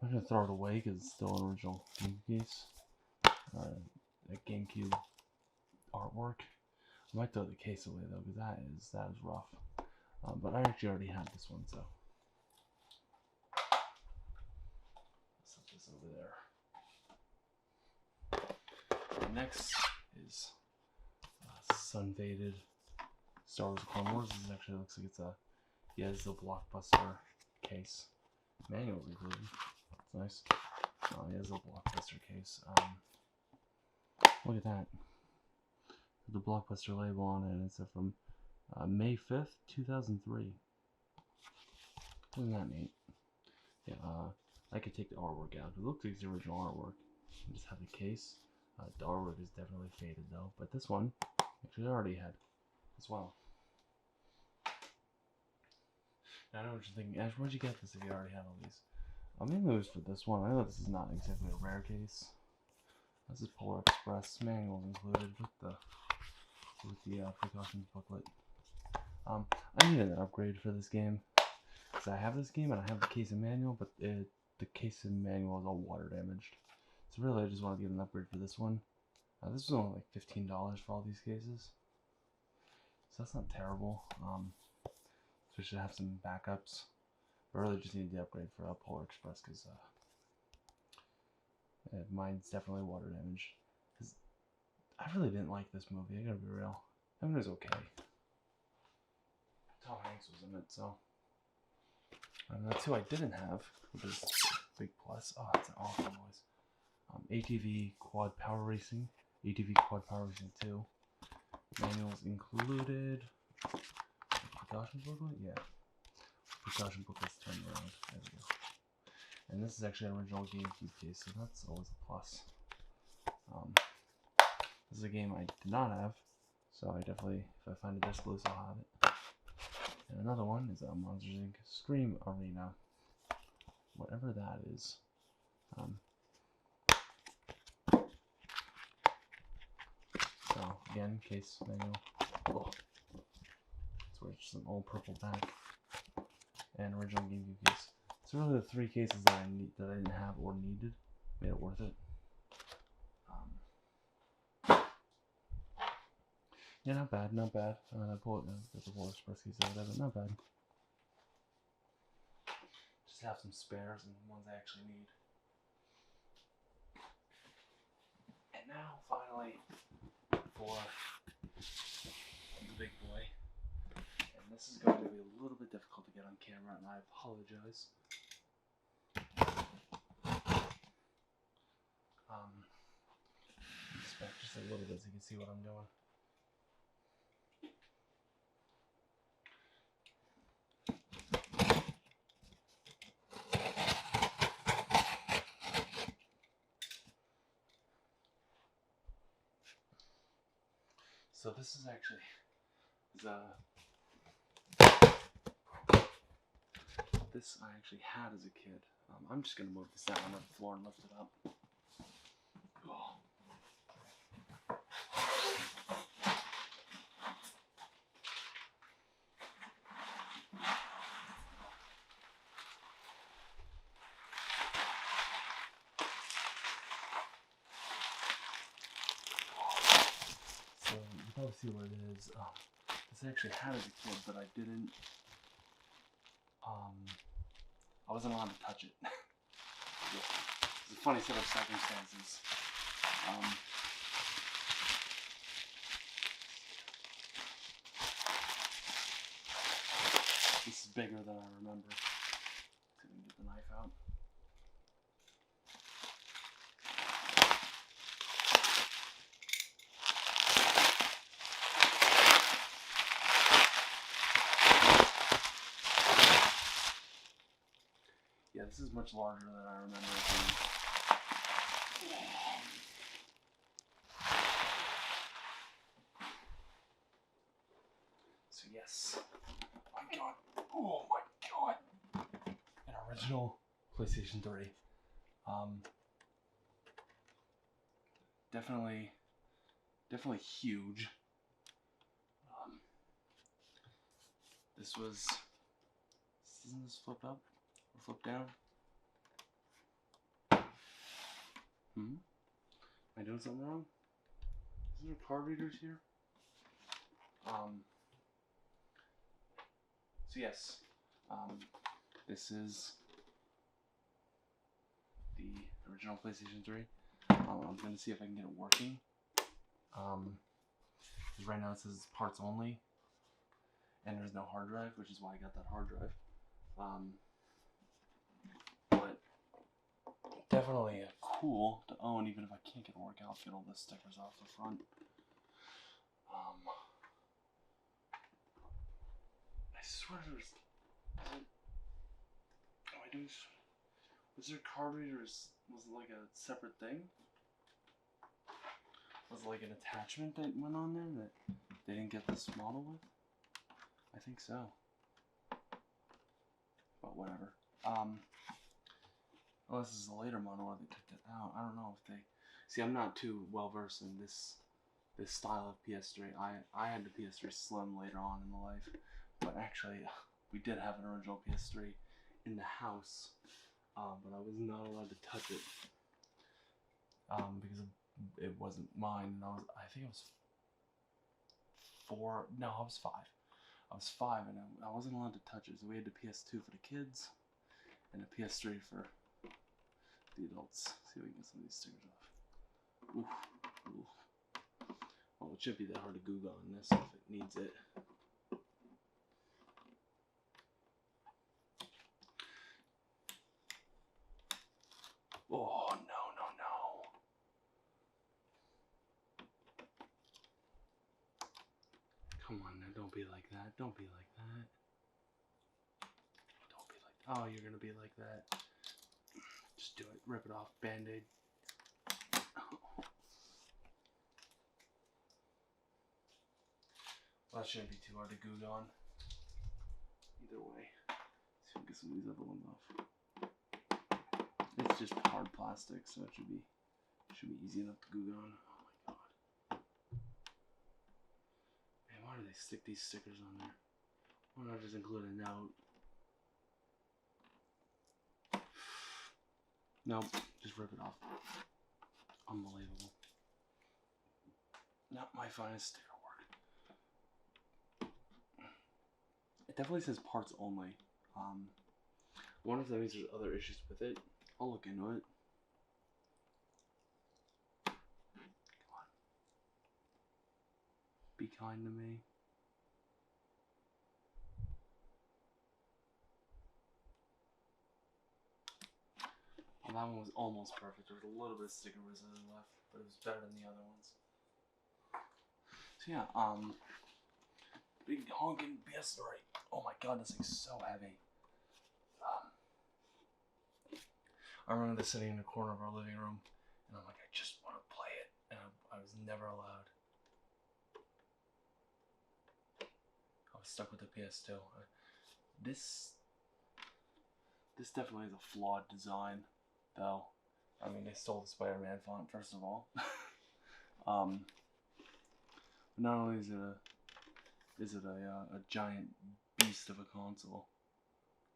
I'm not going to throw it away because it's still an original GameCube case. That GameCube artwork. I might throw the case away though, because that is rough. But I actually already had this one, so set this over there. Next is Sun Faded Star Wars Clone Wars. This actually looks like it's a it's a blockbuster case. Manual included. That's nice. It is a blockbuster case. Look at that. The blockbuster label on it, and it's from May 5th, 2003. Isn't that neat? Yeah, I could take the artwork out. It looks like it's the original artwork. I just have the case. The artwork is definitely faded though, but this one actually I already had as well. Now I know what you're thinking, Ash, where'd you get this if you already had all these? Mainly it was for this one. I know this is not exactly a rare case. This is Polar Express, manuals included with the precautions booklet. I needed an upgrade for this game because I have this game and I have the case and manual, but the case and manual is all water damaged. So really, I just want to get an upgrade for this one. This was only like $15 for all these cases, so that's not terrible. So we should have some backups. But I really just need the upgrade for Polar Express because mine's definitely water damaged. Because I really didn't like this movie. I gotta be real. I mean, it was okay. Tom Hanks was in it, so. And that's who I didn't have, which is a big plus. Oh, that's an awful noise. ATV Quad Power Racing, ATV Quad Power Racing 2. Manuals included. Precaution booklet? Yeah. Precaution booklet's turned around. There we go. And this is actually an original GameCube case, so that's always a plus. This is a game I did not have, so I definitely, if I find a disc loose, I'll have it. And another one is Monsters Inc. Scream Arena. Whatever that is. So, again, case manual. Oh. It's where it's just an old purple back. And original GameCube case. So really the three cases that I didn't have or needed made it worth it. Yeah, not bad, not bad. I pulled the Polar Express case over there, but not bad. Just have some spares and ones I actually need. And now, finally, for the big boy. And this is going to be a little bit difficult to get on camera, and I apologize. Expect just a little bit so you can see what I'm doing. So this is actually this I actually had as a kid. I'm just gonna move this down on the floor and lift it up. Oh. So you can probably see what it is. This I actually had as a kid, but I didn't. I wasn't allowed to touch it. It's a funny set of circumstances. This is bigger than I remember. Let's see if we can get the knife out. Yeah, this is much larger than I remember it being. So yes, I got, oh my god, an original PlayStation 3. Definitely huge. This was, doesn't this flip up or flip down? Am I doing something wrong? Is there card readers here? So yes, this is the original PlayStation 3. I'm going to see if I can get it working. Right now it says parts only, and there's no hard drive, which is why I got that hard drive. But definitely cool to own, even if I can't get it working. I'll get all the stickers off the front. I swear there's... Was there card readers? Was it like a separate thing? Was it like an attachment that went on there that they didn't get this model with? I think so. But whatever. Well, this is a later model where they took it out. I don't know if they... See, I'm not too well versed in this style of PS3. I had the PS3 Slim later on in the life, but actually we did have an original PS3 in the house, but I was not allowed to touch it because it wasn't mine. And I think I was 4. No, I was 5. I was 5, and I wasn't allowed to touch it. So we had the PS2 for the kids and the PS3 for the adults. See if we can get some of these stickers off. Oof. Oof. Well, it shouldn't be that hard to Google on this if it needs it. Oh, no, no, no. Come on now, don't be like that. Don't be like that. Don't be like that. Oh, you're gonna be like that. Just do it. Rip it off. Band-Aid. Well, that shouldn't be too hard to Google on. Either way. Let's see if we can get some of these other ones off. It's just hard plastic, so it should be easy enough to Google on. Oh my god. Man, why do they stick these stickers on there? Why not just include a note? Nope, just rip it off. Unbelievable. Not my finest sticker work. It definitely says parts only. I wonder if that means there's other issues with it. I'll look into it. Come on. Be kind to me. Well, that one was almost perfect. There was a little bit of sticker residue left, but it was better than the other ones. So yeah, big honking PS3. Oh my god, this thing's so heavy. I remember this sitting in the corner of our living room, and I'm like, I just want to play it, and I was never allowed. I was stuck with the PS2. This definitely is a flawed design, though. I mean, they stole the Spider-Man font, first of all. Not only is it a giant beast of a console,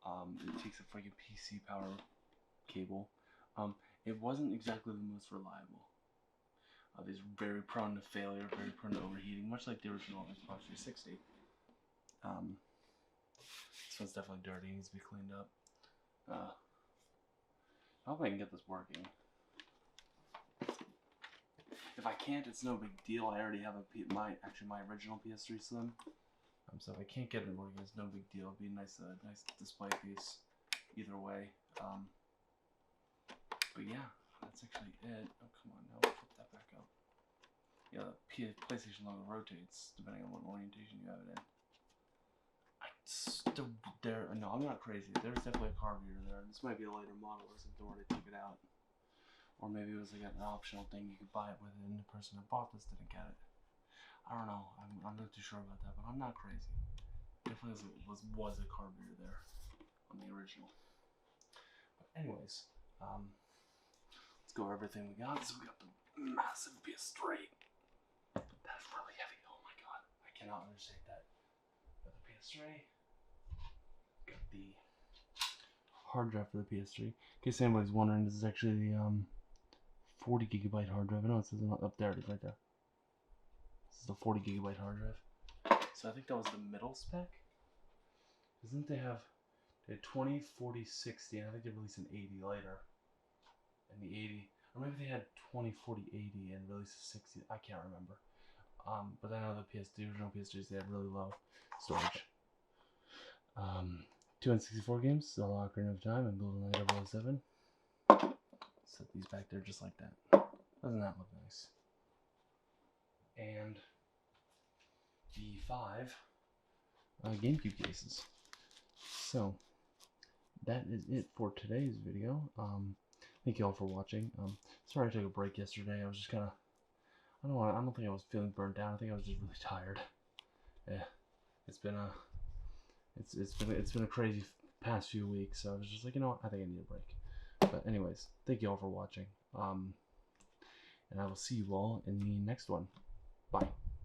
it takes a freaking PC power cable. It wasn't exactly the most reliable. It's very prone to failure, very prone to overheating, much like the original Xbox 360. This one's definitely dirty, needs to be cleaned up. I hope I can get this working. If I can't, it's no big deal. I already have my original PS3 Slim. So if I can't get it working, it's no big deal. It'd be a nice display piece. Either way. But yeah, that's actually it. Oh, come on now, flip that back up. Yeah, the PlayStation logo rotates depending on what orientation you have it in. No, I'm not crazy. There's definitely a card reader there. This might be a later model or something where they took it out. Or maybe it was like an optional thing you could buy it with, and the person that bought this didn't get it. I don't know. I'm not too sure about that, but I'm not crazy. Definitely was a card reader there on the original. But anyways, let's go over everything we got. So we got the massive PS3. That's really heavy. Oh my god, I cannot understate that. Got the PS3. Got the hard drive for the PS3. In case anybody's wondering, this is actually the 40 gigabyte hard drive. I know it says up there. It is right there. This is the 40 gigabyte hard drive. So I think that was the middle spec. Isn't they have 20, 40, 60, and I think they released an 80 later. And the 80, or maybe they had 20, 40, 80 and released a 60. I can't remember. But I know the original PS2s, they had really low storage. 264 games, Zelda Ocarina of Time and GoldenEye 007. Set these back there just like that. Doesn't that look nice? And the 5 GameCube cases. So that is it for today's video. Thank you all for watching. Sorry I took a break yesterday. I was just kind of, I don't think I was feeling burnt out. I think I was just really tired. Yeah, it's been a crazy past few weeks. So I was just like, you know what, I think I need a break. But anyways, thank you all for watching. And I will see you all in the next one. Bye.